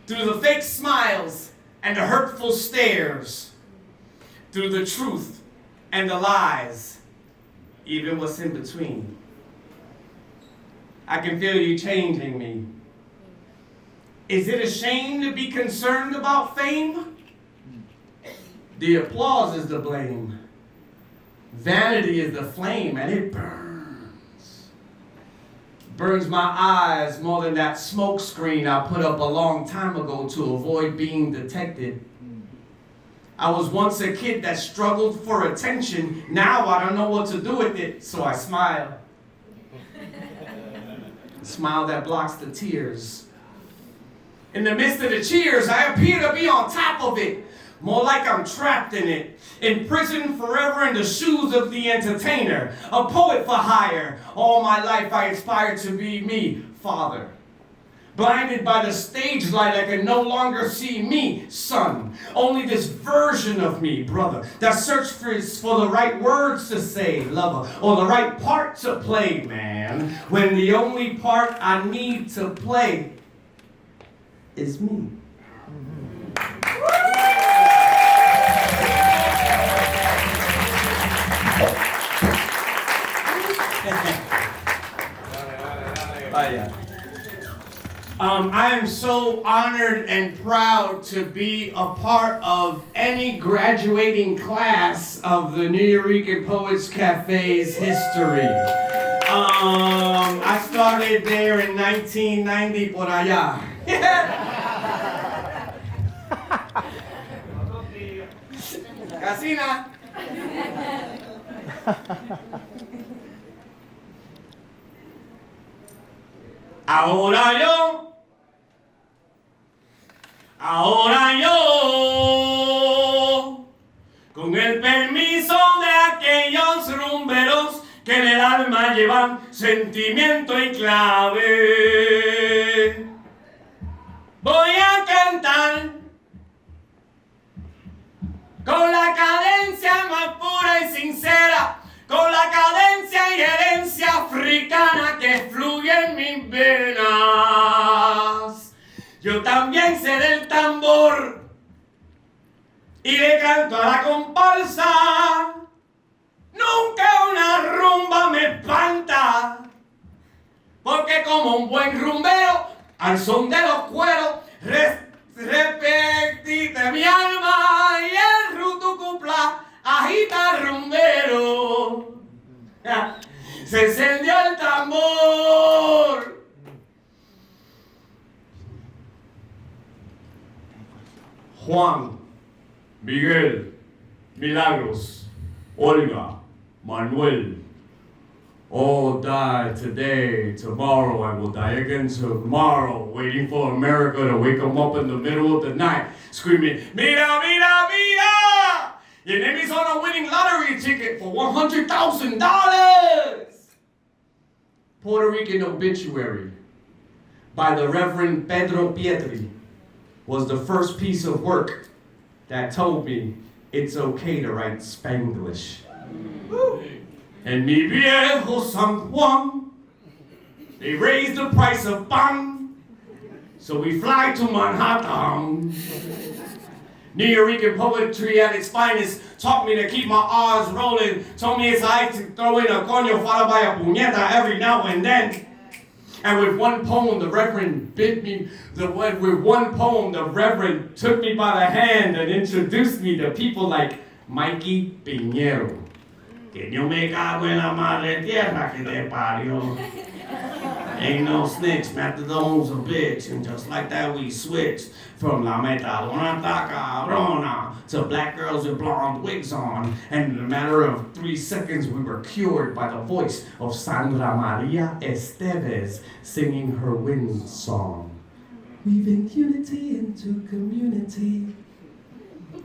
through the fake smiles and the hurtful stares, through the truth and the lies, even what's in between. I can feel you changing me. Is it a shame to be concerned about fame? The applause is the blame. Vanity is the flame, and it burns. Burns my eyes more than that smoke screen I put up a long time ago to avoid being detected. I was once a kid that struggled for attention. Now I don't know what to do with it, so I smile. Smile that blocks the tears. In the midst of the cheers, I appear to be on top of it. More like I'm trapped in it, imprisoned forever in the shoes of the entertainer, a poet for hire. All my life I aspired to be me, father. Blinded by the stage light, I can no longer see me, son. Only this version of me, brother, that search for the right words to say, lover, or the right part to play, man, when the only part I need to play is me. I am so honored and proud to be a part of any graduating class of the Nuyorican Poets Cafe's history. I started there in 1990 por allá. Casina. Ahora yo, con el permiso de aquellos rumberos que en el alma llevan sentimiento y clave, voy a cantar con la cadencia más pura y sincera, con la cadencia y herencia africana que fluye en mis venas. Yo también sé del tambor y le canto a la comparsa. Nunca una rumba me espanta, porque como un buen rumbero, al son de los cueros, respetite mi alma y el rutucupla agita rumbero. Se encendió el tambor. Juan, Miguel, Milagros, Olga, Manuel, all died today. Tomorrow I will die again tomorrow, waiting for America to wake them up in the middle of the night, screaming, mira, mira, mira! Your name is on a winning lottery ticket for $100,000! Puerto Rican obituary by the Reverend Pedro Pietri was the first piece of work that told me it's okay to write Spanglish. And mi viejo San Juan, they raised the price of pan, so we fly to Manhattan. Nuyorican poetry at its finest taught me to keep my R's rolling, told me it's I to throw in a coño followed by a puñeta every now and then. And with one poem, the Reverend took me by the hand and introduced me to people like Mikey Piñero. Que yo me cago en la madre tierra que te parió. Ain't no snitch, Matadone's a bitch, and just like that we switched from La Metadona Cabrona to black girls with blonde wigs on, and in a matter of 3 seconds we were cured by the voice of Sandra Maria Esteves singing her wind song. Weaving unity into community.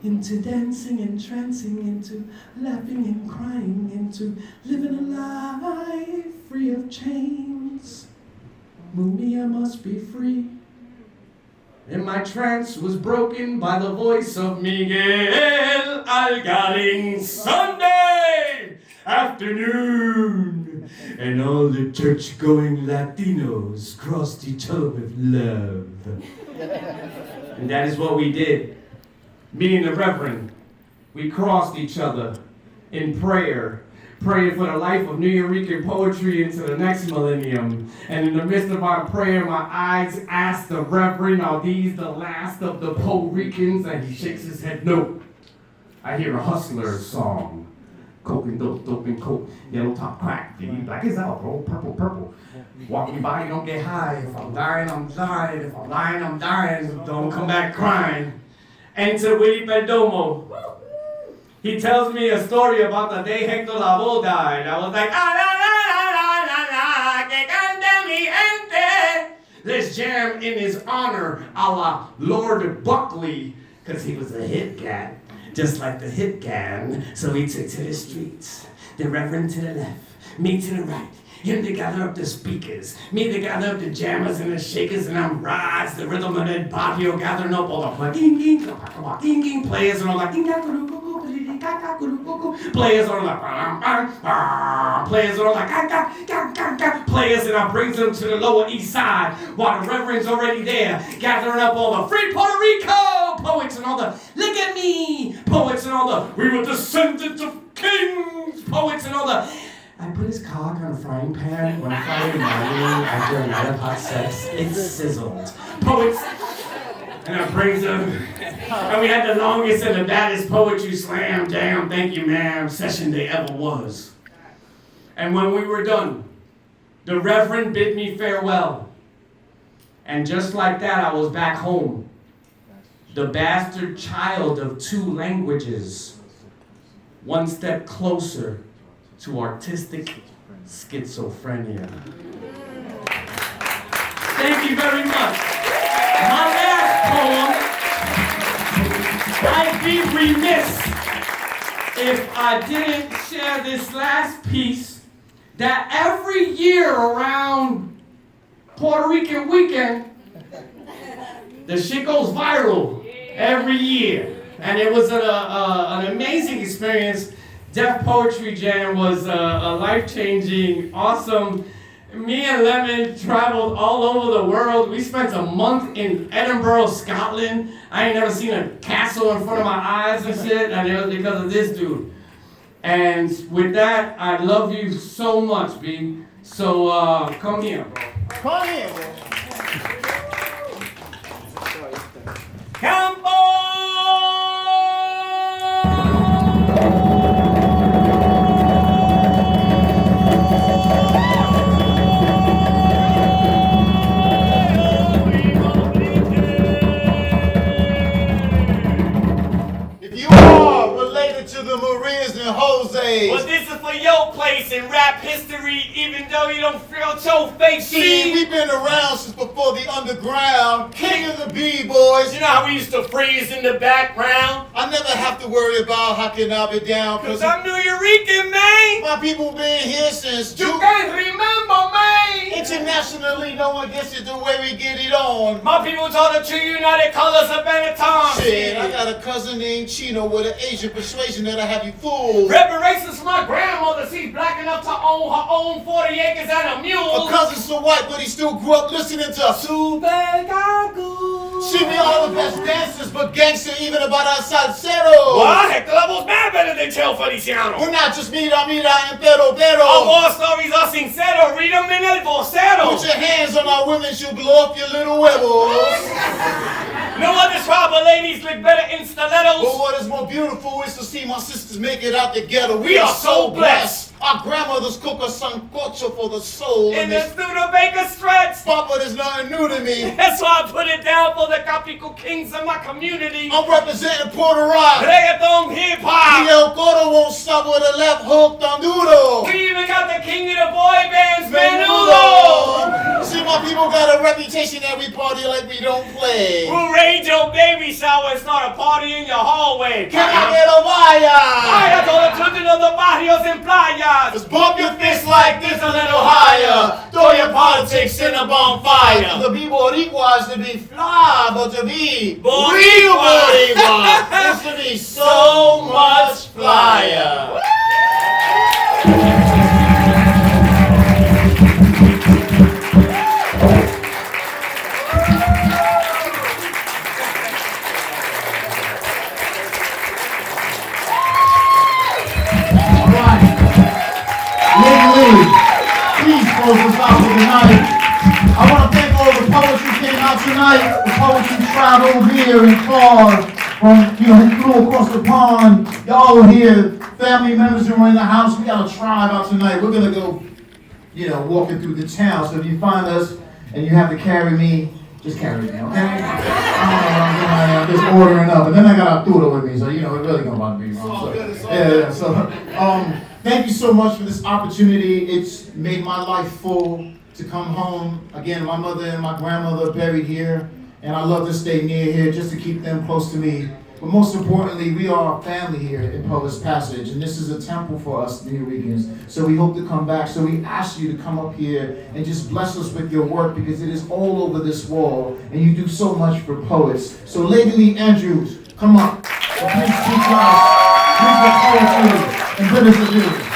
into dancing and trancing, into laughing and crying, into living a life free of chains. Mumi, I must be free. And my trance was broken by the voice of Miguel Algarin. Sunday afternoon, and all the church-going Latinos crossed each other with love. And that is what we did. Me and the Reverend, we crossed each other in prayer, praying for the life of Nuyorican poetry into the next millennium. And in the midst of our prayer, my eyes asked the Reverend, are these the last of the Puerto Ricans? And he shakes his head, no. I hear a hustler's song. Coke and dope, dope and coke, yellow top crack. Black is out, bro, purple, purple. Walking by, don't get high. If I'm dying, I'm dying. If I'm lying, I'm dying. Don't come back crying. Enter Willie Perdomo. He tells me a story about the day Hector Lavoe died. I was like, ah, la, la, la, la, la, que cante mi gente. Let's jam in his honor, a la Lord Buckley, because he was a hit cat, just like the hit gang. So he took to the streets. The Reverend to the left, me to the right. Him to gather up the speakers, me to gather up the jammers and the shakers, and I'm rides the rhythm of that barrio, gathering up all the players, and all like players are like players are like players, and I bring them to the Lower East Side while the Reverend's already there, gathering up all the free Puerto Rico poets and all the look at me poets and all the we were descendants of kings poets and all the. I put his cock on a frying pan when I fired Marlene after a night of hot sex. It sizzled. Poets. And I praised them. And we had the longest and the baddest poetry slam, damn, thank you, ma'am, session there ever was. And when we were done, the Reverend bid me farewell. And just like that, I was back home. The bastard child of two languages. One step closer to artistic schizophrenia. Thank you very much. My last poem, I'd be remiss if I didn't share this last piece that every year around Puerto Rican weekend, the shit goes viral every year. And it was an amazing experience. Deaf Poetry Jam was a life-changing, awesome. Me and Lemon traveled all over the world. We spent a month in Edinburgh, Scotland. I ain't never seen a castle in front of my eyes and shit, and it was because of this dude. And with that, I love you so much, B. So come here, bro. Come here, bro. Come on! To the Marias and Jose's. Well, this is for your place in rap history, even though you don't feel your face. See, we've been around since before the underground. King of the B-boys. You know how we used to freeze in the background? I never have to worry about how can I be down. Cause I'm Nuyorican, man. My people been here since You can't remember, man. Internationally, no one gets it the way we get it on. My people told the true United Colors of Benetton. Shit, I got a cousin named Chino with an Asian persuasion that I have you fooled. Reparations for my grandmother. She's black enough to own her own 40 acres and a mule. A cousin's so white, but he still grew up listening to Super Gagu. She be all the best dancers, but gangster even about our salsero. What? Hector Lavoe's mad better than Chel Feliciano. We're not just mira, entero, pero. Our war stories are sincero. Read them in el vocero. Put your hands on our women, she'll blow up your little huevos. No other tribal ladies look better in stilettos. But what is more beautiful is to see my sisters make it out the ghetto. We are so blessed. Our grandmothers cook a sancocho for the soul. In the Studebaker stretch. Papa, there's nothing new to me. That's why I put it down for the Capico Kings of my community. I'm representing Puerto Rican. Reggaeton hip-hop. Y el coro won't stop with a left hook tan duro. We even got the king of the boy bands, Menudo. See, my people got a reputation that we party like we don't play. Who arranged your baby shower and start a party in your hallway? Can I get a wire? Vaya todos los children of the barrios and playas. Just bump your fist like this a little higher. Throw your politics in a bonfire. To be Boricua is to be fly, but to be real Boricua is to be so much flyer. Please close us out for tonight. I want to thank all the poets who came out tonight, the poets who traveled here in cars from, who flew across the pond. Y'all were here, family members who were in the house. We got a tribe out tonight. We're going to go, walking through the town. So if you find us and you have to carry me, just carry me, okay? I'm just ordering up. And then I got Arturo with me, so, it really going to bother me. So, thank you so much for this opportunity. It's made my life full to come home. Again, my mother and my grandmother are buried here, and I love to stay near here just to keep them close to me. But most importantly, we are a family here in Poets Passage, and this is a temple for us Nuyorican. So we hope to come back. So we ask you to come up here and just bless us with your work, because it is all over this wall, and you do so much for poets. So Lady Andrews, come up. Please teach us, bring the poetry, and bring us the music.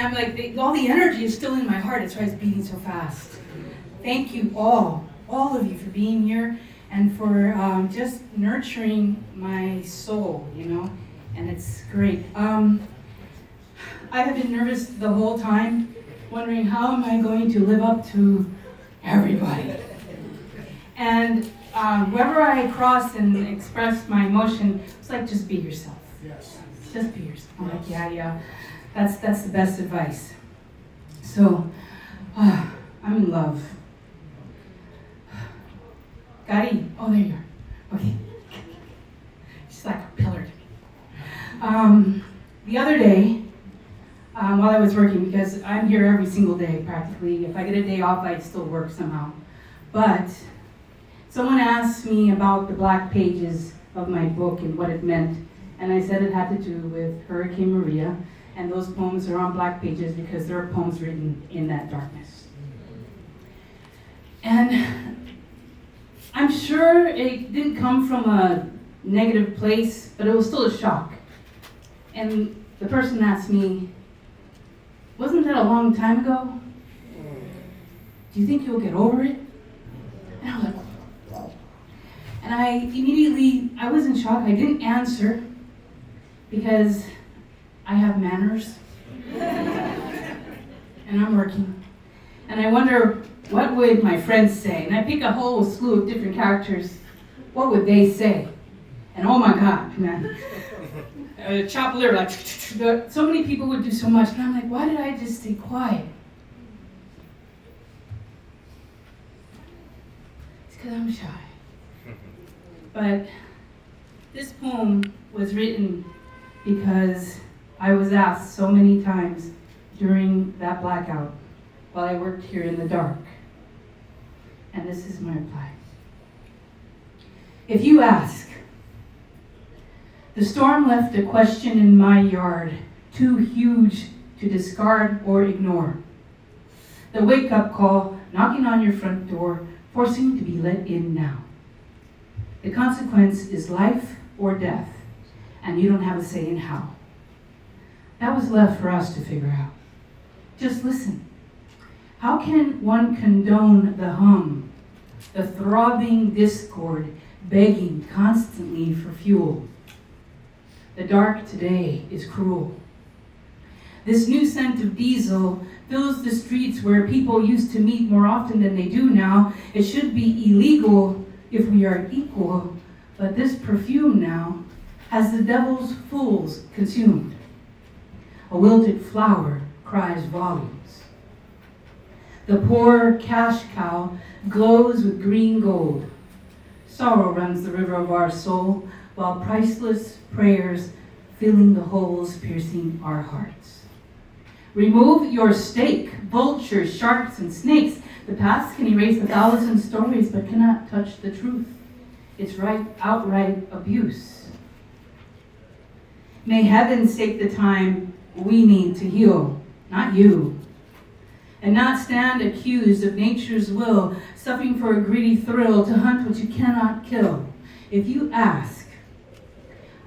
I'm like, all the energy is still in my heart. That's why it's beating so fast. Thank you all of you for being here and for just nurturing my soul, and it's great. I have been nervous the whole time, wondering how am I going to live up to everybody. And wherever I cross and express my emotion, it's like, just be yourself. Yes. Just be yourself. I'm like, yeah. That's the best advice. So, I'm in love. Gary, oh, there you are. Okay. She's like a pillar to me. The other day, while I was working, because I'm here every single day practically. If I get a day off, I still work somehow. But someone asked me about the black pages of my book and what it meant. And I said it had to do with Hurricane Maria. And those poems are on black pages because they're poems written in that darkness. And I'm sure it didn't come from a negative place, but it was still a shock. And the person asked me, wasn't that a long time ago? Do you think you'll get over it? And I was like, and I was in shock. I didn't answer because I have manners, and I'm working. And I wonder, what would my friends say? And I pick a whole slew of different characters. What would they say? And oh my God, man. Chop liver, like, so many people would do so much. And I'm like, why did I just stay quiet? It's because I'm shy. But this poem was written because I was asked so many times during that blackout while I worked here in the dark. And this is my reply. If you ask, the storm left a question in my yard, too huge to discard or ignore. The wake-up call knocking on your front door, forcing to be let in now. The consequence is life or death, and you don't have a say in how. That was left for us to figure out. Just listen. How can one condone the hum, the throbbing discord, begging constantly for fuel? The dark today is cruel. This new scent of diesel fills the streets where people used to meet more often than they do now. It should be illegal if we are equal, but this perfume now has the devil's fools consumed. A wilted flower cries volumes. The poor cash cow glows with green gold. Sorrow runs the river of our soul, while priceless prayers filling the holes piercing our hearts. Remove your stake, vultures, sharks, and snakes. The past can erase 1,000 stories, but cannot touch the truth. It's outright abuse. May heaven take the time we need to heal, not you. And not stand accused of nature's will, suffering for a greedy thrill to hunt what you cannot kill. If you ask,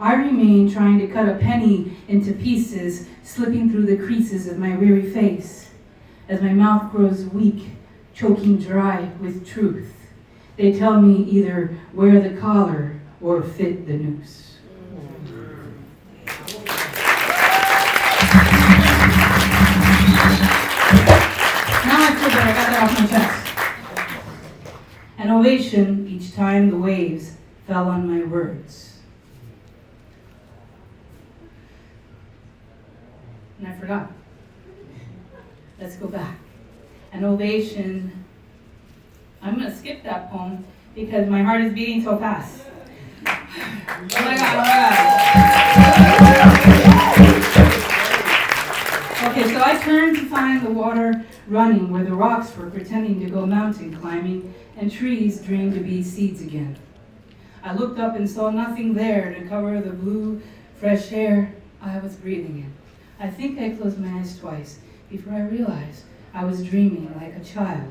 I remain trying to cut a penny into pieces, slipping through the creases of my weary face, as my mouth grows weak, choking dry with truth. They tell me either wear the collar or fit the noose. Now I feel that I got that off my chest. An ovation each time the waves fell on my words. And I forgot. Let's go back. An ovation. I'm going to skip that poem because my heart is beating so fast. Oh my God, Okay, so I turned to find the water running where the rocks were pretending to go mountain climbing and trees dreamed to be seeds again. I looked up and saw nothing there to cover the blue, fresh air I was breathing in. I think I closed my eyes twice before I realized I was dreaming like a child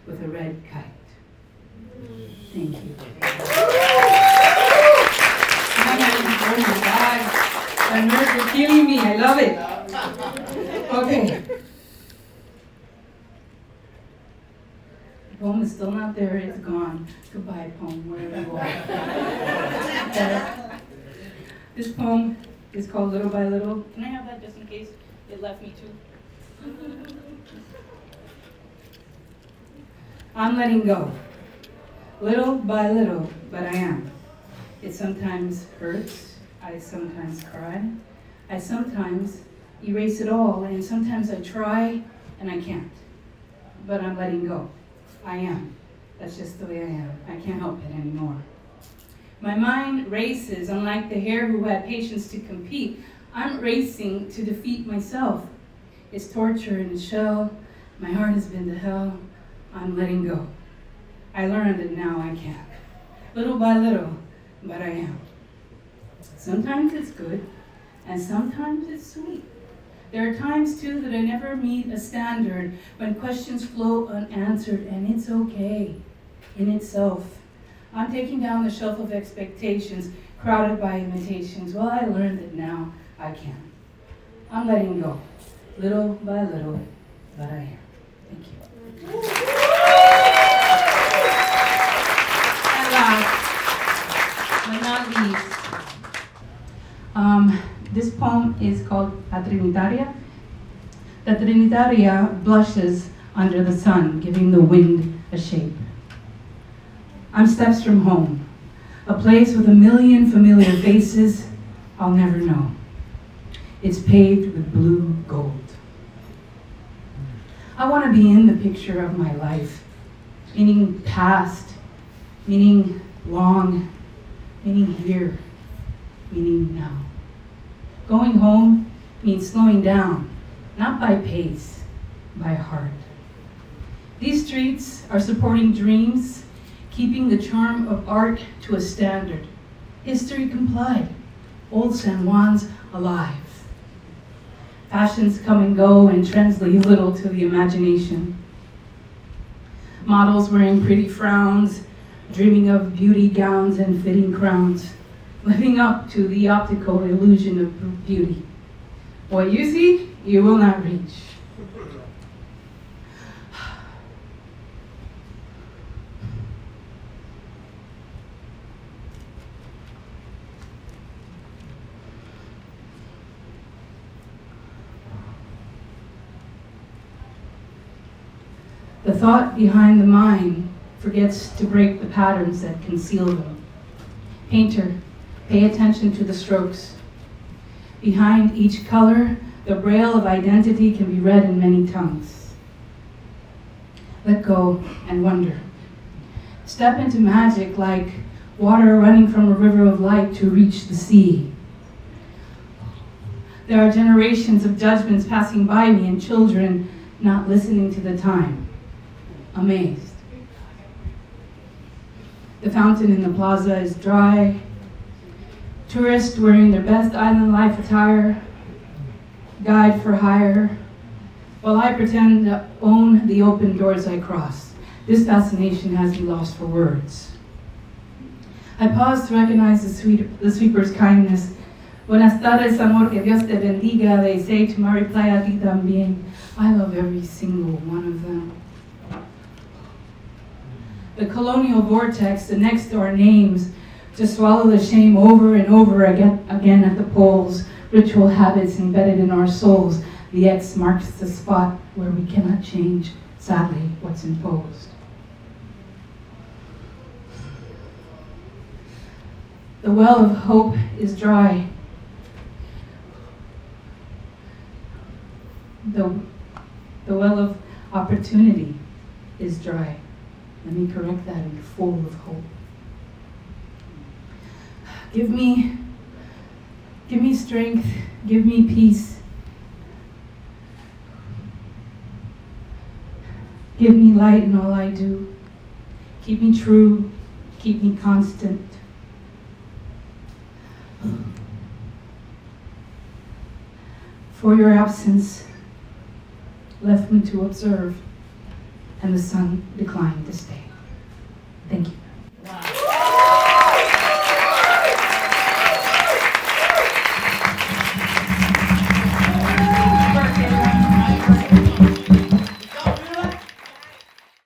with a red kite. Thank you. Oh my God, the nerves are killing me. I love it. Okay. The poem is still not there. It's gone. Goodbye, poem, wherever you are. This poem is called Little by Little. Can I have that just in case it left me too? I'm letting go. Little by little, but I am. It sometimes hurts. I sometimes cry. I sometimes erase it all, and sometimes I try and I can't. But I'm letting go. I am. That's just the way I am. I can't help it anymore. My mind races, unlike the hare who had patience to compete. I'm racing to defeat myself. It's torture in a shell. My heart has been to hell. I'm letting go. I learned that now I can. Little by little, but I am. Sometimes it's good, and sometimes it's sweet. There are times, too, that I never meet a standard, when questions flow unanswered, and it's okay in itself. I'm taking down the shelf of expectations, crowded by imitations. Well, I learned that now I can. I'm letting go, little by little, but I am. Thank you. And last, but not least, this poem is called La Trinitaria. La Trinitaria blushes under the sun, giving the wind a shape. I'm steps from home, a place with a million familiar faces I'll never know. It's paved with blue gold. I want to be in the picture of my life, meaning past, meaning long, meaning here, meaning now. Going home means slowing down, not by pace, by heart. These streets are supporting dreams, keeping the charm of art to a standard. History complied. Old San Juan's alive. Fashions come and go, and trends leave little to the imagination. Models wearing pretty frowns, dreaming of beauty gowns and fitting crowns, living up to the optical illusion of beauty. What you see, you will not reach. The thought behind the mind forgets to break the patterns that conceal them. Painter, pay attention to the strokes. Behind each color, the braille of identity can be read in many tongues. Let go and wonder. Step into magic like water running from a river of light to reach the sea. There are generations of judgments passing by me and children not listening to the time, amazed. The fountain in the plaza is dry. Tourists wearing their best island life attire, guide for hire, while I pretend to own the open doors I cross. This fascination has me lost for words. I pause to recognize the sweeper's kindness. Buenas tardes, amor, que Dios te bendiga. They say to my reply, a ti también. I love every single one of them. The colonial vortex, the next door names, to swallow the shame over and over again at the polls, ritual habits embedded in our souls. The X marks the spot where we cannot change, sadly, what's imposed. The well of hope is dry. The well of opportunity is dry. Let me correct that, and full of hope. Give me strength, give me peace. Give me light in all I do. Keep me true, keep me constant. For your absence left me to observe, and the sun declined to stay. Thank you.